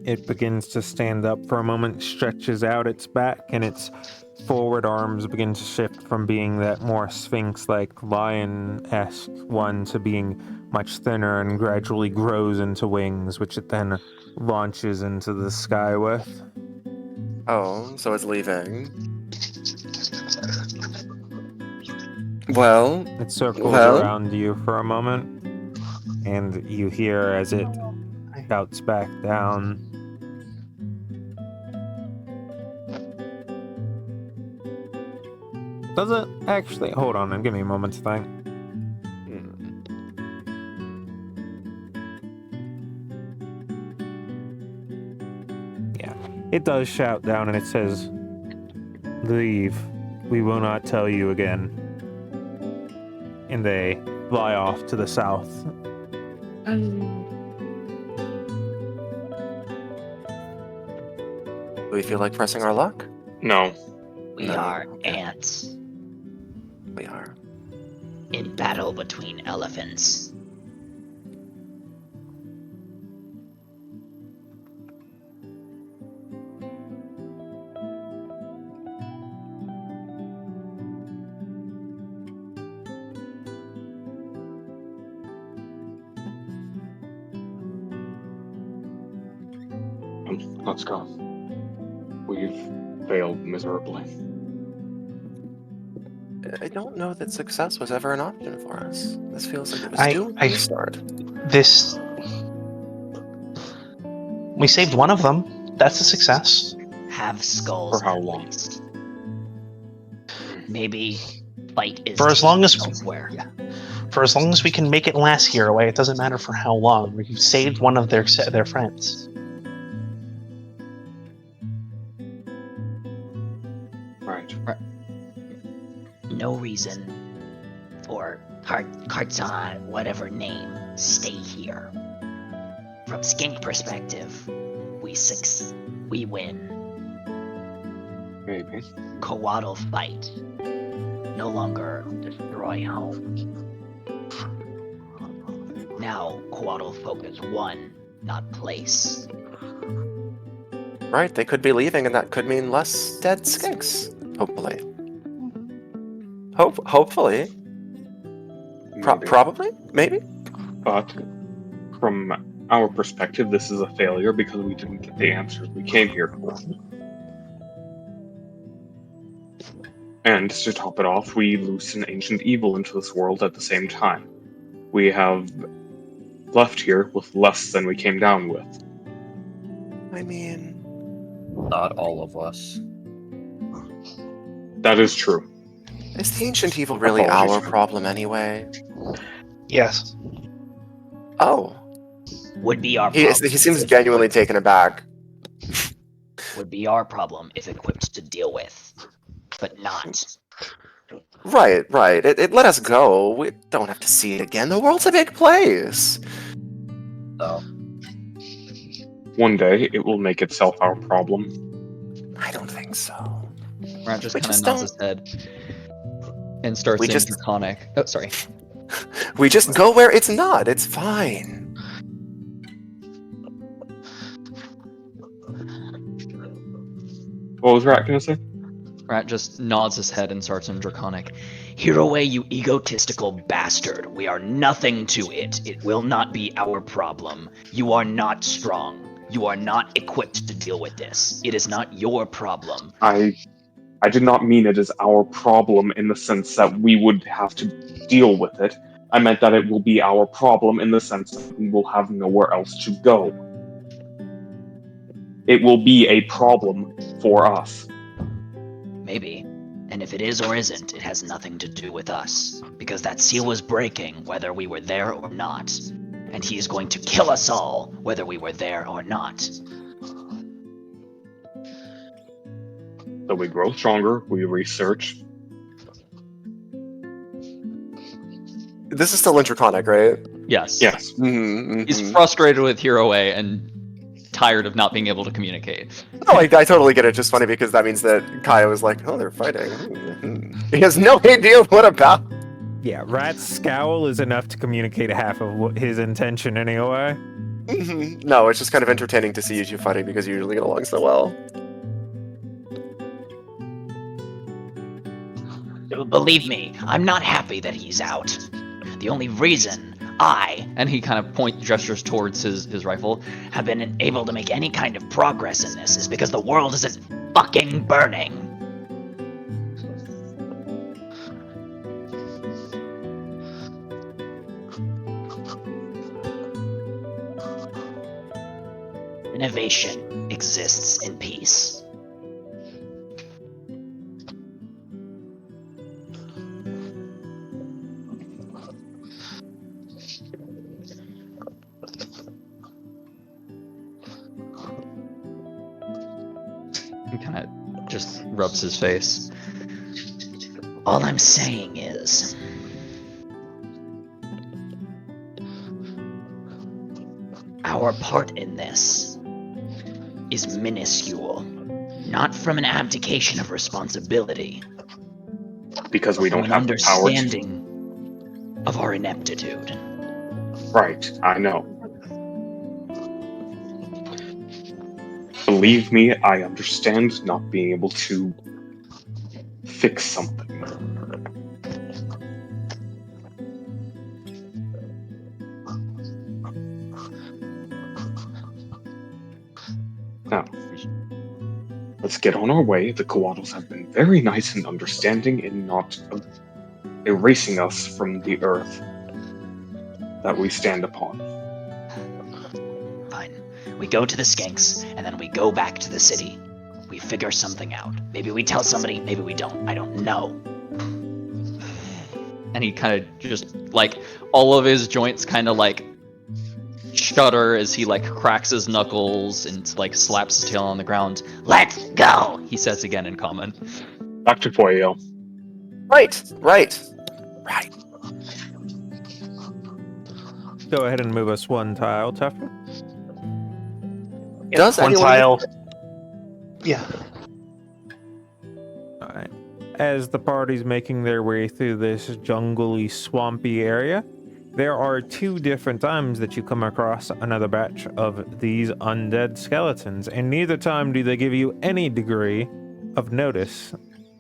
It begins to stand up for a moment, stretches out its back, and its forward arms begin to shift from being that more sphinx-like lion-esque one to being much thinner and gradually grows into wings, which it then launches into the sky with. Oh, so it's leaving. Well, It circles Well? around you for a moment, and you hear as it shouts back down. Does it actually? Hold on and give me a moment to think. Yeah, it does shout down and it says, "Leave. We will not tell you again." And they fly off to the south. do we feel like pressing our luck? No. We No. are ants We are. in battle between elephants. Let's go. We've failed miserably. I don't know that success was ever an option for us. This feels like it was I- doomed I- to start. This. We saved one of them. That's a success. Have skulls. For how at long? least. Maybe fight is For as long as- elsewhere. For as long as we can make it last here away, it doesn't matter for how long. We've saved one of their friends. Right. No reason for Kartzan, whatever name, stay here. From Skink perspective, we win. Maybe. Coatl fight. No longer destroy home. Now Coatl focus one, not place. Right, they could be leaving, and that could mean less dead skinks. Hopefully. Hopefully. Maybe. Probably? Maybe? But from our perspective, this is a failure because we didn't get the answers we came here for. And to top it off, we loose an ancient evil into this world at the same time. We have left here with less than we came down with. I mean, Not all of us. That is true. is the ancient evil really Apologies our for- problem anyway? Yes. Oh. Would be our He problem. seems genuinely taken aback. Would be our problem if equipped to deal with, but not. Right. It let us go. We don't have to see it again. The world's a big place. So, One day, it will make itself our problem. I don't think so. Rat just We kind of just nods his head and starts We saying just- draconic. Oh, sorry. We just go where it's not. It's fine. What was Rat gonna say? Rat just nods his head and starts in draconic. Hear away, you egotistical bastard. We are nothing to it. It will not be our problem. You are not strong. You are not equipped to deal with this. It is not your problem. I did not mean it is our problem in the sense that we would have to deal with it. I meant that it will be our problem in the sense that we will have nowhere else to go. It will be a problem for us. Maybe. And if it is or isn't, it has nothing to do with us. Because that seal was breaking whether we were there or not. And he is going to kill us all whether we were there or not. So we grow stronger, we research. This is still Intraconic, right? Yes. Yes. He's frustrated with Hero A and tired of not being able to communicate. No, I totally get it. Just funny because that means that Kaya was like, "Oh, they're fighting." He has no idea what about. Yeah, Rat's scowl is enough to communicate half of his intention anyway. No, it's just kind of entertaining to see you two fighting because you usually get along so well. Believe me, I'm not happy that he's out. The only reason And he kind of gestures towards his rifle. have been able to make any kind of progress in this is because the world isn't fucking burning. Innovation exists in peace. He kind of just rubs his face. All I'm saying is, our part in this is minuscule, not from an abdication of responsibility, Because we from don't an have the power. understanding of our ineptitude. Right, I know. Believe me, I understand not being able to fix something. Now, let's get on our way. The Coatls have been very nice and understanding in not erasing us from the earth that we stand upon. Fine. We go to the Skinks, and then we go back to the city. We figure something out. Maybe we tell somebody, maybe we don't. I don't know. And he kind of just, like, all of his joints kind of, like, shudder as he, like, cracks his knuckles and, like, slaps his tail on the ground. Let's go! He says again in common. Back to Foyo. Right. Go ahead and move us one tile, Teffer. Does One anyone- tile. Yeah. Alright. As the party's making their way through this jungly, swampy area, there are two different times that you come across another batch of these undead skeletons, and neither time do they give you any degree of notice.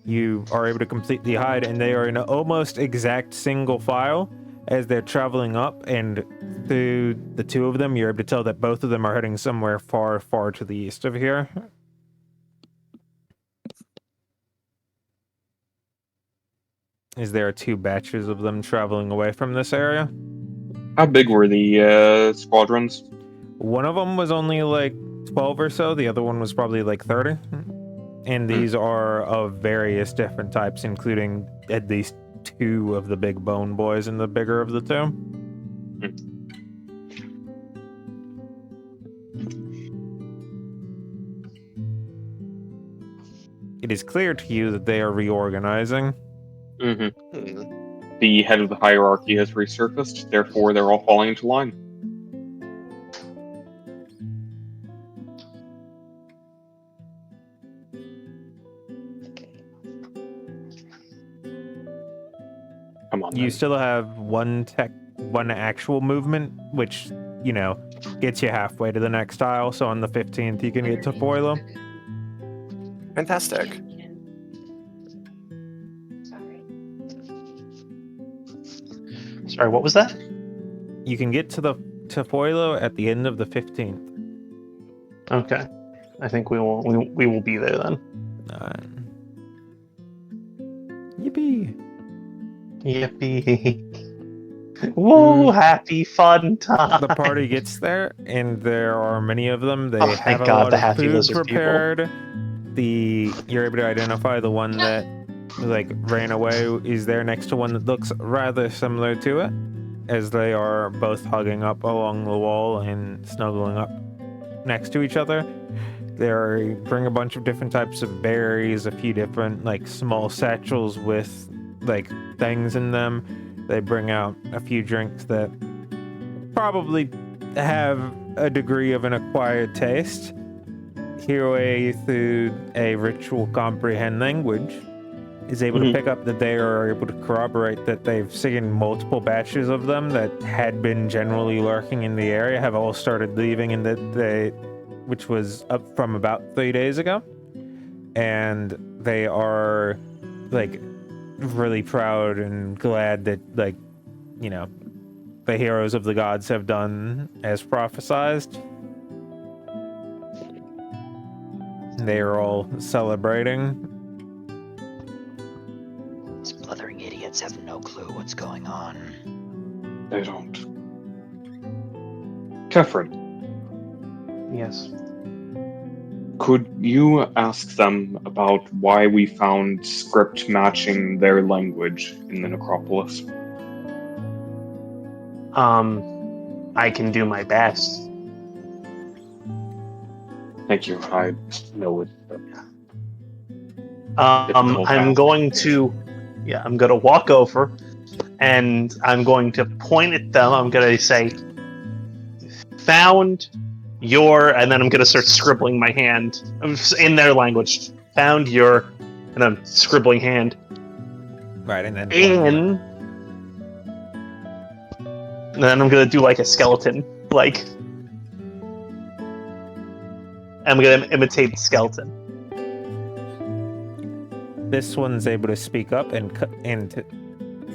You are able to completely hide, and they are in an almost exact single file as they're traveling up, and through the two of them, you're able to tell that both of them are heading somewhere far, far to the east of here. Is there two batches of them traveling away from this area? How big were the squadrons? One of them was only like 12 or so, the other one was probably like 30. And these are of various different types, including at least two of the big bone boys and the bigger of the two. It is clear to you that they are reorganizing. The head of the hierarchy has resurfaced, therefore they're all falling into line. Come on. You then. still have one actual movement, which, you know, gets you halfway to the next tile. So on the 15th, you can get to Foilo. Fantastic. Sorry, what was that? You can get to Foilo at the end of the 15th. Okay. I think we will be there then. Yippee! Yippee. Woo, happy fun time. The party gets there, and there are many of them. They Oh, have thank a God, lot the of happy food lizard people. prepared. You're able to identify the one that like ran away is there next to one that looks rather similar to it, as they are both hugging up along the wall and snuggling up next to each other. They bring a bunch of different types of berries, a few different like small satchels with like things in them. They bring out a few drinks that probably have a degree of an acquired taste. Hiroe, through a ritual comprehend language, is able to pick up that they are able to corroborate that they've seen multiple batches of them that had been generally lurking in the area, have all started leaving, and that they, which was up from about 3 days ago. And they are, like, really proud and glad that, like, you know, the heroes of the gods have done as prophesized. They are all celebrating. These blithering idiots have no clue what's going on. They don't. Kefren, Yes. could you ask them about why we found script matching their language in the necropolis? I can do my best. Thank you. I know it. I'm going to walk over and I'm going to point at them. I'm going to say, found your, and then I'm going to start scribbling my hand in their language. Found your, and I'm scribbling hand. Right, and then And then I'm going to do like a skeleton, like, I'm going to imitate the skeleton. this one's able to speak up, and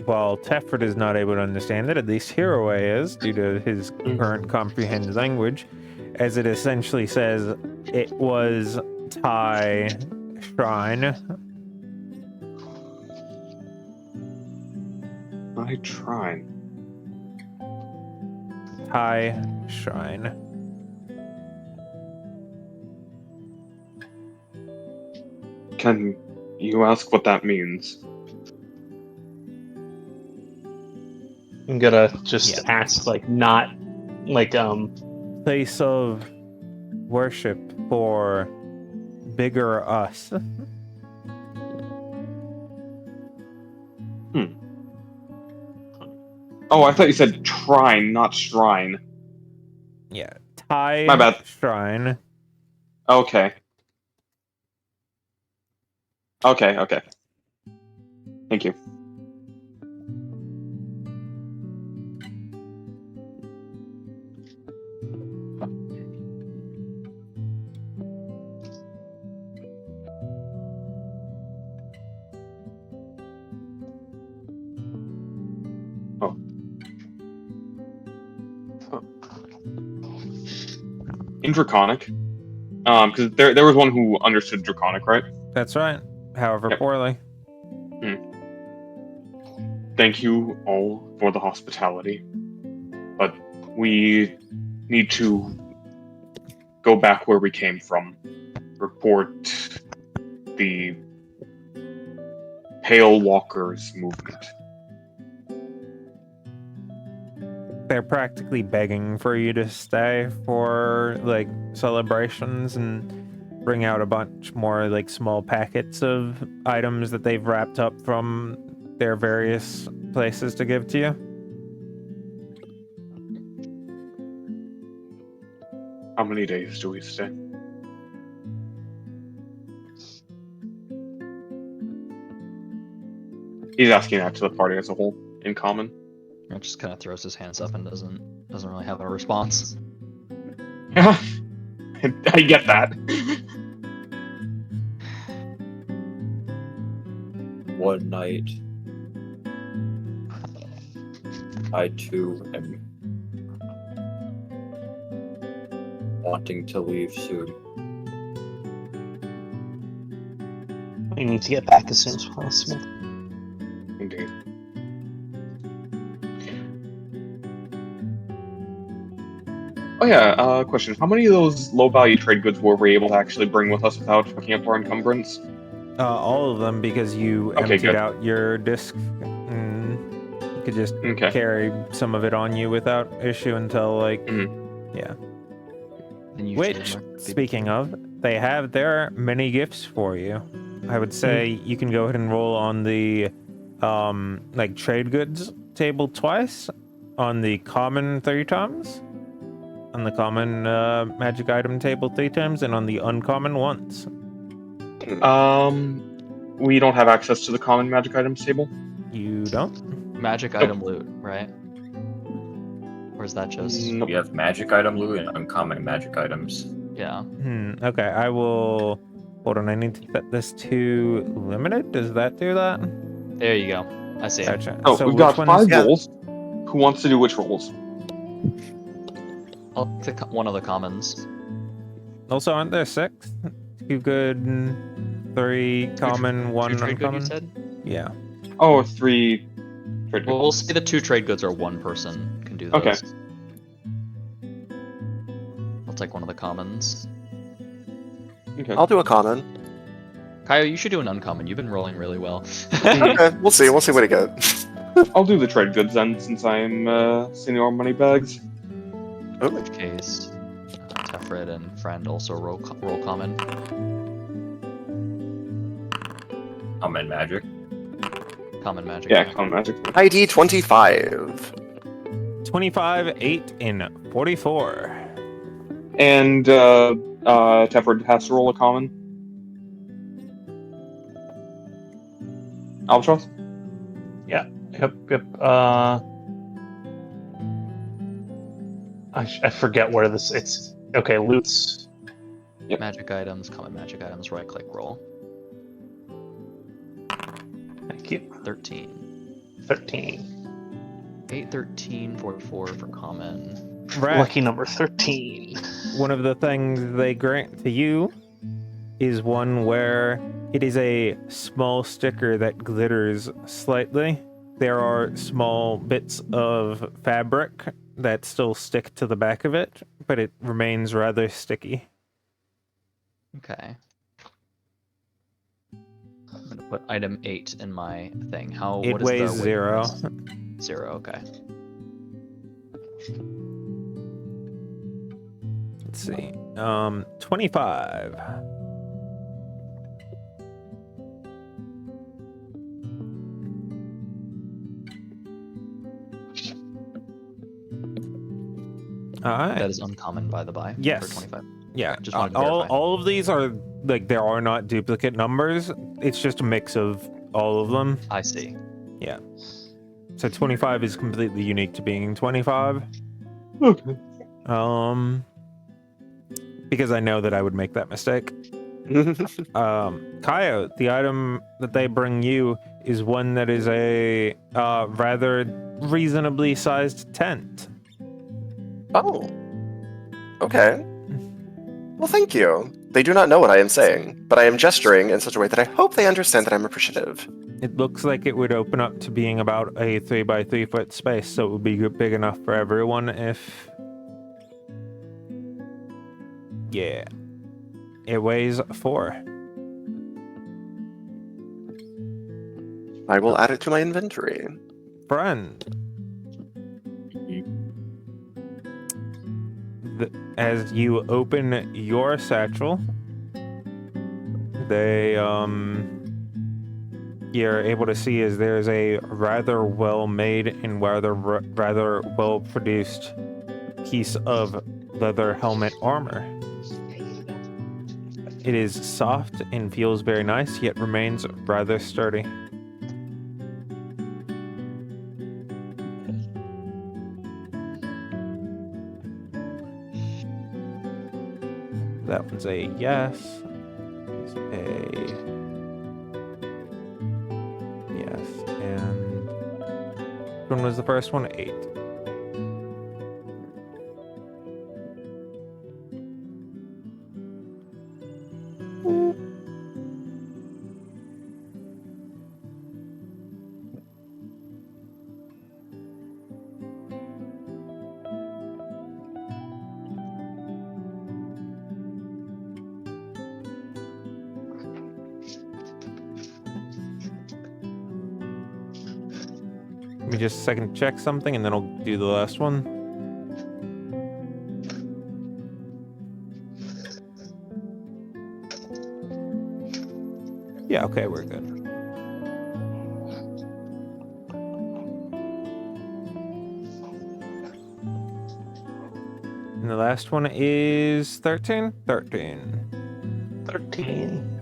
while Tefred is not able to understand it, at least Hiroe is, due to his current comprehend language, as it essentially says, it was Tai Shrine. I try. Tai Shrine. Can you ask what that means? I'm gonna just ask, like, not, like, Place of worship for bigger us. Oh, I thought you said trine, not shrine. Yeah, Tai My bad. Shrine. Okay. Okay. Thank you. Oh. In Draconic, because there was one who understood Draconic, right? That's right. However, Yep. poorly. Thank you all for the hospitality, but we need to go back where we came from. Report the Pale Walkers movement. They're practically begging for you to stay for, like, celebrations and bring out a bunch more, like, small packets of items that they've wrapped up from their various places to give to you. How many days do we stay? He's asking that to the party as a whole, in common. He just kind of throws his hands up and doesn't really have a response. I get that. One night, I too am wanting to leave soon. we need to get back as soon as possible. Indeed. Oh yeah, question. How many of those low-value trade goods were we able to actually bring with us without fucking up our encumbrance? All of them, because you Okay, emptied good. out your disc. And you could just Okay. carry some of it on you without issue until, like, yeah. And you Which, speaking of, they have their many gifts for you. I would say you can go ahead and roll on the, like, trade goods table twice, on the common 3 times, on the common magic item table 3 times, and on the uncommon once. We don't have access to the common magic items table. You don't? Magic Nope. item loot, right? Or is that just Nope. We have magic item loot and uncommon magic items. yeah? Okay, I will... Hold on, I need to set this to limited? Does that do that? There you go. I see. Gotcha. Oh, So we've which got ones- 5 Yeah. rolls. Who wants to do which rolls? I'll pick one of the commons. Also, aren't there 6? 2 good, 3 common, 1 Two trade good, you uncommon? said? Yeah. Oh, 3 trade Well, we'll say the 2 trade goods are 1 person can do those. Okay. I'll take one of the commons. Okay. I'll do a common. Kaio, you should do an uncommon. You've been rolling really well. Okay, we'll see. We'll see what I get. I'll do the trade goods then, since I'm Senior Moneybags. In which case, Tefred and Friend also roll common. Common magic. Common magic. Yeah, common magic. ID 25. 25, 8, and 44. And Tefred has to roll a common. Albatross? Yep. I forget where this. It's okay. Loot's Magic items, common magic items, right click roll. thank you. 13. 13. 8, 13, 44 for common. Right. Lucky number 13. One of the things they grant to you is one where it is a small sticker that glitters slightly. There are small bits of fabric that still stick to the back of it, but it remains rather sticky. Okay. I'm gonna put item 8 in my thing. It what is weighs the weight 0. of this? 0, okay. Let's see. 25. All right. That is uncommon, by the by. Yes. For 25. Yeah, Just wanted to all verify. all of these are like there are not duplicate numbers. It's just a mix of all of them. I see. So 25 is completely unique to being 25. Okay. Because I know that I would make that mistake. Kaio, the item that they bring you is one that is a rather reasonably sized tent. Oh. Okay. Well, thank you. They do not know what I am saying, but I am gesturing in such a way that I hope they understand that I'm appreciative. It looks like it would open up to being about a 3x3 foot space, so it would be big enough for everyone if... Yeah. It weighs 4. I will add it to my inventory. Friend. As you open your satchel, you're able to see as there's a rather well-made and rather well-produced piece of leather helmet armor. It is soft and feels very nice, yet remains rather sturdy. That one's a yes. It's a yes. And which one was the first one? 8. Let me just a second check something and then I'll do the last one. Yeah, okay, we're good. And the last one is 13? 13. 13.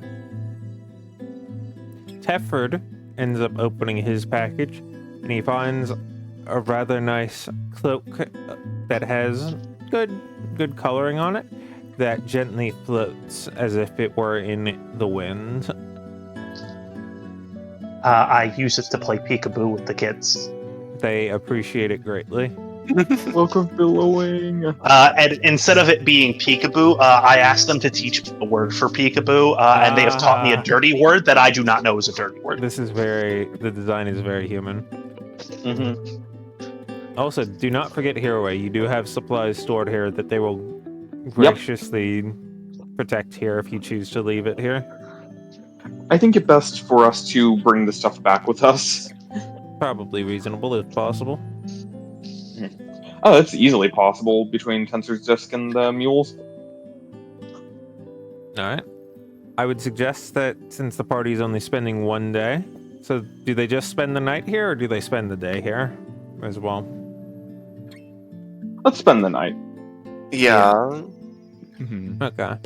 Tefford ends up opening his package, and he finds a rather nice cloak that has good coloring on it that gently floats as if it were in the wind. I use it to play peekaboo with the kids. They appreciate it greatly. Look of billowing. And instead of it being peekaboo, I asked them to teach me a word for peekaboo, and they have taught me a dirty word that I do not know is a dirty word. The design is very human. Also, do not forget Hereaway. You do have supplies stored here that they will graciously protect here if you choose to leave it here. I think it best for us to bring the stuff back with us. Probably reasonable if possible. Oh, that's easily possible between Tensor's Disc and the mules. Alright. I would suggest that since the party's only spending one day, so do they just spend the night here or do they spend the day here as well? Let's spend the night. Yeah. Okay.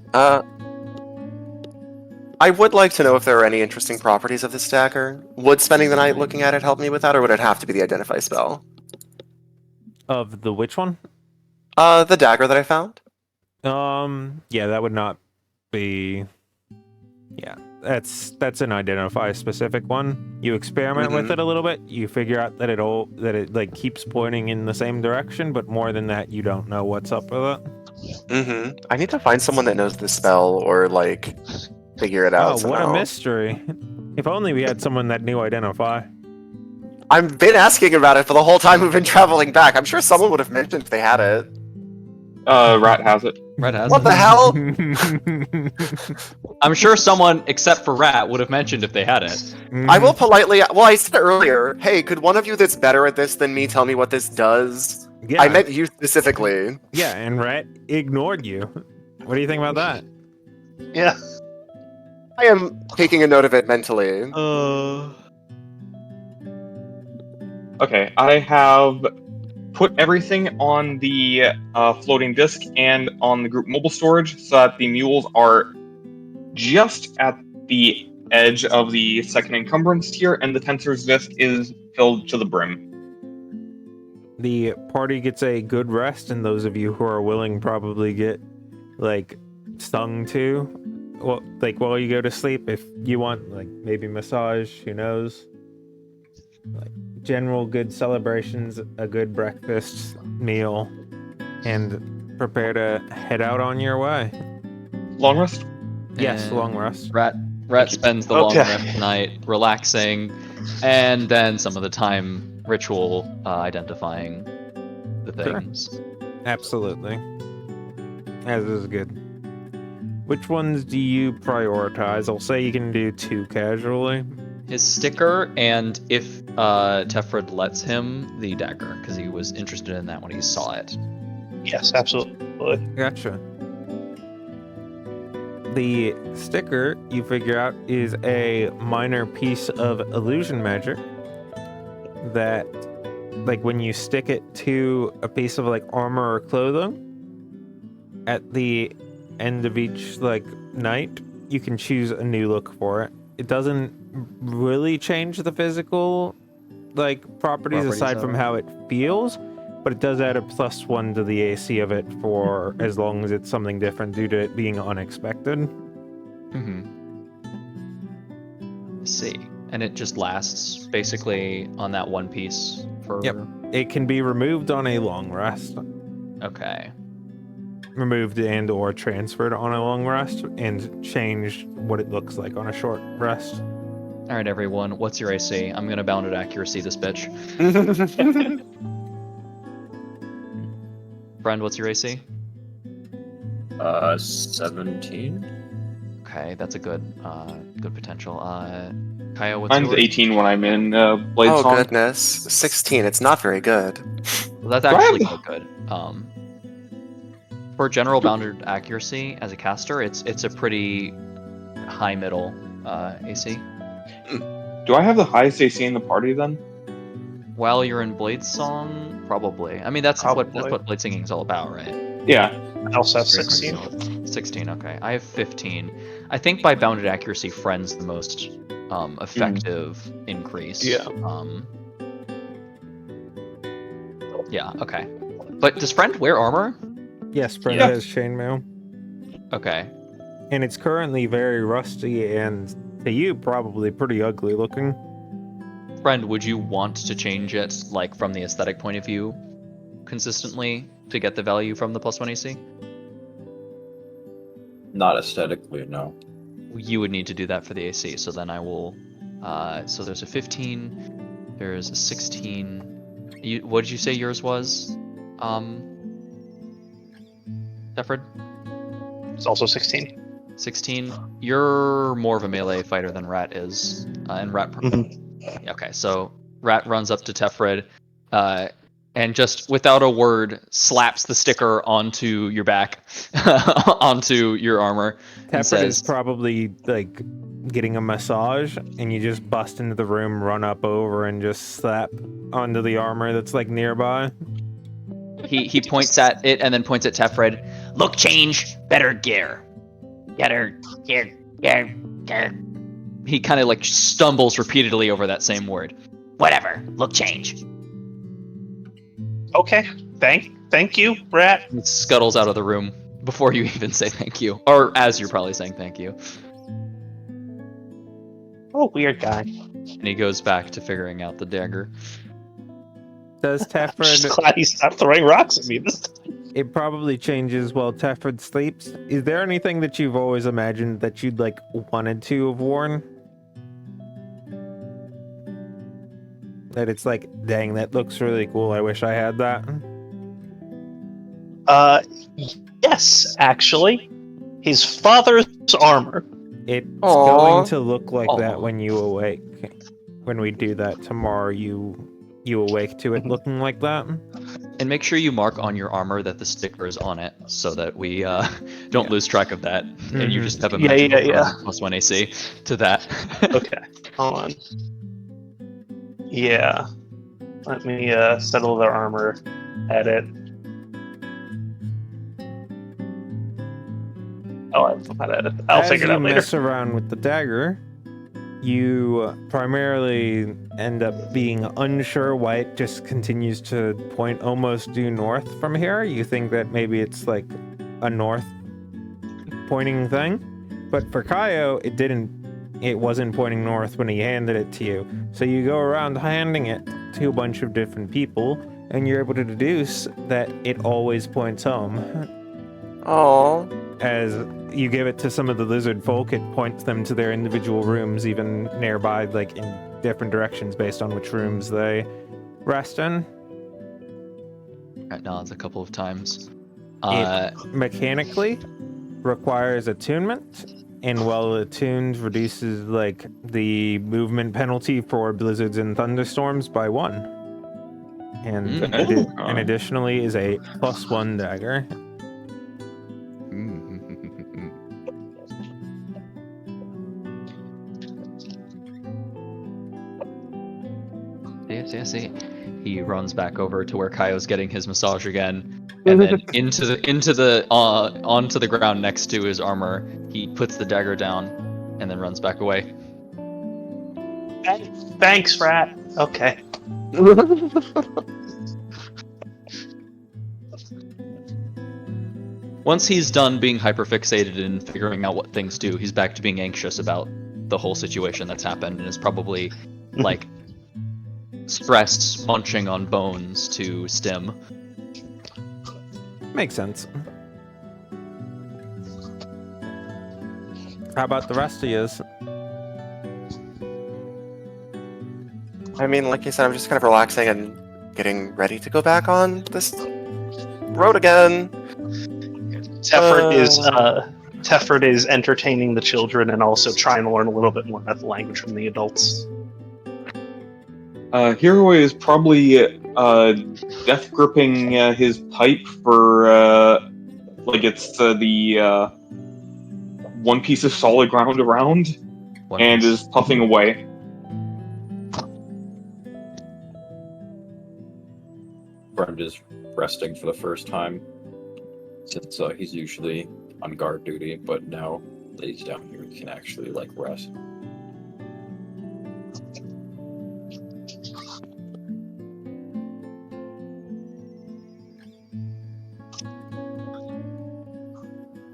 I would like to know if there are any interesting properties of this dagger. Would spending the night looking at it help me with that, or would it have to be the identify spell? Of the which one? The dagger that I found. Yeah, that would not be. Yeah, that's an identify specific one. You experiment with it a little bit. You figure out that it like keeps pointing in the same direction, but more than that, you don't know what's up with it. I need to find someone that knows the spell, or like figure it out. Oh, somehow. what a mystery! If only we had someone that knew identify. I've been asking about it for the whole time we've been traveling back. I'm sure someone would have mentioned if they had it. Rat has it. Rat has What it. the hell? I'm sure someone except for Rat would have mentioned if they had it. I will politely. Well, I said earlier. Hey, could one of you that's better at this than me tell me what this does? Yeah, I meant you specifically. yeah, and Rat ignored you. What do you think about that? Yeah. I am taking a note of it mentally. Okay, I have put everything on the floating disk and on the group mobile storage so that the mules are just at the edge of the second encumbrance tier, and the Tensor's disk is filled to the brim. The party gets a good rest, and those of you who are willing probably get, like, stung too. Well, like, while you go to sleep, if you want, like, maybe massage, who knows? Like, general good celebrations, a good breakfast meal, and prepare to head out on your way. Long rest? Yes, And long rest. Rat spends the long rest night relaxing, and then some of the time ritual identifying the Sure. things. Absolutely. As is good. Which ones do you prioritize? I'll say you can do 2 casually. His sticker, and if Tefford lets him, the dagger, because he was interested in that when he saw it. Yes, absolutely. Gotcha. The sticker, you figure out, is a minor piece of illusion magic that, like, when you stick it to a piece of, like, armor or clothing, at the end of each, like, night, you can choose a new look for it. It doesn't really change the physical, like, properties aside of from it. how it feels, but it does add a +1 to the AC of it for as long as it's something different due to it being unexpected. I see. And it just lasts basically on that one piece for. Yep. It can be removed on a long rest, Okay. removed and or transferred on a long rest, and changed what it looks like on a short rest. All right, everyone. What's your AC? I'm gonna bound at accuracy this bitch. Friend, what's your AC? 17. Okay, that's a good potential. Kaya, what's Mine's yours? 18 when I'm in Blade Oh Song. goodness, 16. It's not very good. Well, that's Do I actually have- quite good. For general bounded accuracy as a caster, it's a pretty high middle AC. Do I have the highest AC in the party then? While you're in Blade Song, probably. I mean, that's what Probably. Blade Singing is all about, right? Yeah. I also have Very 16. quick. 16, okay. I have 15. I think by bounded accuracy, friend's the most effective increase. Yeah. Yeah, okay. But does friend wear armor? Yes, friend Yeah. has chainmail. Okay. And it's currently very rusty and, to you, probably pretty ugly looking. Friend, would you want to change it, like, from the aesthetic point of view, consistently, to get the value from the +1 AC? Not aesthetically, no. You would need to do that for the AC, so then I will... so there's a 15, there's a 16... what did you say yours was? Stafford? It's also 16. 16. You're more of a melee fighter than Rat is. And Rat... Okay, so Rat runs up to Tefred, and just without a word slaps the sticker onto your back, onto your armor, and Tefred is says, probably, like, getting a massage, and you just bust into the room, run up over, and just slap onto the armor that's, like, nearby. he points at it and then points at Tefred. Look change, better gear. Gear. He kind of like stumbles repeatedly over that same word. Whatever, look change. Okay. Thank you, Rat. He scuttles out of the room before you even say thank you. Or as you're probably saying thank you. Oh, weird guy. And he goes back to figuring out the dagger. Does I'm just Tefred... glad he stopped throwing rocks at me this time. It probably changes while Tefred sleeps. Is there anything that you've always imagined that you'd, like, wanted to have worn? That it's like, dang, that looks really cool. I wish I had that. Yes, actually. His father's armor. It's Aw. going to look like that Aw. when you awake. When we do that tomorrow, you awake to it looking like that. And make sure you mark on your armor that the sticker is on it so that we don't lose track of that. And you just have a Yeah, magical yeah. +1 AC to that. Okay, hold on. Yeah. Let me settle their armor. Edit. Oh, I don't know how to edit. I'll figure it out As you later. mess around with the dagger, you primarily end up being unsure why it just continues to point almost due north from here. You think that maybe it's like a north pointing thing, but for Kaio, it wasn't pointing north when he handed it to you. So you go around handing it to a bunch of different people, and you're able to deduce that it always points home. Oh. As you give it to some of the lizard folk, it points them to their individual rooms, even nearby, like in different directions based on which rooms they rest in. Rat nods a couple of times. It mechanically requires attunement, and while attuned reduces like the movement penalty for blizzards and thunderstorms by 1. And, and additionally is a +1 dagger. Yes. He runs back over to where Kaio's getting his massage again, and then onto the ground next to his armor. He puts the dagger down, and then runs back away. Thanks, Rat. Okay. Once he's done being hyperfixated and figuring out what things do, he's back to being anxious about the whole situation that's happened, and is probably like stressed, munching on bones to stim. Makes sense. How about the rest of yous? I mean, like you said, I'm just kind of relaxing and getting ready to go back on this road again. Tefred is entertaining the children and also trying to learn a little bit more about the language from the adults. Hero is probably death gripping his pipe for like it's the one piece of solid ground around, and is puffing away. Friend is resting for the first time. since he's usually on guard duty, but now that he's down here, he can actually like rest.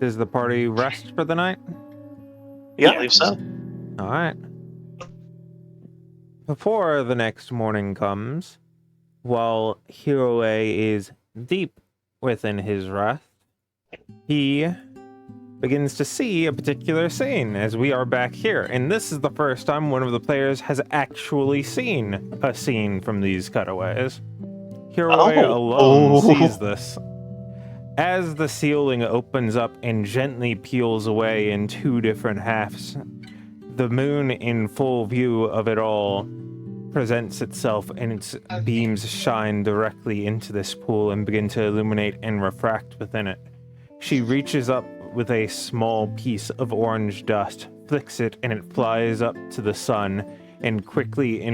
Does the party rest for the night? Yeah, I believe so. All right. Before the next morning comes, while Hiroe is deep within his wrath, he begins to see a particular scene as we are back here. And this is the first time one of the players has actually seen a scene from these cutaways. Hiroe alone sees this. As the ceiling opens up and gently peels away in two different halves, the moon in full view of it all presents itself, and its beams shine directly into this pool and begin to illuminate and refract within it. She reaches up with a small piece of orange dust, flicks it, and it flies up to the sun and quickly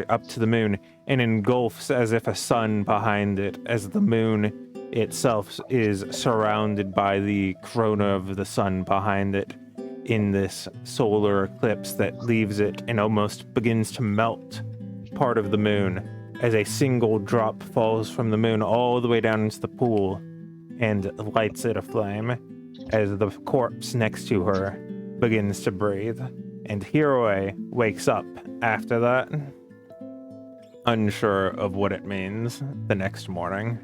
up to the moon and engulfs as if a sun behind it, as the moon itself is surrounded by the corona of the sun behind it in this solar eclipse that leaves it and almost begins to melt part of the moon as a single drop falls from the moon all the way down into the pool and lights it aflame as the corpse next to her begins to breathe. And Hiroe wakes up after that, unsure of what it means the next morning.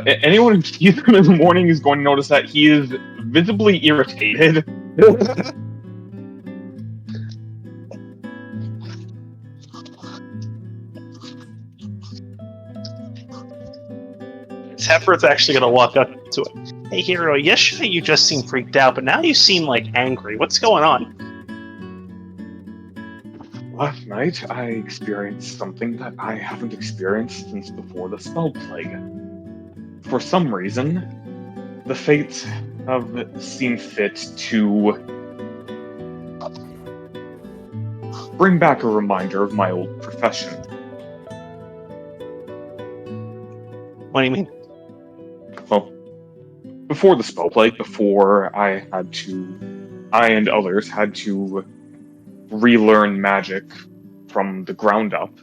Anyone who sees him in the morning is going to notice that he is visibly irritated. Teffer's actually gonna walk up to it. Hey, Hero, yesterday you just seemed freaked out, but now you seem, like, angry. What's going on? Last night, I experienced something that I haven't experienced since before the spell plague. For some reason, the fates have seen fit to bring back a reminder of my old profession. What do you mean? Well, before the spell plague, before I and others had to relearn magic from the ground up,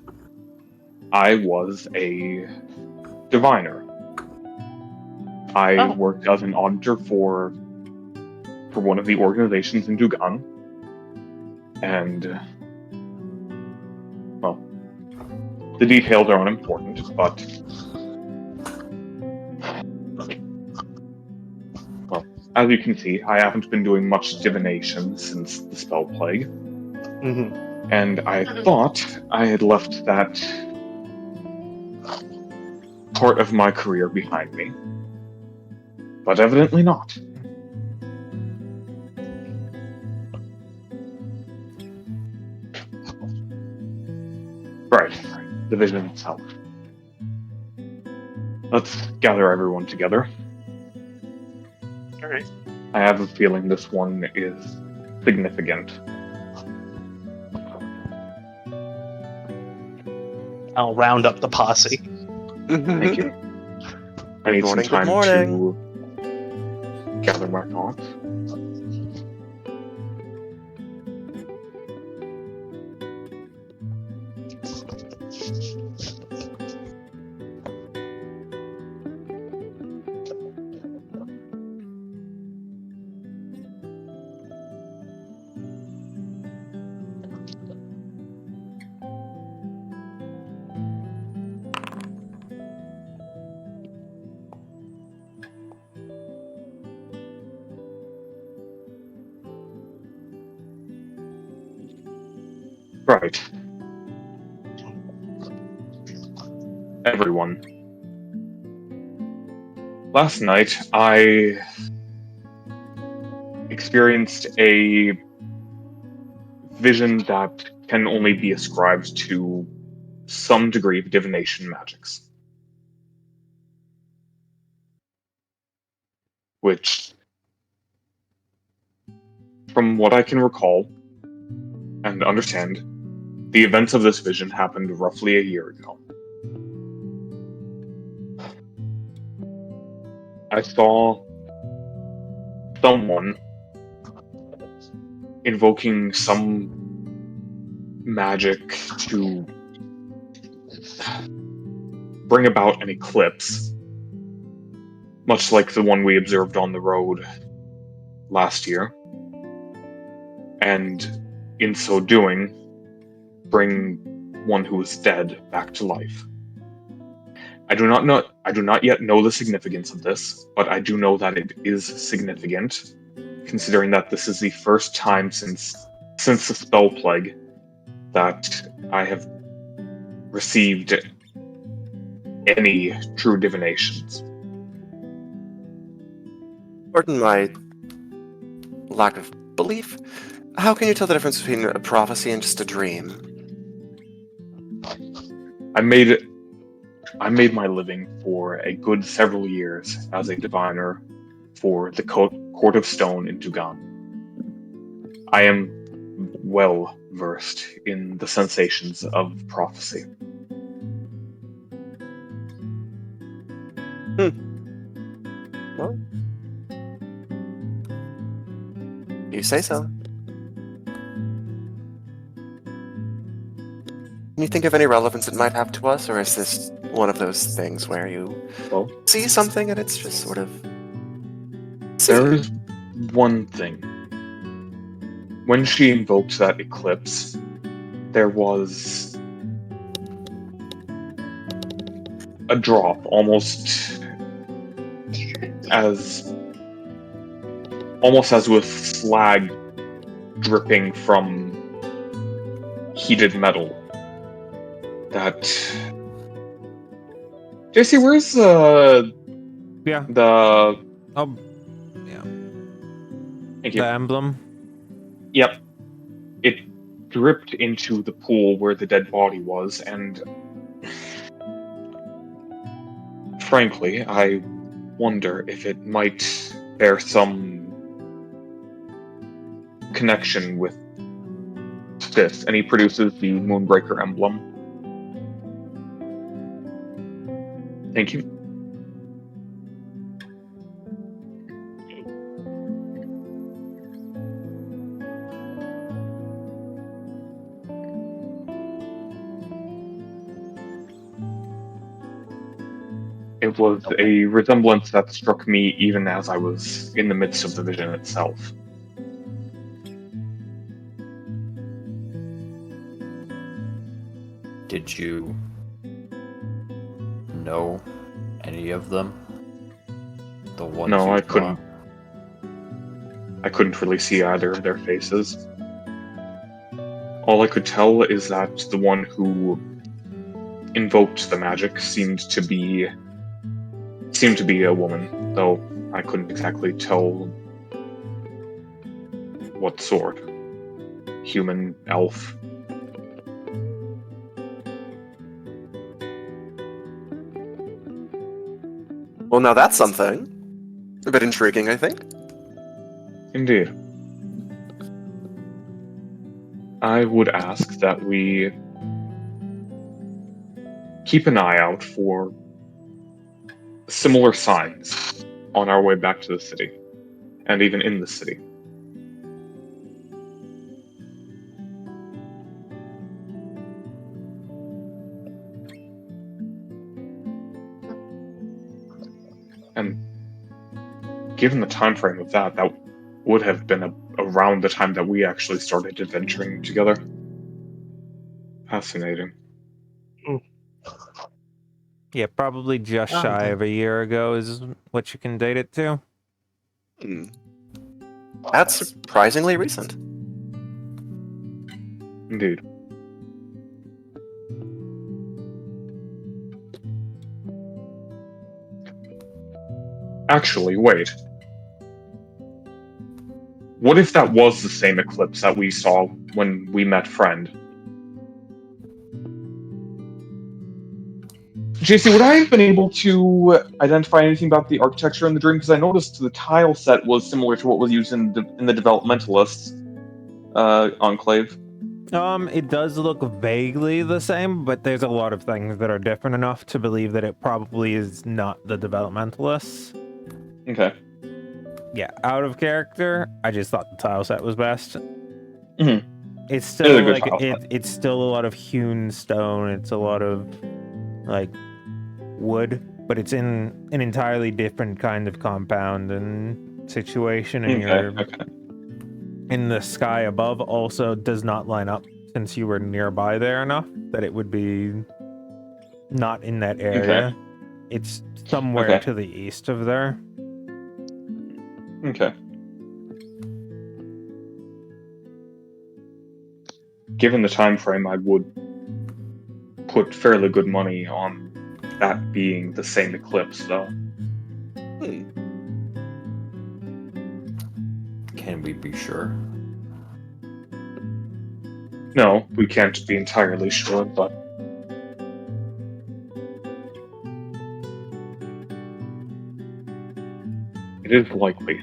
I was a diviner. I worked as an auditor for one of the organizations in Dugan, and well, the details are unimportant, but well, as you can see, I haven't been doing much divination since the spell plague. Mm-hmm. And I thought I had left that part of my career behind me. But evidently not. Right. The vision itself. Let's gather everyone together. Alright. I have a feeling this one is significant. I'll round up the posse. Thank you. I need some time to gather my thoughts. Right. Everyone. Last night, I experienced a vision that can only be ascribed to some degree of divination magics. Which from what I can recall and understand, the events of this vision happened roughly a year ago. I saw someone invoking some magic to bring about an eclipse, much like the one we observed on the road last year, and in so doing, bring one who is dead back to life. I do not yet know the significance of this, but I do know that it is significant, considering that this is the first time since the spell plague that I have received any true divinations. Pardon my lack of belief. How can you tell the difference between a prophecy and just a dream? I made my living for a good several years as a diviner for the Court of Stone in Dugan. I am well versed in the sensations of prophecy. Well, you say so. Can you think of any relevance it might have to us, or is this one of those things where you see something and it's just sort of... There is one thing. When she invoked that eclipse, there was a drop, almost as with slag dripping from heated metal. That JC, where's Yeah. the Oh, yeah. thank you. The emblem. Yep. It dripped into the pool where the dead body was, and frankly, I wonder if it might bear some connection with this. And he produces the Moonbreaker emblem. Thank you. It was a resemblance that struck me even as I was in the midst of the vision itself. Did you know any of them? The ones No, you I saw? couldn't. I couldn't really see either of their faces. All I could tell is that the one who invoked the magic seemed to be a woman, though I couldn't exactly tell what sort. Human, elf. Well, now that's something. A bit intriguing, I think. Indeed. I would ask that we keep an eye out for similar signs on our way back to the city, and even in the city. And given the time frame of that would have been around the time that we actually started adventuring together. Fascinating. Yeah, probably just shy of a year ago is what you can date it to. That's surprisingly recent. Indeed. Actually, wait. What if that was the same eclipse that we saw when we met Friend? JC, would I have been able to identify anything about the architecture in the dream? Because I noticed the tile set was similar to what was used in the Developmentalists enclave. It does look vaguely the same, but there's a lot of things that are different enough to believe that it probably is not the Developmentalists. Okay. Yeah, out of character, I just thought the tile set was best. Mhm. It's It is still a good like tile set. it's still a lot of hewn stone. It's a lot of like wood, but it's in an entirely different kind of compound and situation, and Okay. in the sky above also does not line up since you were nearby there enough that it would be not in that area. It's somewhere Okay. to the east of there. Okay. Given the time frame, I would put fairly good money on that being the same eclipse, though. Can we be sure? No, we can't be entirely sure, but it is likely.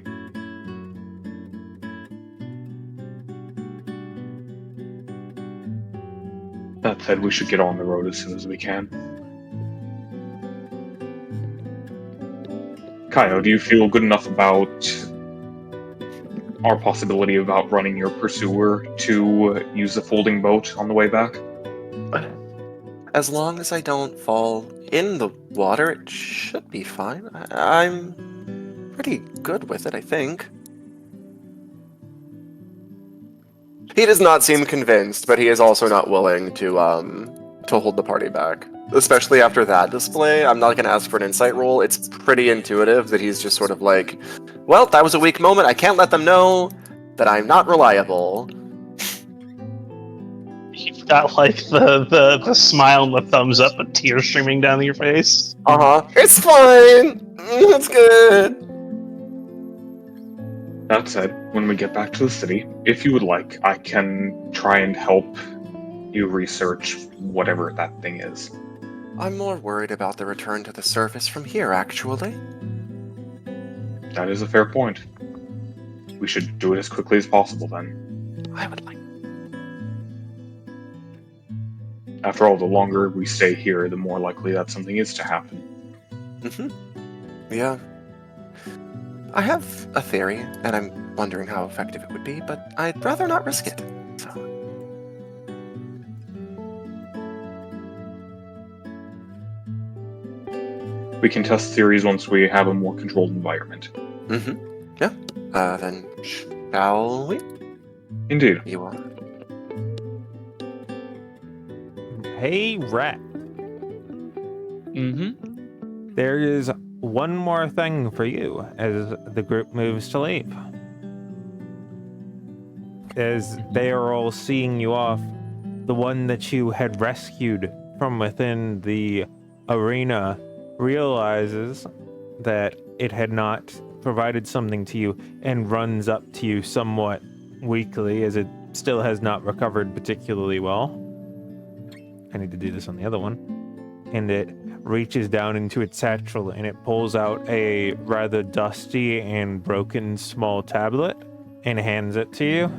That said, we should get on the road as soon as we can. Kaio, do you feel good enough about our possibility of outrunning your pursuer to use the folding boat on the way back? As long as I don't fall in the water, it should be fine. I'm pretty good with it, I think. He does not seem convinced, but he is also not willing to hold the party back. Especially after that display, I'm not going to ask for an insight roll. It's pretty intuitive that he's just sort of like, well, that was a weak moment. I can't let them know that I'm not reliable. You've got like the smile and the thumbs up, but tears streaming down your face. It's fine. It's good. That said, when we get back to the city, if you would like, I can try and help you research whatever that thing is. I'm more worried about the return to the surface from here, actually. That is a fair point. We should do it as quickly as possible, then. I would like. After all, the longer we stay here, the more likely that something is to happen. Yeah. I have a theory, and I'm wondering how effective it would be, but I'd rather not risk it. So. We can test theories once we have a more controlled environment. Yeah. Then shall we? Indeed. You are. Hey, Rat. Mm-hmm. There is one more thing for you as the group moves to leave. As they are all seeing you off, the one that you had rescued from within the arena realizes that it had not provided something to you and runs up to you somewhat weakly, as it still has not recovered particularly well. I need to do this on the other one. And it reaches down into its satchel and it pulls out a rather dusty and broken small tablet and hands it to you.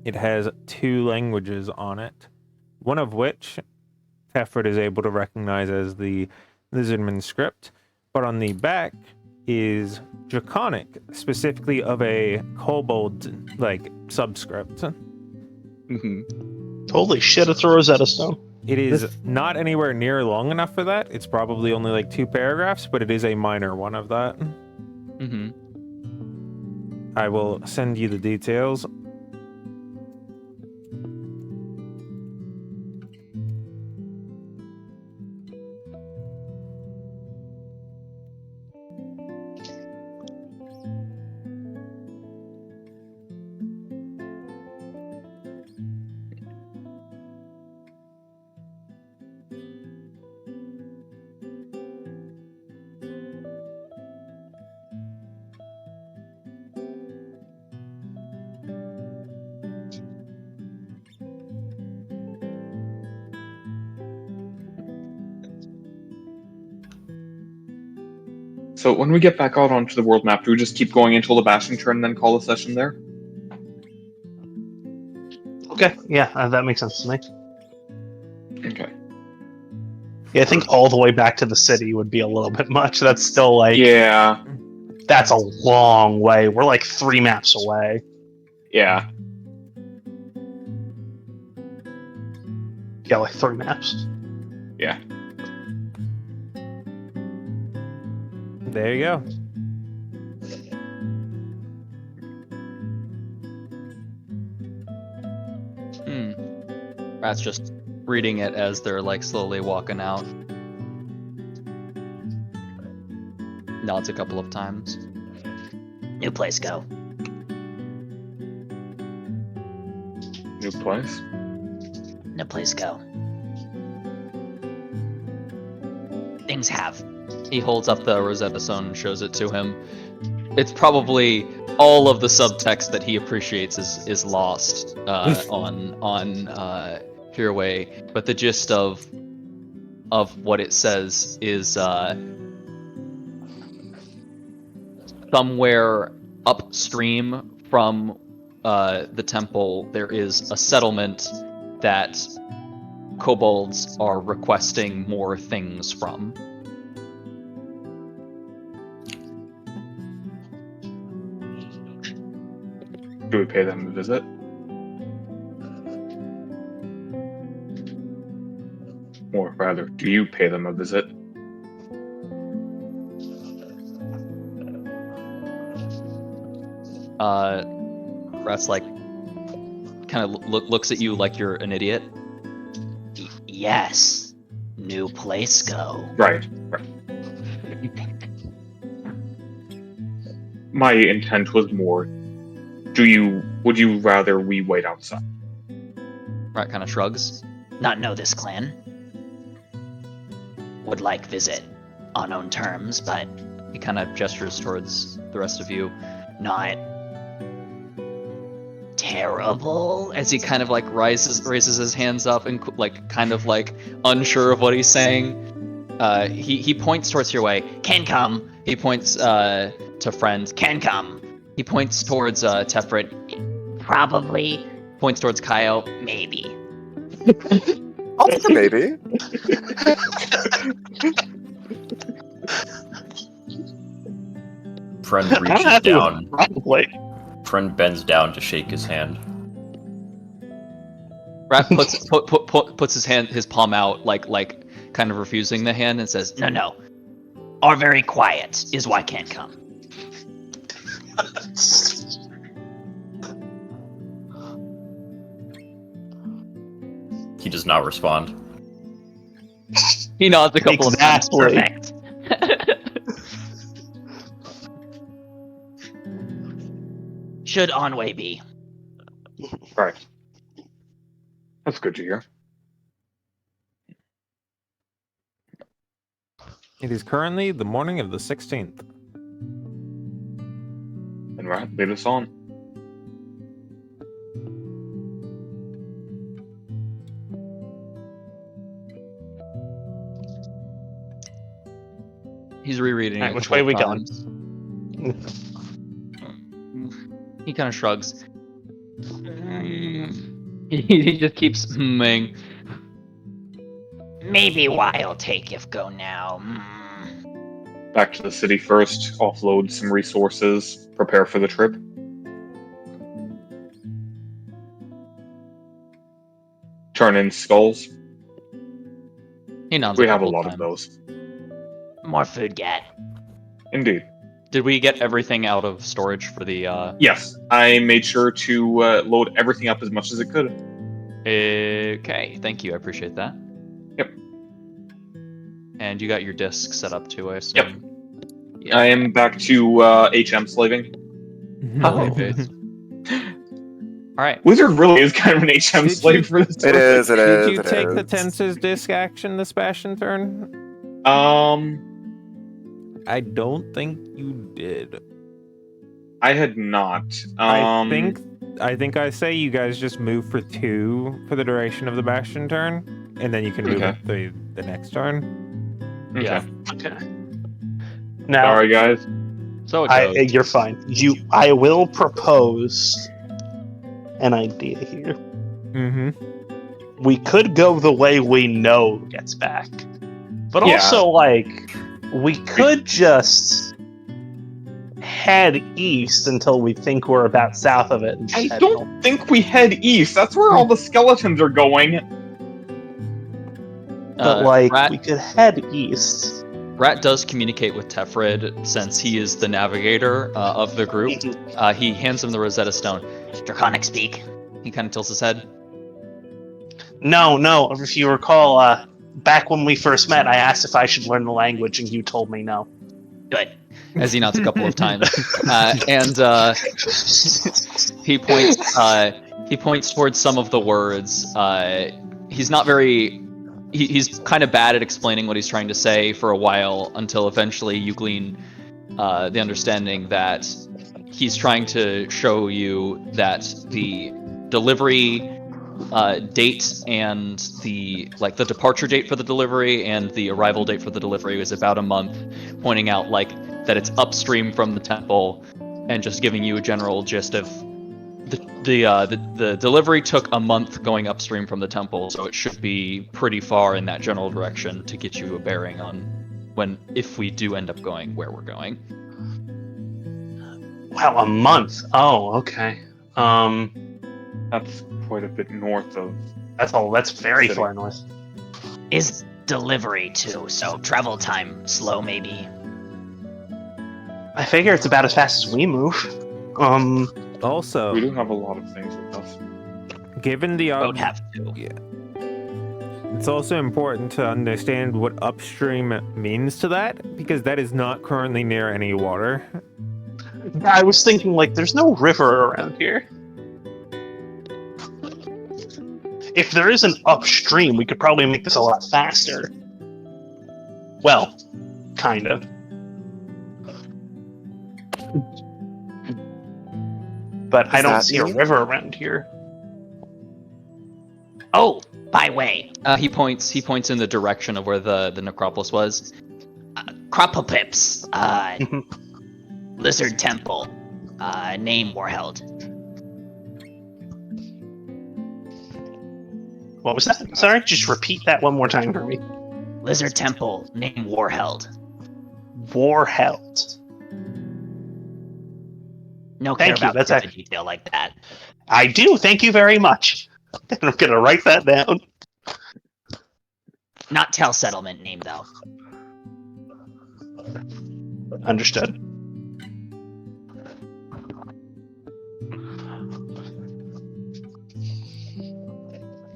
It has 2 languages on it, one of which Tefred is able to recognize as the Lizardman script, but on the back is Draconic, specifically of a kobold like subscript. Holy shit, it's a Rosetta Stone. It is not anywhere near long enough for that. It's probably only like 2 paragraphs, but it is a minor one of that. Mm-hmm. I will send you the details. So when we get back out onto the world map, do we just keep going until the Bastion turn and then call a session there? Okay, yeah, that makes sense to me. Okay. Yeah, I think all the way back to the city would be a little bit much. That's still like Yeah. that's a long way. We're like 3 maps away. Yeah. Yeah, like 3 maps. Yeah. There you go. Rat's just reading it as they're like slowly walking out. Nods a couple of times. New place, go. New place. New place, go. Things have. He holds up the Rosetta Stone and shows it to him. It's probably all of the subtext that he appreciates is lost on Pureway, but the gist of what it says is somewhere upstream from the temple there is a settlement that kobolds are requesting more things from. Do we pay them a visit? Or rather, do you pay them a visit? Rat's like kind of looks at you like you're an idiot. Yes. New place, go. Right. My intent was more. Would you rather we wait outside? Rat kind of shrugs. Not know this clan. Would like visit. On own terms, but He kind of gestures towards the rest of you. not terrible. As he kind of like raises his hands up and like kind of like unsure of what he's saying. He points towards your way. Can come. He points to friends. Can come. He points towards Tefrit. Probably. Points towards Kaio. Maybe. I'll take a maybe. Friend I'm reaches happy with down. probably. Friend bends down to shake his hand. Rat puts his palm out like kind of refusing the hand and says, No. Are very quiet is why can't come. He does not respond. He nods a couple of times. Exactly. Perfect. Should Onway be. Right. That's good to hear. It is currently the morning of the 16th. And Rat, lead us on. He's rereading Alright, it. a which couple way of we going? times. He kind of shrugs. He just keeps humming. Maybe while take if go now. Back to the city first, offload some resources, prepare for the trip. Turn in skulls. He nods. We have a couple lot of times. those. More food get. Indeed. Did we get everything out of storage for the? Yes, I made sure to load everything up as much as it could. Okay, thank you. I appreciate that. Yep. And you got your disc set up too, I assume. Yep. I am back to HM slaving. Oh. All right. Wizard really is kind of an HM Did slave you- for this. It is, it is. Did you it take the is. Tense's disc action this Bastion turn? I don't think you did. I had not. I think I say you guys just move for 2 for the duration of the Bastion turn, and then you can move Okay. up the next turn. Yeah. Okay. Now, Sorry, guys. So it goes. you're fine. I will propose an idea here. Mm-hmm. We could go the way we know gets back, but Yeah. also we could just head east until we think we're about south of it. And I just head don't think we head east. That's where all the skeletons are going. But Rat, we could head east. Rat does communicate with Tefrid since he is the navigator of the group. He hands him the Rosetta Stone. Draconic speak. He kind of tilts his head. No. If you recall, back when we first met, I asked if I should learn the language, and you told me no. Good. As he nods a couple of times, and he points towards some of the words. He's not very. He's kind of bad at explaining what he's trying to say for a while, until eventually you glean the understanding that he's trying to show you that the delivery date and the departure date for the delivery and the arrival date for the delivery is about a month, pointing out that it's upstream from the temple, and just giving you a general gist of the delivery took a month going upstream from the temple, so it should be pretty far in that general direction to get you a bearing on if we do end up going where we're going. Wow, a month. Oh, okay. That's quite a bit north of. That's very City. far north. Is delivery too, so travel time slow maybe. I figure it's about as fast as we move. Also, We do have a lot of things with us. given the Don't have to. it's also important to understand what upstream means to that, because that is not currently near any water. I was thinking, there's no river around here. If there is an upstream, we could probably make this a lot faster. Well, kind of. But I Does don't that see a mean- river around here. Oh, by way, He points in the direction of where the necropolis was. Cropopips, Lizard Temple, name Warheld. What was that? Sorry, just repeat that one more time for me. Lizard Temple, name Warheld. Warheld. No care Thank you, about that's a detail like that. I do, thank you very much. I'm gonna write that down. Not Tell settlement name though. Understood.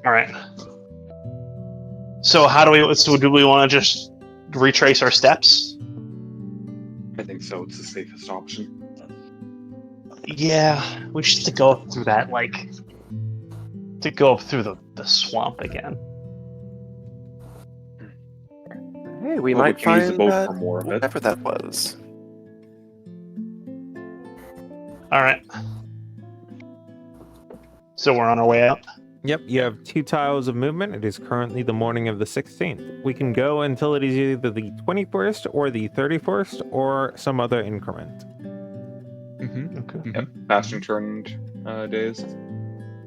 All right. So do we want to just retrace our steps? I think so. It's the safest option. Yeah, we should to go up through that, to go up through the swamp again. Hey, we Well, might we can use the find boat for more of it. whatever that was. All right. So we're on our way out. Yep, you have 2 tiles of movement. It is currently the morning of the 16th. We can go until it is either the 21st or the 31st or some other increment. Mm-hmm. Okay. Yep. Bastion turned days.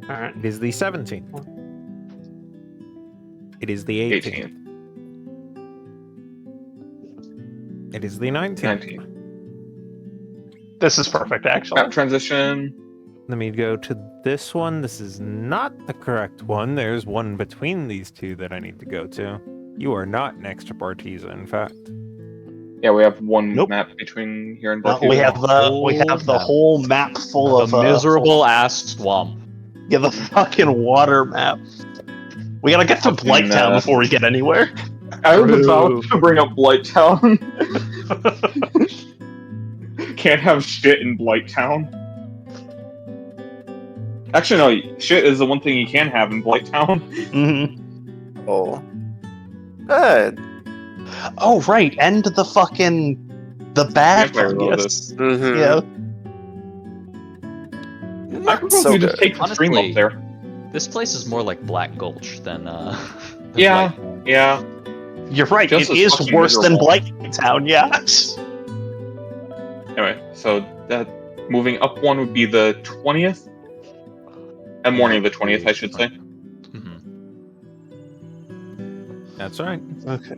All right. It is the 17th. It is the 18th. 18th. It is the 19th. 19th. This is perfect, actually. Map transition. Let me go to this one. This is not the correct one. There's one between these two that I need to go to. You are not next to Bartiza, in fact. Yeah, we have one Nope. map between here and Well, Bartiza. we have the whole map full of miserable ass swamp. Yeah, the fucking water map. We gotta get to Fucking, Blighttown before we get anywhere. I was about to bring up Blighttown. Can't have shit in Blighttown. Actually, no. Shit is the one thing you can have in Blighttown. Mm-hmm. Oh. Good. Oh, right. And the bad Vampire fungus. Mm-hmm. Yeah. I propose so we just good. take the stream Honestly, up there. This place is more like Black Gulch than Yeah, yeah. You're right. Just It as is fucking worse than miserable. Blighttown, yeah. So that moving up one would be the 20th, and morning of the 20th, I should say. Mhm. That's right. Okay.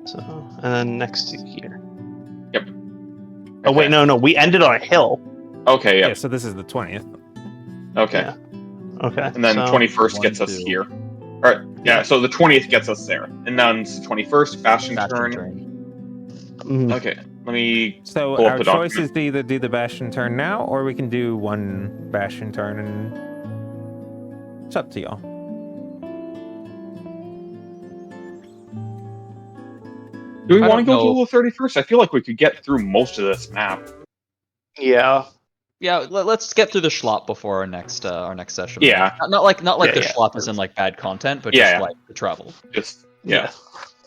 So, and then next to here. Yep. Oh wait, no, we ended on a hill. Okay, Yeah, yep. so this is the 20th. Okay. Yeah. Okay. And then so, 21st gets us 2. here. Alright, yeah, so the 20th gets us there. And then it's the 21st, Bastion Bastion turn. turn. mhm. Okay, let me So pull up our the choice document. is to either do the Bastion turn now, or we can do one Bastion turn, and it's up to y'all. Do we I want to don't go know. to the 31st? I feel like we could get through most of this map. Yeah. Yeah, let's get through the schlop before our next session. Yeah. Not like Yeah, the yeah. schlop is in like bad content, but Yeah, just yeah. like the travel. Just, Yeah. yeah.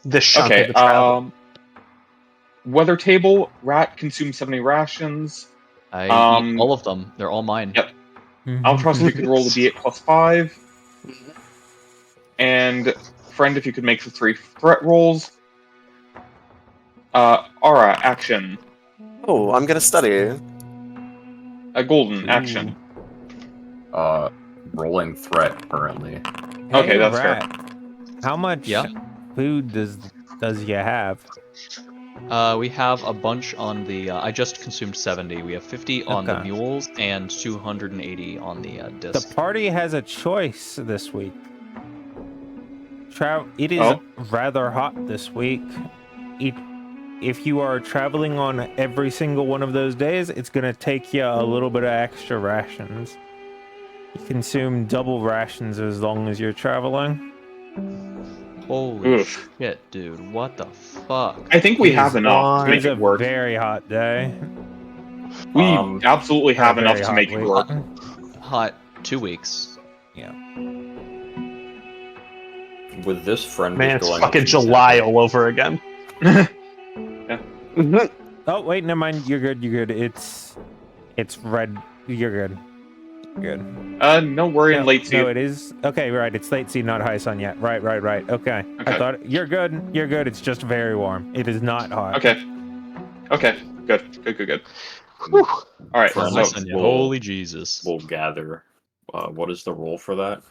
The chunk Okay, of the travel. weather table, Rat consumes 70 rations. I Um, eat all of them. They're all mine. Yep. Albatross, if you could roll the D8 +5. And Friend, if you could make the 3 threat rolls. Aura, action. Oh, I'm gonna study. Golden, action. Rolling threat currently. Okay, Hey, that's fair. Rat, how much Yeah? food does you have? We have a bunch on the. I just consumed 70. We have 50 on the Okay. mules and 280 on the The disc. party has a choice this week. It is Oh. rather hot this week. If you are traveling on every single one of those days, it's gonna take you a little bit of extra rations. You consume double rations as long as you're traveling. Holy Oof. shit, dude! What the fuck? I think we It have is enough to It make is it a work. very hot day. We Um, absolutely have A enough very to hot make it week. work. Hot 2 weeks. Yeah. With this friend Man, was it's going fucking to July December. all over again. Oh wait, never mind. You're good. You're good. It's red. You're good. Good. No, we're in No, late season. no, it is. Okay, right. It's late season, not high sun yet. Right. Okay. I Okay. thought you're good. You're good. It's just very warm. It is not hot. Okay. Okay. Good. Whew. All right. Friend, So, listen. We'll- Holy Jesus! We'll gather. What is the roll for that?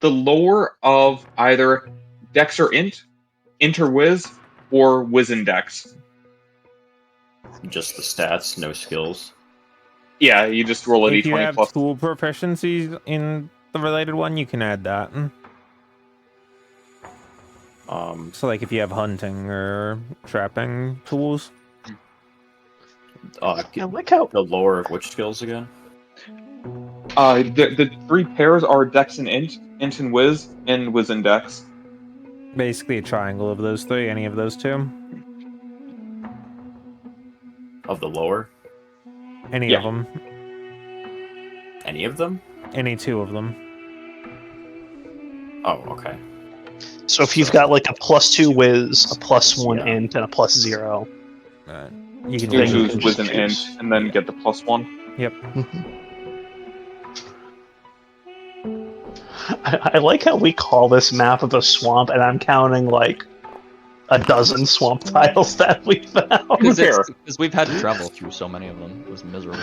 the lower of either Dex or Int, Int or Wiz, or Wiz and Dex. Just the stats, no skills. Yeah, you just roll a If you d20 have plus. tool proficiencies in the related one, you can add that. So, like, if you have hunting or trapping tools. I like how The lower of which skills again? The 3 pairs are Dex and Int and Wiz and Dex. Basically, a triangle of those 3. Any of those 2. Of the lower? Any Yeah. of them. Any of them? Any 2 of them. Oh, okay. so if you've got like a +2 Wiz, a +1 Yeah. Int, and a +0. You can You Then you choose can Wiz just and Int, choose. and then Yeah. get the +1. Yep. I like how we call this map of a swamp, and I'm counting like a dozen swamp tiles that we found. Fair. Because we've had to travel through so many of them. It was miserable.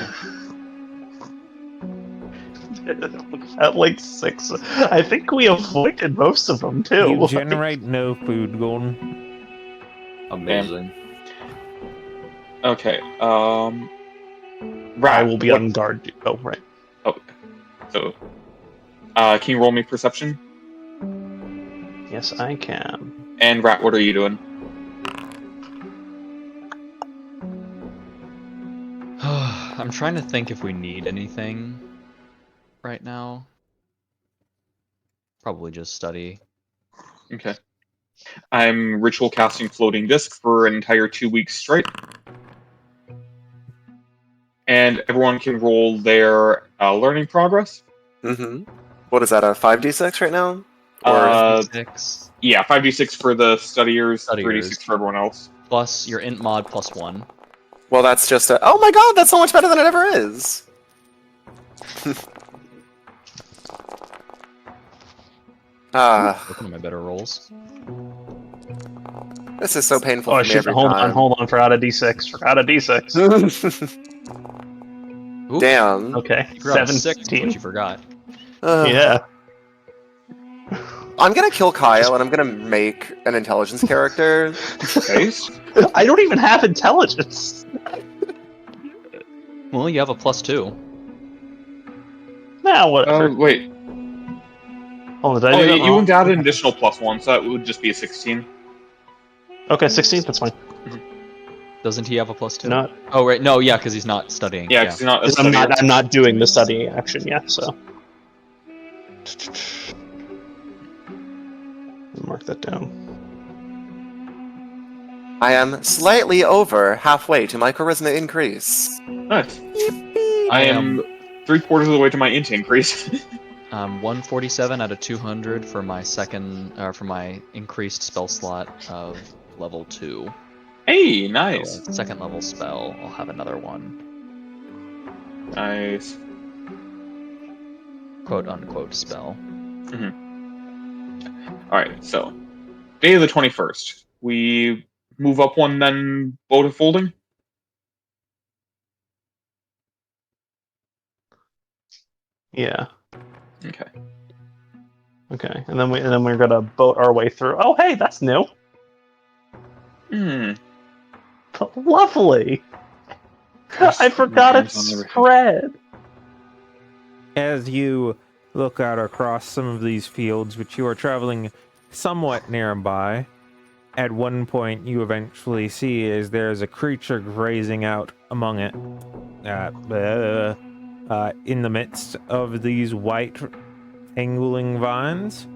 At like 6. I think we avoided most of them too. You generate no food, Golden. Amazing. Okay. I Rat, will be what- on guard. Oh, right. Oh, so, can you roll me perception? Yes, I can. And Rat, what are you doing? I'm trying to think if we need anything right now. Probably just study. Okay. I'm ritual casting floating disc for an entire 2 weeks straight. And everyone can roll their learning progress. Mm-hmm. What is that, a 5d6 right now? Or Uh, 6 Yeah, 5d6 for the studiers, Studiers. 3d6 for everyone else. plus your int mod +1. well, that's just a... Oh my god, that's so much better than it ever is! Looking at my better rolls. This is so painful Oh for me shit! every Hold time. on. Forgot a d6. Forgot a d6. Oops. Damn. Okay, You forgot a 6, but 17. you forgot. Yeah. I'm gonna kill Kyle and I'm gonna make an intelligence character. Okay. I don't even have intelligence. Well, you have a +2. Now whatever. Wait. Hold on, did I Oh, do that you wrong? wouldn't add an additional +1, so that would just be a 16. Okay, 16. That's fine. Doesn't he have a +2? Not. Oh, right. No, yeah, because he's not studying. Yeah, because he's not a 'Cause I'm studier. not. I'm not doing the studying action yet. So. Mark that down. I am slightly over halfway to my charisma increase. Nice. I am 3/4 of the way to my int increase. 147 out of 200 for my for my increased spell slot of level 2. Hey, nice. So, second level spell. I'll have another one. Nice. Quote unquote spell. Alright, so day of the 21st. We move up one, then bow to folding. Yeah. Okay. Okay, and then we're gonna boat our way through. Oh, hey, that's new. Hmm. Lovely. I forgot it's spread. As you look out across some of these fields, which you are traveling somewhat nearby, at one point you eventually see as there's a creature grazing out among it. In the midst of these white tangling vines,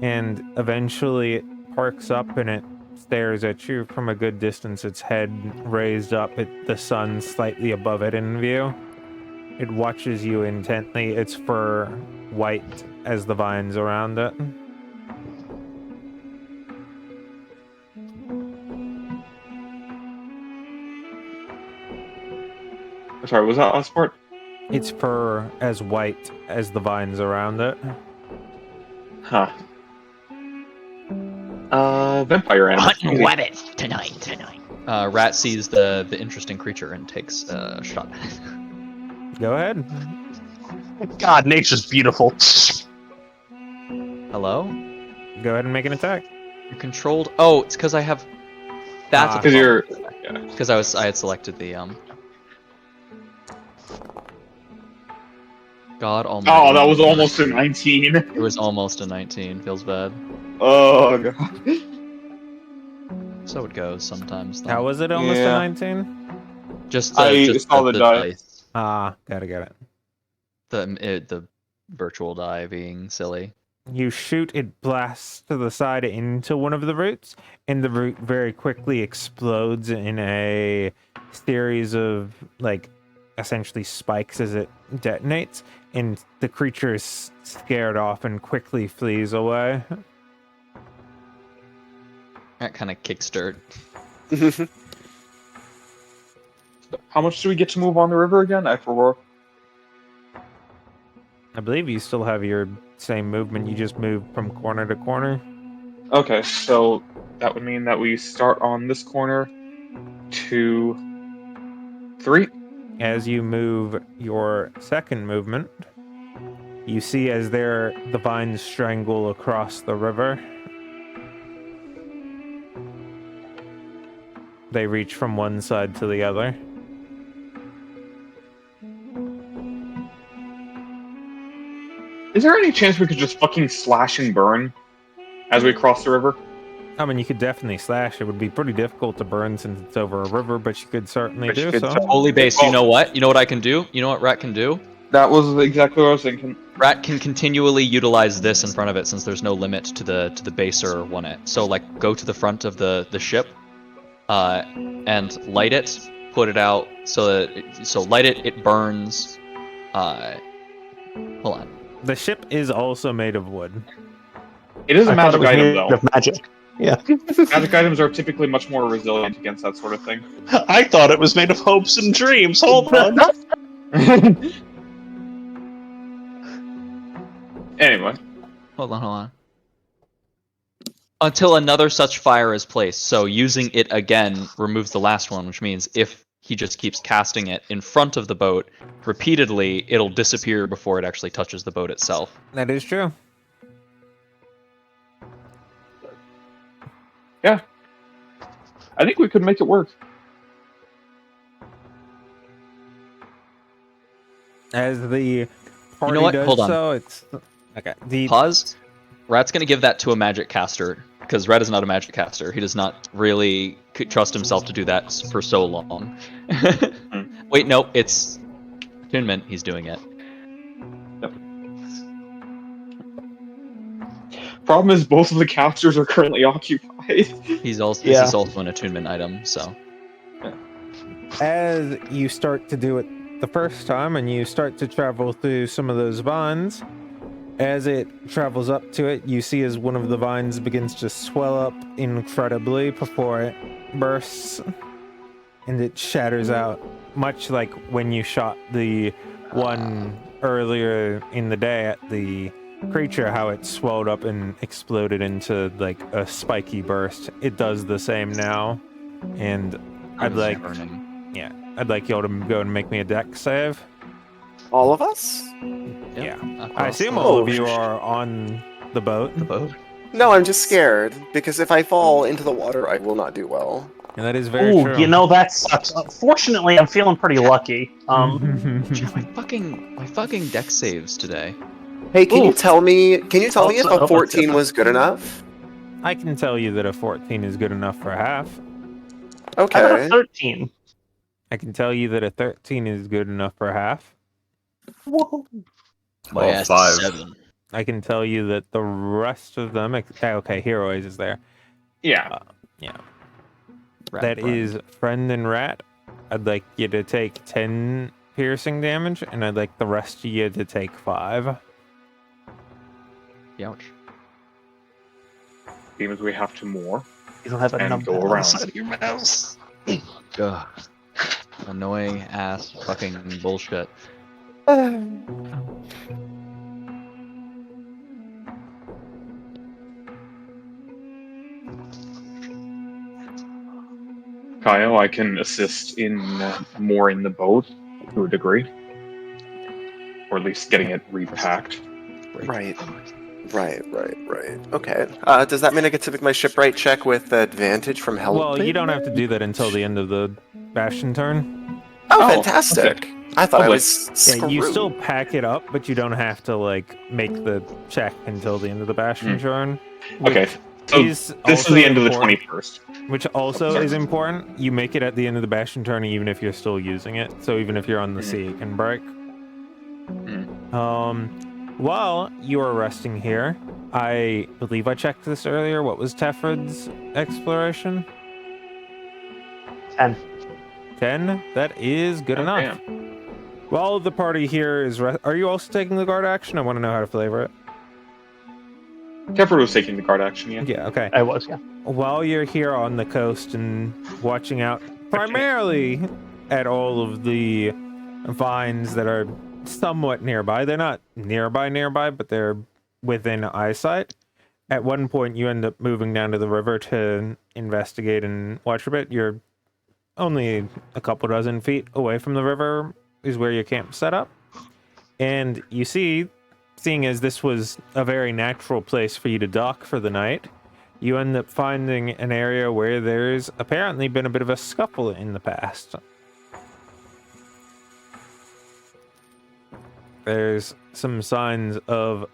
and eventually it parks up and it stares at you from a good distance, its head raised up, the sun slightly above it in view. It watches you intently, its fur white as the vines around it. Sorry, was that last part? Its fur as white as the vines around it. Huh. Vampire animal. Hunting rabbits tonight. Rat sees the interesting creature and takes a shot at it. Go ahead. God, nature's beautiful. Hello? Go ahead and make an attack. You're controlled. Oh, it's because I have. That's Because you're. because I had selected the God Almighty. Oh, that was almost a 19. It was almost a 19. Feels bad. Oh god. So it goes sometimes. Though. How was it almost Yeah. a 19? Just I just saw the dice. Ah, gotta get it. The virtual die being silly. You shoot, it blasts to the side into one of the roots, and the root very quickly explodes in a series of, like, essentially spikes as it detonates, and the creature is scared off and quickly flees away. That kind of kickstart. How much do we get to move on the river again? I forgot. I believe you still have your same movement, you just move from corner to corner. Okay, so that would mean that we start on this corner. 2, 3. As you move your second movement, you see as the vines strangle across the river. They reach from one side to the other. Is there any chance we could just fucking slash and burn as we cross the river? I mean, you could definitely slash. It would be pretty difficult to burn since it's over a river, but you could certainly But you do could so. Holy base, you know what? You know what I can do? You know what Rat can do? That was exactly what I was thinking. Rat can continually utilize this in front of it since there's no limit to the base or one it. So like go to the front of the ship, and light it, put it out so light it, it burns. Hold on. The ship is also made of wood. It is a I thought magic it was item, made though. of magic. Yeah. Magic items are typically much more resilient against that sort of thing. I thought it was made of hopes and dreams. Hold on. Anyway, Hold on. Until another such fire is placed. So using it again removes the last one, which means if he just keeps casting it in front of the boat repeatedly, it'll disappear before it actually touches the boat itself. That is true. I think we could make it work. As the party what? does Hold on. so, it's okay. The Pause. Rat's gonna give that to a magic caster, because Rat is not a magic caster. He does not really trust himself to do that for so long. Wait, no, it's Attunement. He's doing it. Problem is, both of the casters are currently occupied. He's also Yeah. This is also an attunement item, so as you start to do it the first time and you start to travel through some of those vines, as it travels up to it, you see as one of the vines begins to swell up incredibly before it bursts and it shatters out, much like when you shot the one earlier in the day at the creature, how it swelled up and exploded into like a spiky burst. It does the same now, and I'd like y'all to go and make me a dex save. All of us? Yeah. Across I assume the- all of you are on the boat, the boat. No, I'm just scared because if I fall into the water, I will not do well. and that is very Ooh, true. you know that sucks. Fortunately, I'm feeling pretty lucky. Dude, my fucking dex saves today. Hey, can you Ooh. tell me? Can you tell me if Also- a 14 was good enough? I can tell you that a 14 is good enough for half. How about Okay. a 13? I can tell you that a 13 is good enough for half. Whoa. My ass is 5. 7. I can tell you that the rest of them, okay, Heroes is there. Yeah. Rat That friend. is Friend and Rat. I'd like you to take 10 piercing damage, and I'd like the rest of you to take 5. Ouch. Seems we have to more. You don't have a And number go on the around. side of your mouse. Ugh. Annoying ass fucking bullshit. Kyle, I can assist in more in the boat to a degree, or at least getting it repacked. Right. Right. Okay. Does that mean I get to make my shipwright check with advantage from help? Well, you don't have to do that until the end of the Bastion turn. Oh, Oh, fantastic! I thought I Lovely. was Yeah, screwed. you still pack it up, but you don't have to, like, make the check until the end of the Bastion turn. Okay, so Is this is also the end of the important. 21st. Which also Sorry. is important. You make it at the end of the Bastion turn even if you're still using it. So even if you're on the sea, it can break. While you are resting here, I believe I checked this earlier. What was Tefred's exploration? 10. 10? That is good Oh, enough. While the party here is... Are you also taking the guard action? I want to know how to flavor it. Teffer was taking the guard action, yeah. Yeah, okay. I was, yeah. While you're here on the coast and watching out primarily at all of the vines that are somewhat nearby, they're not nearby, but they're within eyesight. At one point, you end up moving down to the river to investigate and watch a bit. You're only a couple dozen feet away from the river is where your camp set up. And you see, seeing as this was a very natural place for you to dock for the night, you end up finding an area where there's apparently been a bit of a scuffle in the past. There's some signs of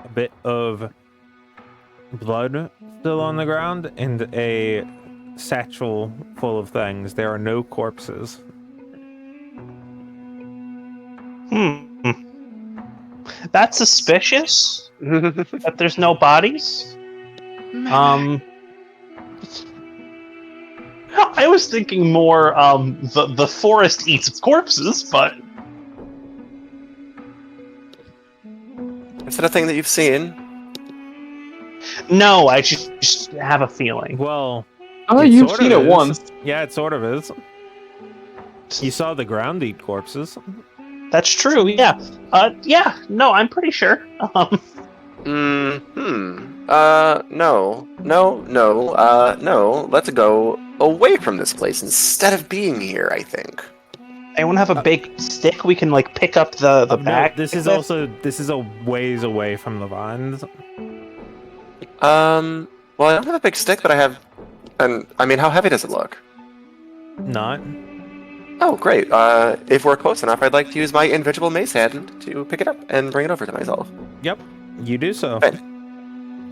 a bit of blood still on the ground and a satchel full of things. There are no corpses. That's suspicious that there's no bodies. I was thinking more the forest eats corpses, but Is that a thing that you've seen? no, I just have a feeling. Well, Oh, it you've sort seen of it is. once. Yeah, it sort of is. You saw the ground eat corpses. That's true, yeah. Yeah, no, I'm pretty sure. Hmm. No. Let's go away from this place instead of being here, I think. Anyone have a big stick we can like pick up the bag? No, this is a ways away from the vines. Well, I don't have a big stick, but I have... And, I mean, how heavy does it look? Not. Oh, great. If we're close enough, I'd like to use my invisible mace hand to pick it up and bring it over to myself. Yep, you do so. Right.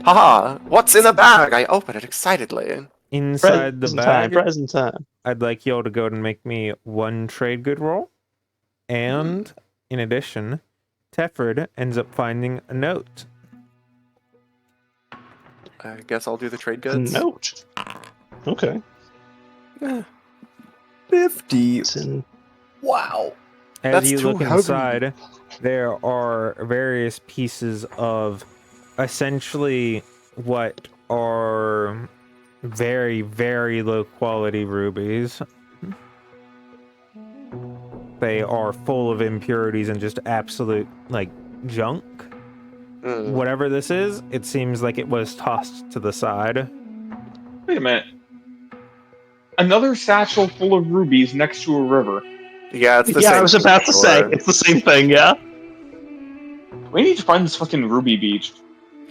Haha! What's in the bag? I open it excitedly. Inside the bag, Present time. I'd like y'all to go and make me one trade good roll. And, in addition, Tefford ends up finding a note. I guess I'll do the trade A goods. note. Okay. 50. It's in... Wow. As That's you too look heavy. inside, there are various pieces of essentially what are very, very low quality rubies. They are full of impurities and just absolute, like, junk. Whatever this is, it seems like it was tossed to the side. Wait a minute. Another satchel full of rubies next to a river. Yeah, it's the Yeah, same. I was about to say Sure. it's the same thing. Yeah. We need to find this fucking ruby beach.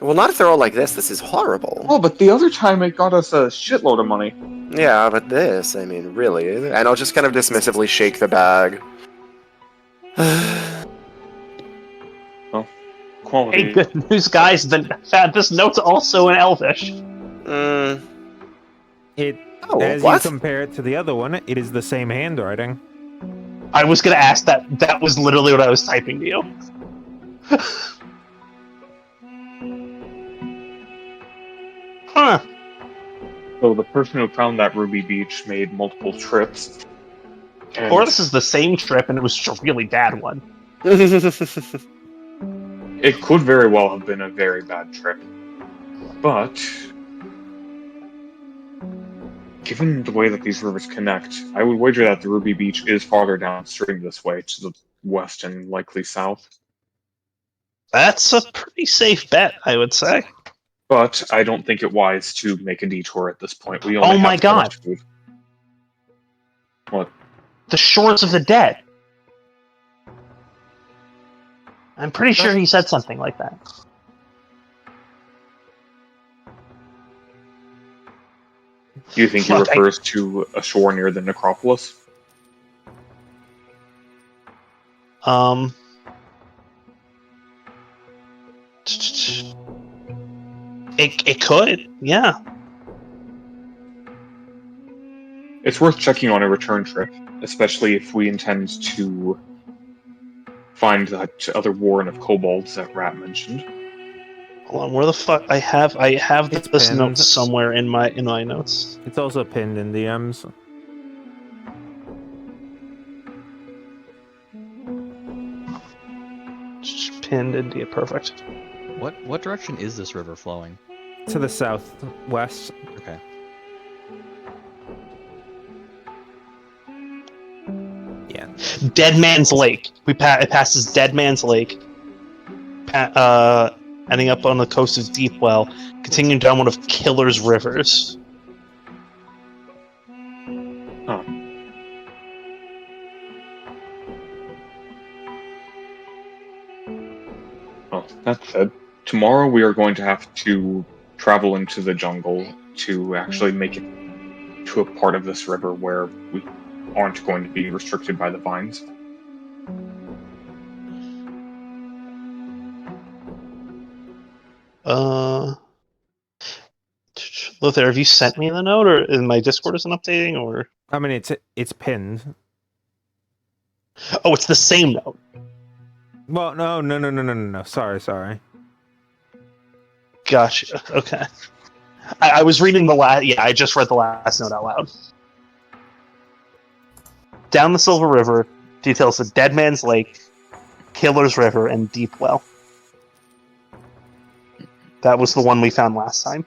Well, not if they're all like this. This is horrible. Oh, but the other time it got us a shitload of money. Yeah, but this, I mean, really. And I'll just kind of dismissively shake the bag. Quality. Hey, good news, guys. This note's also in Elvish. It, Oh, as what? you compare it to the other one, it is the same handwriting. I was gonna ask that. That was literally what I was typing to you. Huh. So the person who found that ruby beach made multiple trips. And Or this is the same trip, and it was just a really bad one. it could very well have been a very bad trip. But given the way that these rivers connect, I would wager that the Ruby Beach is farther downstream this way, to the west and likely south. That's a pretty safe bet, I would say. But I don't think it wise to make a detour at this point. We Oh only my have so much God. food. What? The Shores of the Dead. I'm pretty sure he said something like that. Do you think he Fuck, refers to a shore near the necropolis? It could, yeah. It's worth checking on a return trip, especially if we intend to find that other warren of kobolds that Rat mentioned. Hold on, where the fuck? I have It's this pinned. note somewhere in my notes. It's also pinned in DMs. Just pinned into it, perfect. What direction is this river flowing? To the southwest. Okay. Yeah. Dead Man's Lake. It passes Dead Man's Lake, ending up on the coast of Deepwell, continuing down one of Killer's rivers. Oh. Well, that said, tomorrow we are going to have to travel into the jungle to actually make it to a part of this river where we aren't going to be restricted by the vines. Lothar, have you sent me the note, or in my Discord isn't updating, or? I mean, it's pinned. Oh, it's the same note. Well, no. Sorry. Gotcha. Okay. I was reading the last. Yeah, I just read the last note out loud. Down the Silver River, details of Dead Man's Lake, Killer's River, and Deepwell. That was the one we found last time.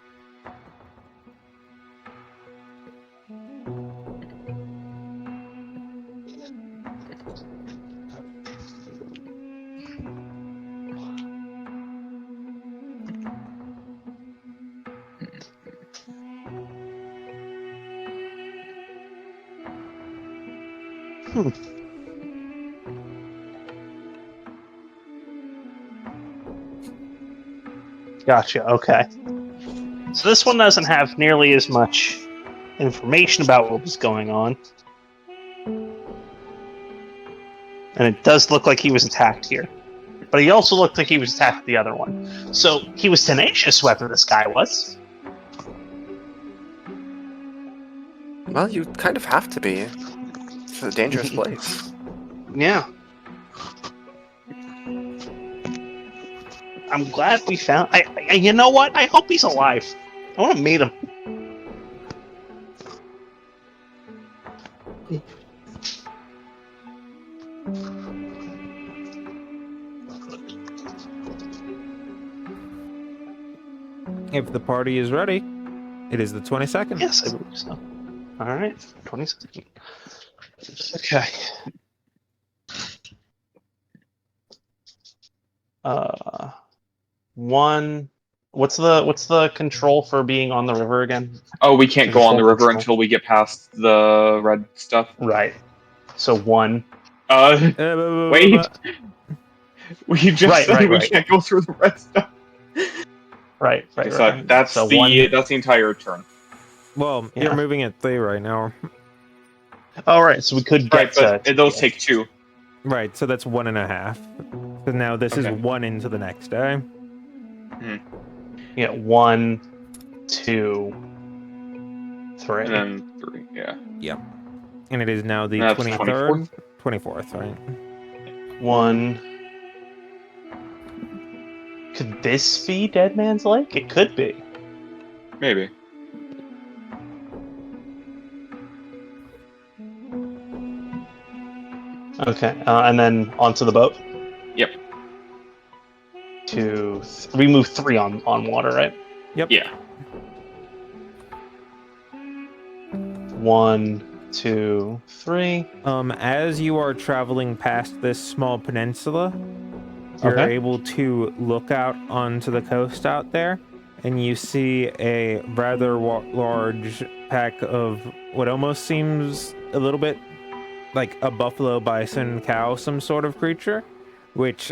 Gotcha. Okay. So this one doesn't have nearly as much information about what was going on. And it does look like he was attacked here. But he also looked like he was attacked at the other one. So he was tenacious, whoever this guy was. Well, you kind of have to be. It's a dangerous place. Yeah. I'm glad we found. You know what? I hope he's alive. I want to meet him. If the party is ready, it is the 22nd. Yes, I believe so. All right, 22nd. Okay. One. What's the control for being on the river again? Oh, we can't go on the Full river control. until we get past the red stuff. Right. So 1. Wait. We just said we can't go through the red stuff. Right. So that's So the 1. that's the entire turn. Well, Yeah. you're moving at 3 right now. All right. So we could Right, get but those take 2. Right, so that's 1.5. So now this is Okay. 1 into the next day. Yeah. 1, 2, 3. And then 3, yeah. And it is now the That's 23rd? 24th, right? 1. Could this be Dead Man's Lake? It could be. Maybe. Okay, and then onto the boat. Yep. 2, we move 3 on water, right? Yeah. 1, 2, 3. As you are traveling past this small peninsula, you're Okay. able to look out onto the coast out there, and you see a rather large pack of what almost seems a little bit like a buffalo, bison, cow, some sort of creature, which,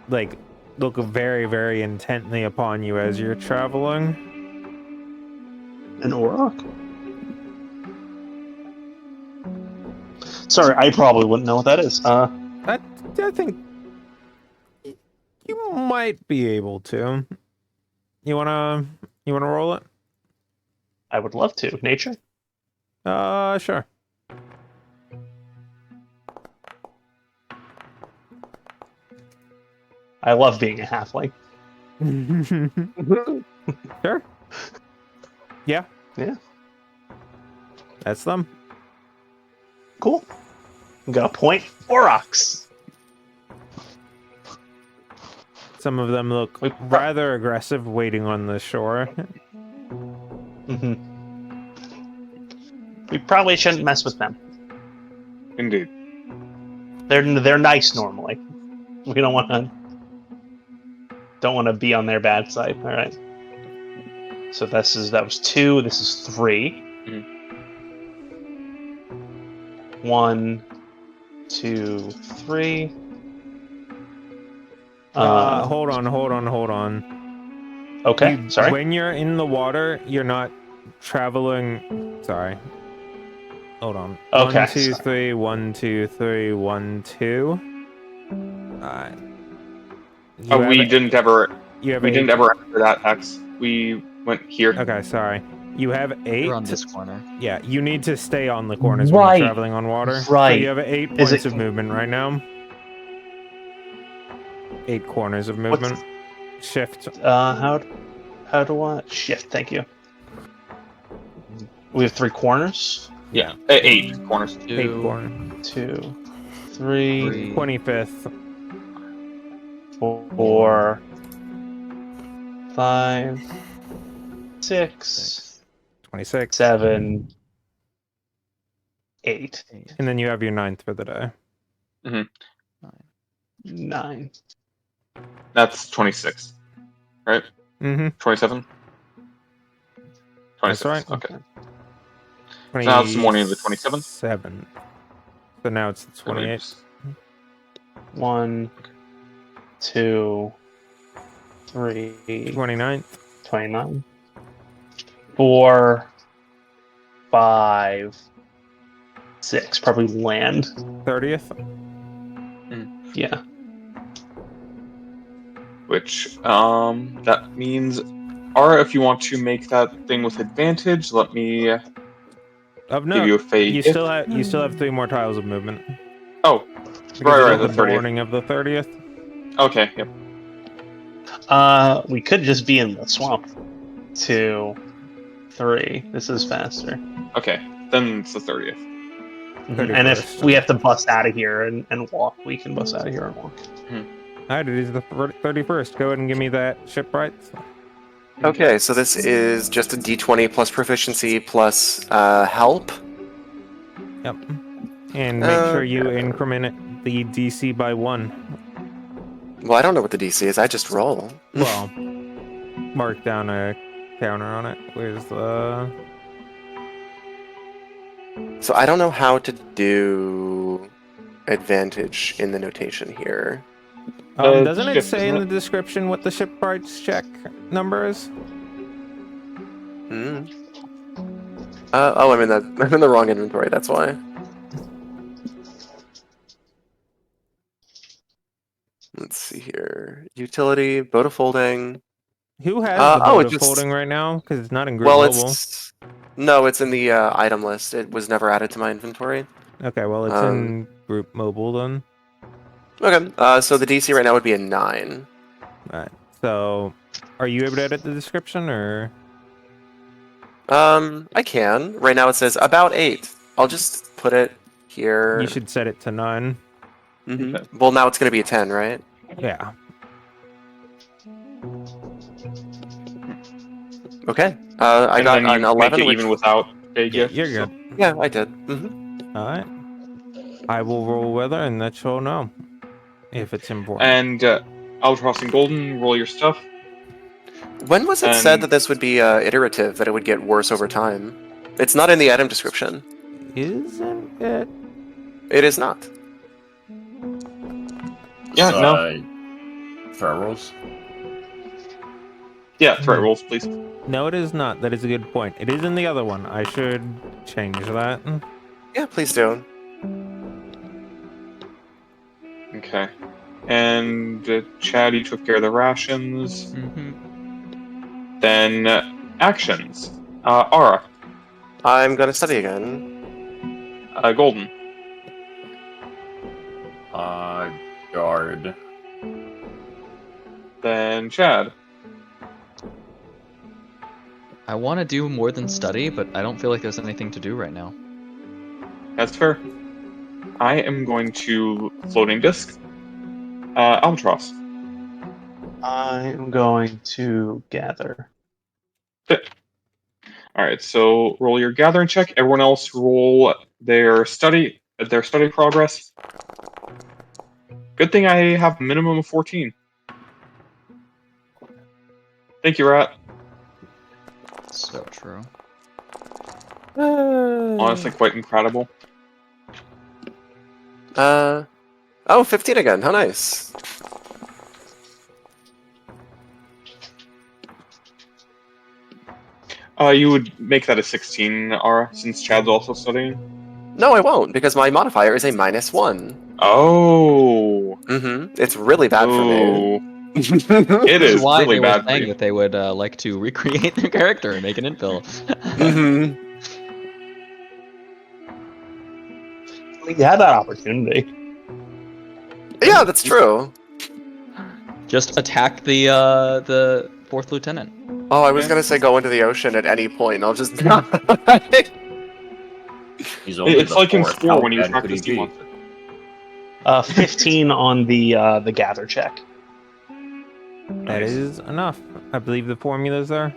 like, look very, very intently upon you as you're traveling. An auroch? Sorry, I probably wouldn't know what that is. I think you might be able to. You wanna roll it? I would love to. Nature? Sure. I love being a halfling. Sure. Yeah. Yeah. That's them. Cool. I'm gonna point aurochs. Some of them look rather aggressive waiting on the shore. Mm-hmm. We probably shouldn't mess with them. Indeed. They're nice normally. We don't want to be on their bad side. All right. So that was 2. This is 3. 1, 2, 3. Hold on. Okay. Sorry. When you're in the water, you're not traveling. Sorry. Hold on. Okay, 1, 2, sorry. 3. 1, 2, 3. 1, 2. We didn't ever You have we 8. didn't ever enter that X. We went here. Okay, sorry. You have 8. We're on this corner. Yeah, you need to stay on the corners when Right. you're traveling on water. So Right. you have 8 Is points it- of movement right now. 8 corners of movement. Shift. How do I shift? Thank you. We have 3 corners. Yeah. 8 corners. 8 corners. 2, 3, 25th. 4, 5, 6, 26. 7, 8, And then you have your 9th for the day. 9. That's 26. Right? Mm-hmm. 27? 26. That's right. Okay. So now it's the morning of the 27th? 7. So now it's the 28th. 1, 2, 3, 29th. 29, 4, 5, 6. Probably land. 30th. Yeah. Which that means, Ara, if you want to make that thing with advantage, let me Of give note, you a fade. you still have 3 more tiles of movement. Oh, Because right, of the the 30th. morning of the 30th. Okay, yep. We could just be in the swamp. 2, 3. This is faster. Okay, then it's the 30th. And if 31st. we have to bust out of here and walk, we can bust out of here and walk. Alright, it is the 31st. Go ahead and give me that shipwrights. Okay, so this is just a d20 plus proficiency plus help. Yep. And make sure you increment the DC by 1. Well, I don't know what the DC is. I just roll. Well, mark down a counter on it. Where's the... So I don't know how to do advantage in the notation here. doesn't it ship, say in isn't the description what the shipwrights check number is? Hmm. Oh, I'm in the wrong inventory. That's why. Let's see here. Utility, boat of folding. Who has the oh, boat it of just- folding right now? Because it's not in Group Well, Mobile. it's in the item list. It was never added to my inventory. Okay, well, it's in Group Mobile then. Okay. So the DC right now would be a 9. Alright, so are you able to edit the description, or...? I can. Right now it says about 8. I'll just put it here. You should set it to 9. Mhm. Well, now it's going to be a 10, right? Yeah. Okay. I And got then you an 11. make it even without a gift. You're good. Yeah, I did. Alright. I will roll weather and let you all know if it's important. And Albatross and Golden, roll your stuff. When was it said And- that this would be iterative, that it would get worse over time? It's not in the item description. Isn't it? It is not. Yeah, no. Throw rolls. Yeah, threat rolls, please. No, it is not. That is a good point. It is in the other one. I should change that. Yeah, please do. Okay. And Chad, you took care of the rations. Then actions. Ara, I'm gonna study again. Golden, Guard. then Chad. I want to do more than study, but I don't feel like there's anything to do right now. That's fair. I am going to floating disc. Albatross. I'm going to gather. Alright, so roll your gathering check. Everyone else roll their study progress. Good thing I have a minimum of 14. Thank you, Rat. So true. Honestly, quite incredible. Oh, 15 again. How nice. You would make that a 16, Ara, since Chad's also studying? No, I won't, because my modifier is a -1. Oh. It's really bad for me. It This is why really they bad were for saying you. that they would like to recreate their character and make an infill. We had that opportunity. Yeah, that's true. Just attack the fourth lieutenant. Oh, I was gonna say go into the ocean at any point, and I'll just... He's only It's the like in fourth. Spore How when you bad attack could the he sea be? monster. 15 on the gather check. That is enough. I believe the formula's there.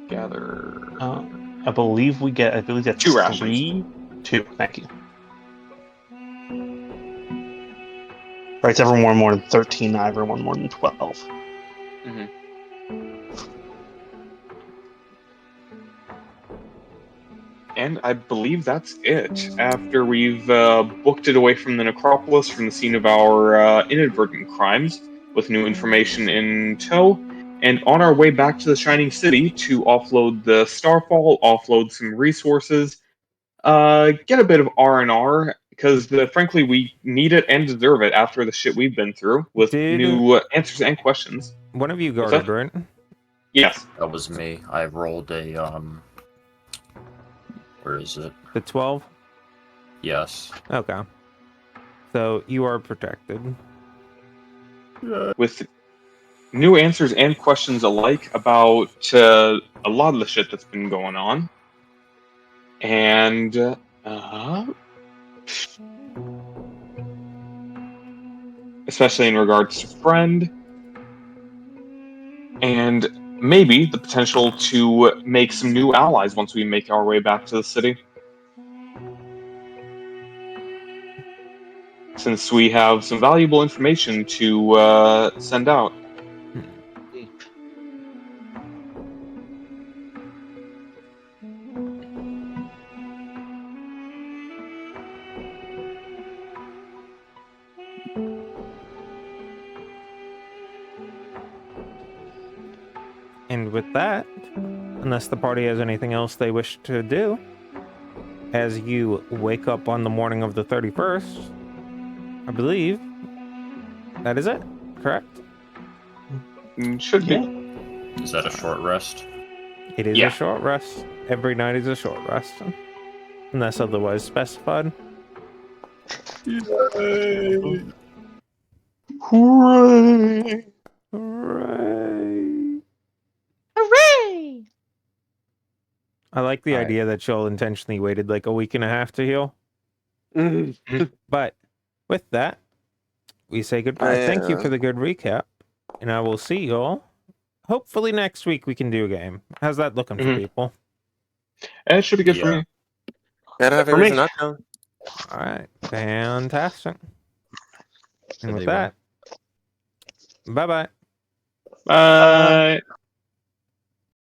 Gather. I believe that's 2 rations. 3. 2. Thank you. Right, it's everyone more than 13, not everyone more than 12. And I believe that's it. After we've booked it away from the necropolis, from the scene of our inadvertent crimes, with new information in tow, and on our way back to the Shining City to offload the Starfall, offload some resources, get a bit of R&R, because frankly we need it and deserve it after the shit we've been through, with new answers and questions. One of you What's guarded, that? right? Yes. That was me. I rolled a where is it? The 12? Yes. Okay. So you are protected. With new answers and questions alike about a lot of the shit that's been going on. And especially in regards to Friend, and maybe the potential to make some new allies once we make our way back to the city. Since we have some valuable information to send out. And with that, unless the party has anything else they wish to do, as you wake up on the morning of the 31st, I believe that is it, correct? Should be. Is that a short rest? It is a short rest. Every night is a short rest, unless otherwise specified. Hooray! Hooray! Hooray! I like the All right. idea that Joel intentionally waited like a week and a half to heal. But with that, we say goodbye. Thank you for the good recap, and I will see you all. Hopefully next week we can do a game. How's that looking for people? It should be good for Yeah. me. I don't have For any me. reason not to. All right, fantastic. And with Everyone. that, bye-bye. Bye.